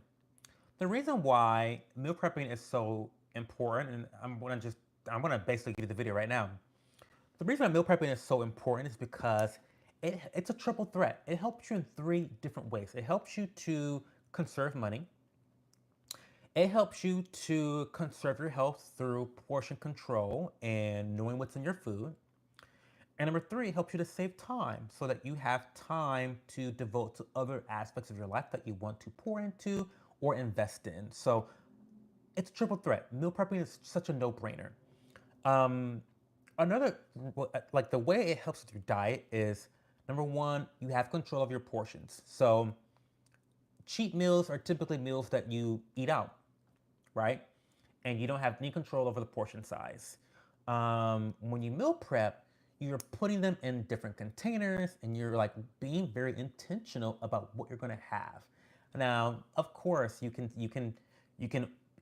The reason why meal prepping is so important, and I'm gonna basically give you the video right now. The reason why meal prepping is so important is because it's a triple threat. It helps you in three different ways. It helps you to conserve money. It helps you to conserve your health through portion control and knowing what's in your food. And number three, it helps you to save time so that you have time to devote to other aspects of your life that you want to pour into or invest in. So it's a triple threat. Meal prepping is such a no-brainer. Um, Another, like the way it helps with your diet is number one, you have control of your portions. So cheat meals are typically meals that you eat out, right? And you don't have any control over the portion size. When you meal prep, you're putting them in different containers and you're like being very intentional about what you're gonna have. Now, of course, you can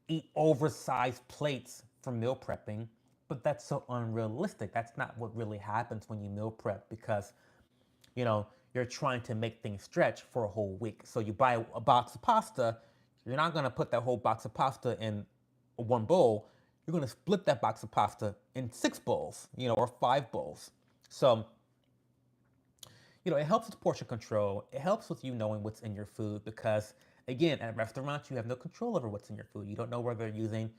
eat oversized plates for meal prepping, but that's so unrealistic. That's not what really happens when you meal prep because you're trying to make things stretch for a whole week. So you buy a box of pasta, you're not gonna put that whole box of pasta in one bowl. You're gonna split that box of pasta in 6 bowls, or 5 bowls. So, it helps with portion control. It helps with you knowing what's in your food because, again, at restaurants, you have no control over what's in your food. You don't know whether they're using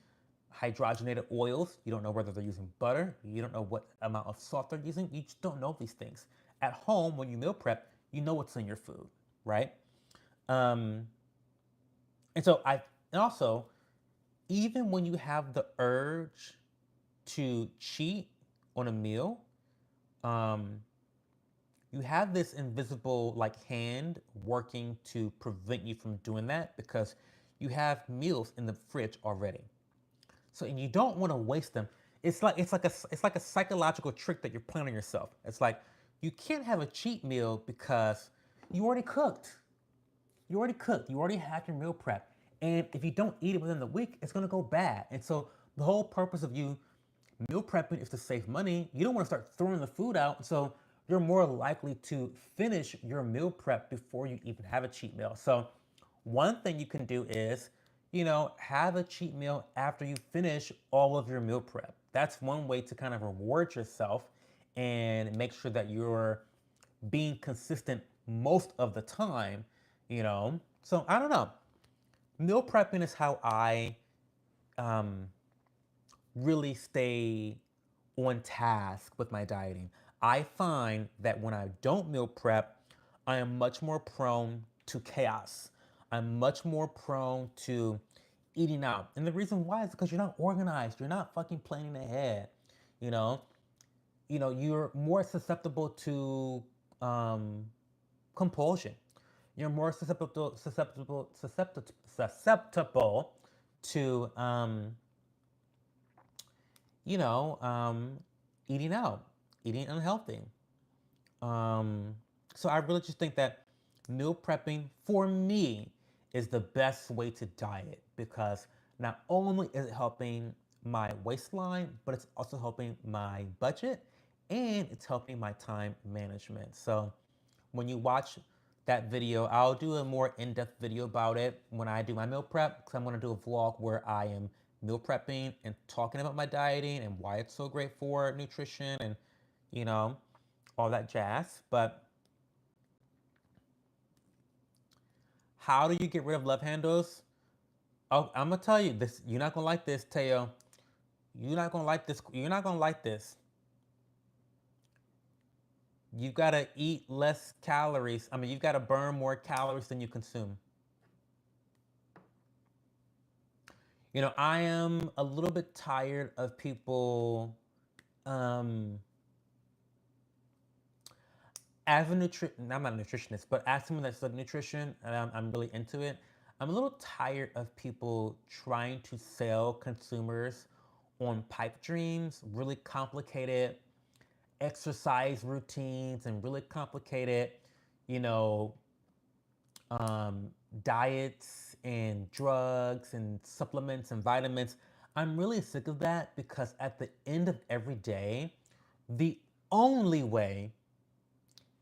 hydrogenated oils. You don't know whether they're using butter. You don't know what amount of salt they're using. You just don't know these things. At home, when you meal prep, you know what's in your food, right? Um, and also, even when you have the urge to cheat on a meal, um, you have this invisible like hand working to prevent you from doing that because you have meals in the fridge already. So and you don't want to waste them. It's like a psychological trick that you're playing on yourself. It's like you can't have a cheat meal because you already cooked. You already cooked. You already had your meal prep. And if you don't eat it within the week, it's gonna go bad. And so the whole purpose of you meal prepping is to save money. You don't want to start throwing the food out. So you're more likely to finish your meal prep before you even have a cheat meal. So one thing you can do is, have a cheat meal after you finish all of your meal prep. That's one way to kind of reward yourself and make sure that you're being consistent most of the time. So I don't know. Meal prepping is how I um, really stay on task with my dieting. I find that when I don't meal prep, I am much more prone to chaos. I'm much more prone to eating out. And the reason why is because you're not organized. You're not fucking planning ahead. You know, you're more susceptible to compulsion. You're more susceptible to you know, um, eating out, eating unhealthy. Um, so I really just think that meal prepping for me is the best way to diet because not only is it helping my waistline, but it's also helping my budget and it's helping my time management. So when you watch that video, I'll do a more in-depth video about it when I do my meal prep because I'm going to do a vlog where I am meal prepping and talking about my dieting and why it's so great for nutrition and, you know, all that jazz. But how do you get rid of love handles? Oh, I'm gonna tell you this. You're not gonna like this, Teo. You're not gonna like this. You're not gonna like this. You've got to eat less calories. I mean, you've got to burn more calories than you consume. You know, I am a little bit tired of people. Um, as a I'm not a nutritionist, but as someone that's like nutrition, and I'm really into it. I'm a little tired of people trying to sell consumers on pipe dreams, really complicated exercise routines, and really complicated, you know, um, diets and drugs and supplements and vitamins. I'm really sick of that because at the end of every day, the only way,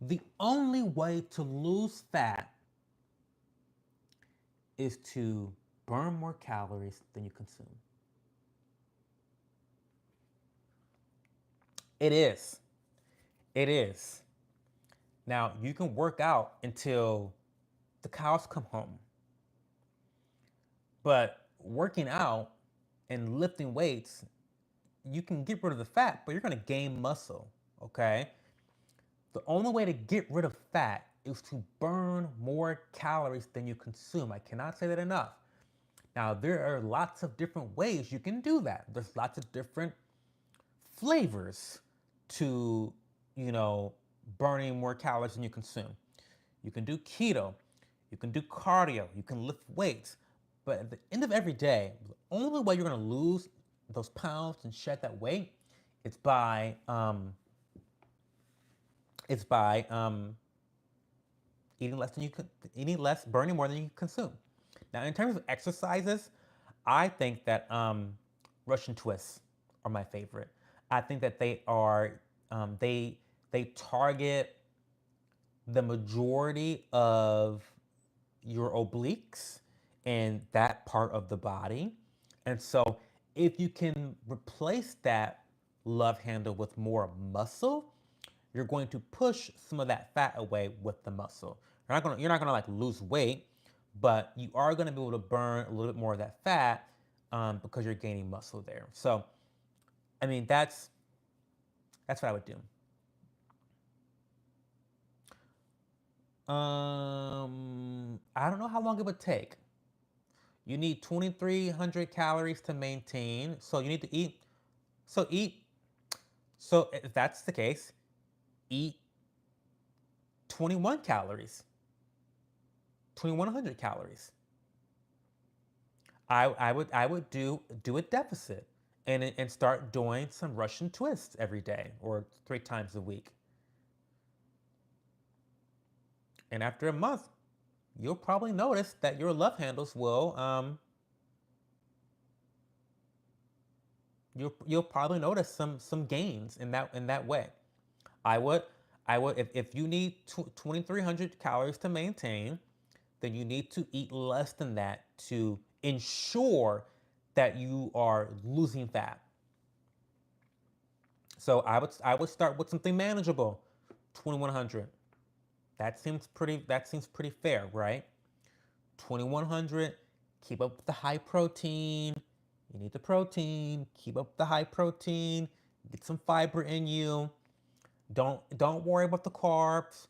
the only way to lose fat is to burn more calories than you consume. It is. It is. Now, you can work out until the cows come home. But working out and lifting weights, you can get rid of the fat, but you're going to gain muscle, okay? The only way to get rid of fat is to burn more calories than you consume. I cannot say that enough. Now, there are lots of different ways you can do that. There's lots of different flavors to, you know, burning more calories than you consume. You can do keto, you can do cardio, you can lift weights. But at the end of every day, the only way you're going to lose those pounds and shed that weight is by eating less than you eating less, burning more than you consume. Now, in terms of exercises, I think that Russian twists are my favorite. I think that they are they target the majority of your obliques and that part of the body. And so if you can replace that love handle with more muscle, you're going to push some of that fat away with the muscle. You're not gonna like lose weight, but you are gonna be able to burn a little bit more of that fat because you're gaining muscle there. So, I mean, that's what I would do. I don't know how long it would take. You need 2,300 calories to maintain. So you need to eat. So eat. So if that's the case, eat 21 calories, 2,100 calories. I would do a deficit and start doing some Russian twists every day or 3 times a week. And after a month, you'll probably notice that your love handles will you'll probably notice some gains in that way. I would I would if you need 2,300 calories to maintain, then you need to eat less than that to ensure that you are losing fat. So I would start with something manageable, 2,100. That seems pretty fair, right? 2,100. Keep up with the high protein. You need the protein. Keep up with the high protein. Get some fiber in you. Don't worry about the carbs.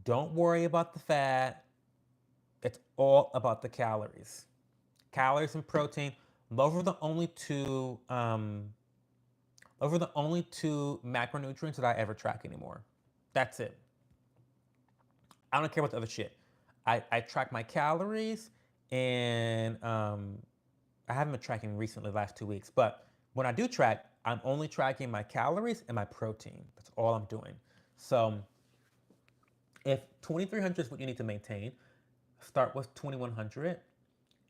Don't worry about the fat. It's all about the calories. Calories and protein. Those are the only two. Those are the only two macronutrients that I ever track anymore. That's it. I don't care about the other shit. I track my calories and I haven't been tracking recently the last 2 weeks, but when I do track, I'm only tracking my calories and my protein. That's all I'm doing. So if 2,300 is what you need to maintain, start with 2,100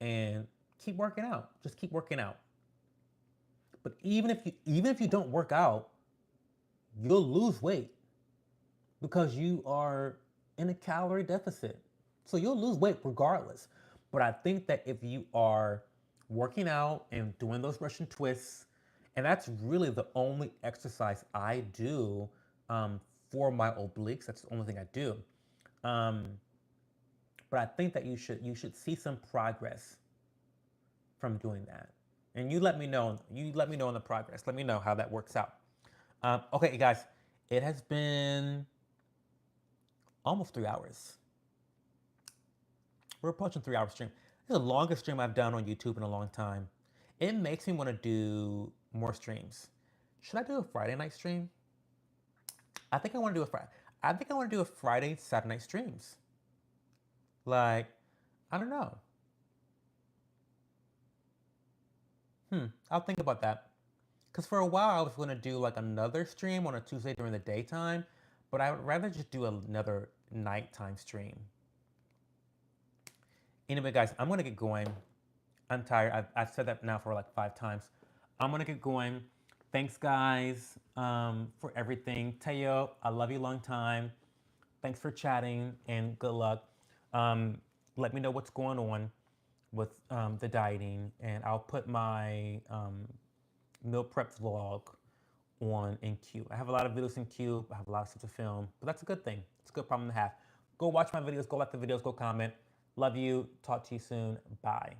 and keep working out. Just keep working out. But even if you don't work out, you'll lose weight because you are in a calorie deficit. So you'll lose weight regardless. But I think that if you are working out and doing those Russian twists. And that's really the only exercise I do for my obliques. That's the only thing I do. Um, but I think that you should see some progress from doing that. And you let me know. You let me know in the progress. Let me know how that works out. Okay, guys, it has been almost 3 hours. We're approaching 3 hour stream. This is the longest stream I've done on YouTube in a long time. It makes me want to do more streams. Should I do a Friday night stream? I think I want to do a Friday. I think I want to do a Friday, Saturday night streams. Like, I don't know. I'll think about that. Because for a while I was going to do like another stream on a Tuesday during the daytime, but I would rather just do another nighttime stream. Anyway, guys, I'm going to get going. I'm tired. I've said that now for like 5 times. I'm going to get going. Thanks, guys, for everything. Teo, I love you long time. Thanks for chatting and good luck. Let me know what's going on with the dieting, and I'll put my meal prep vlog on in queue. I have a lot of videos in queue. I have a lot of stuff to film, but that's a good thing. It's a good problem to have. Go watch my videos. Go like the videos. Go comment. Love you. Talk to you soon. Bye.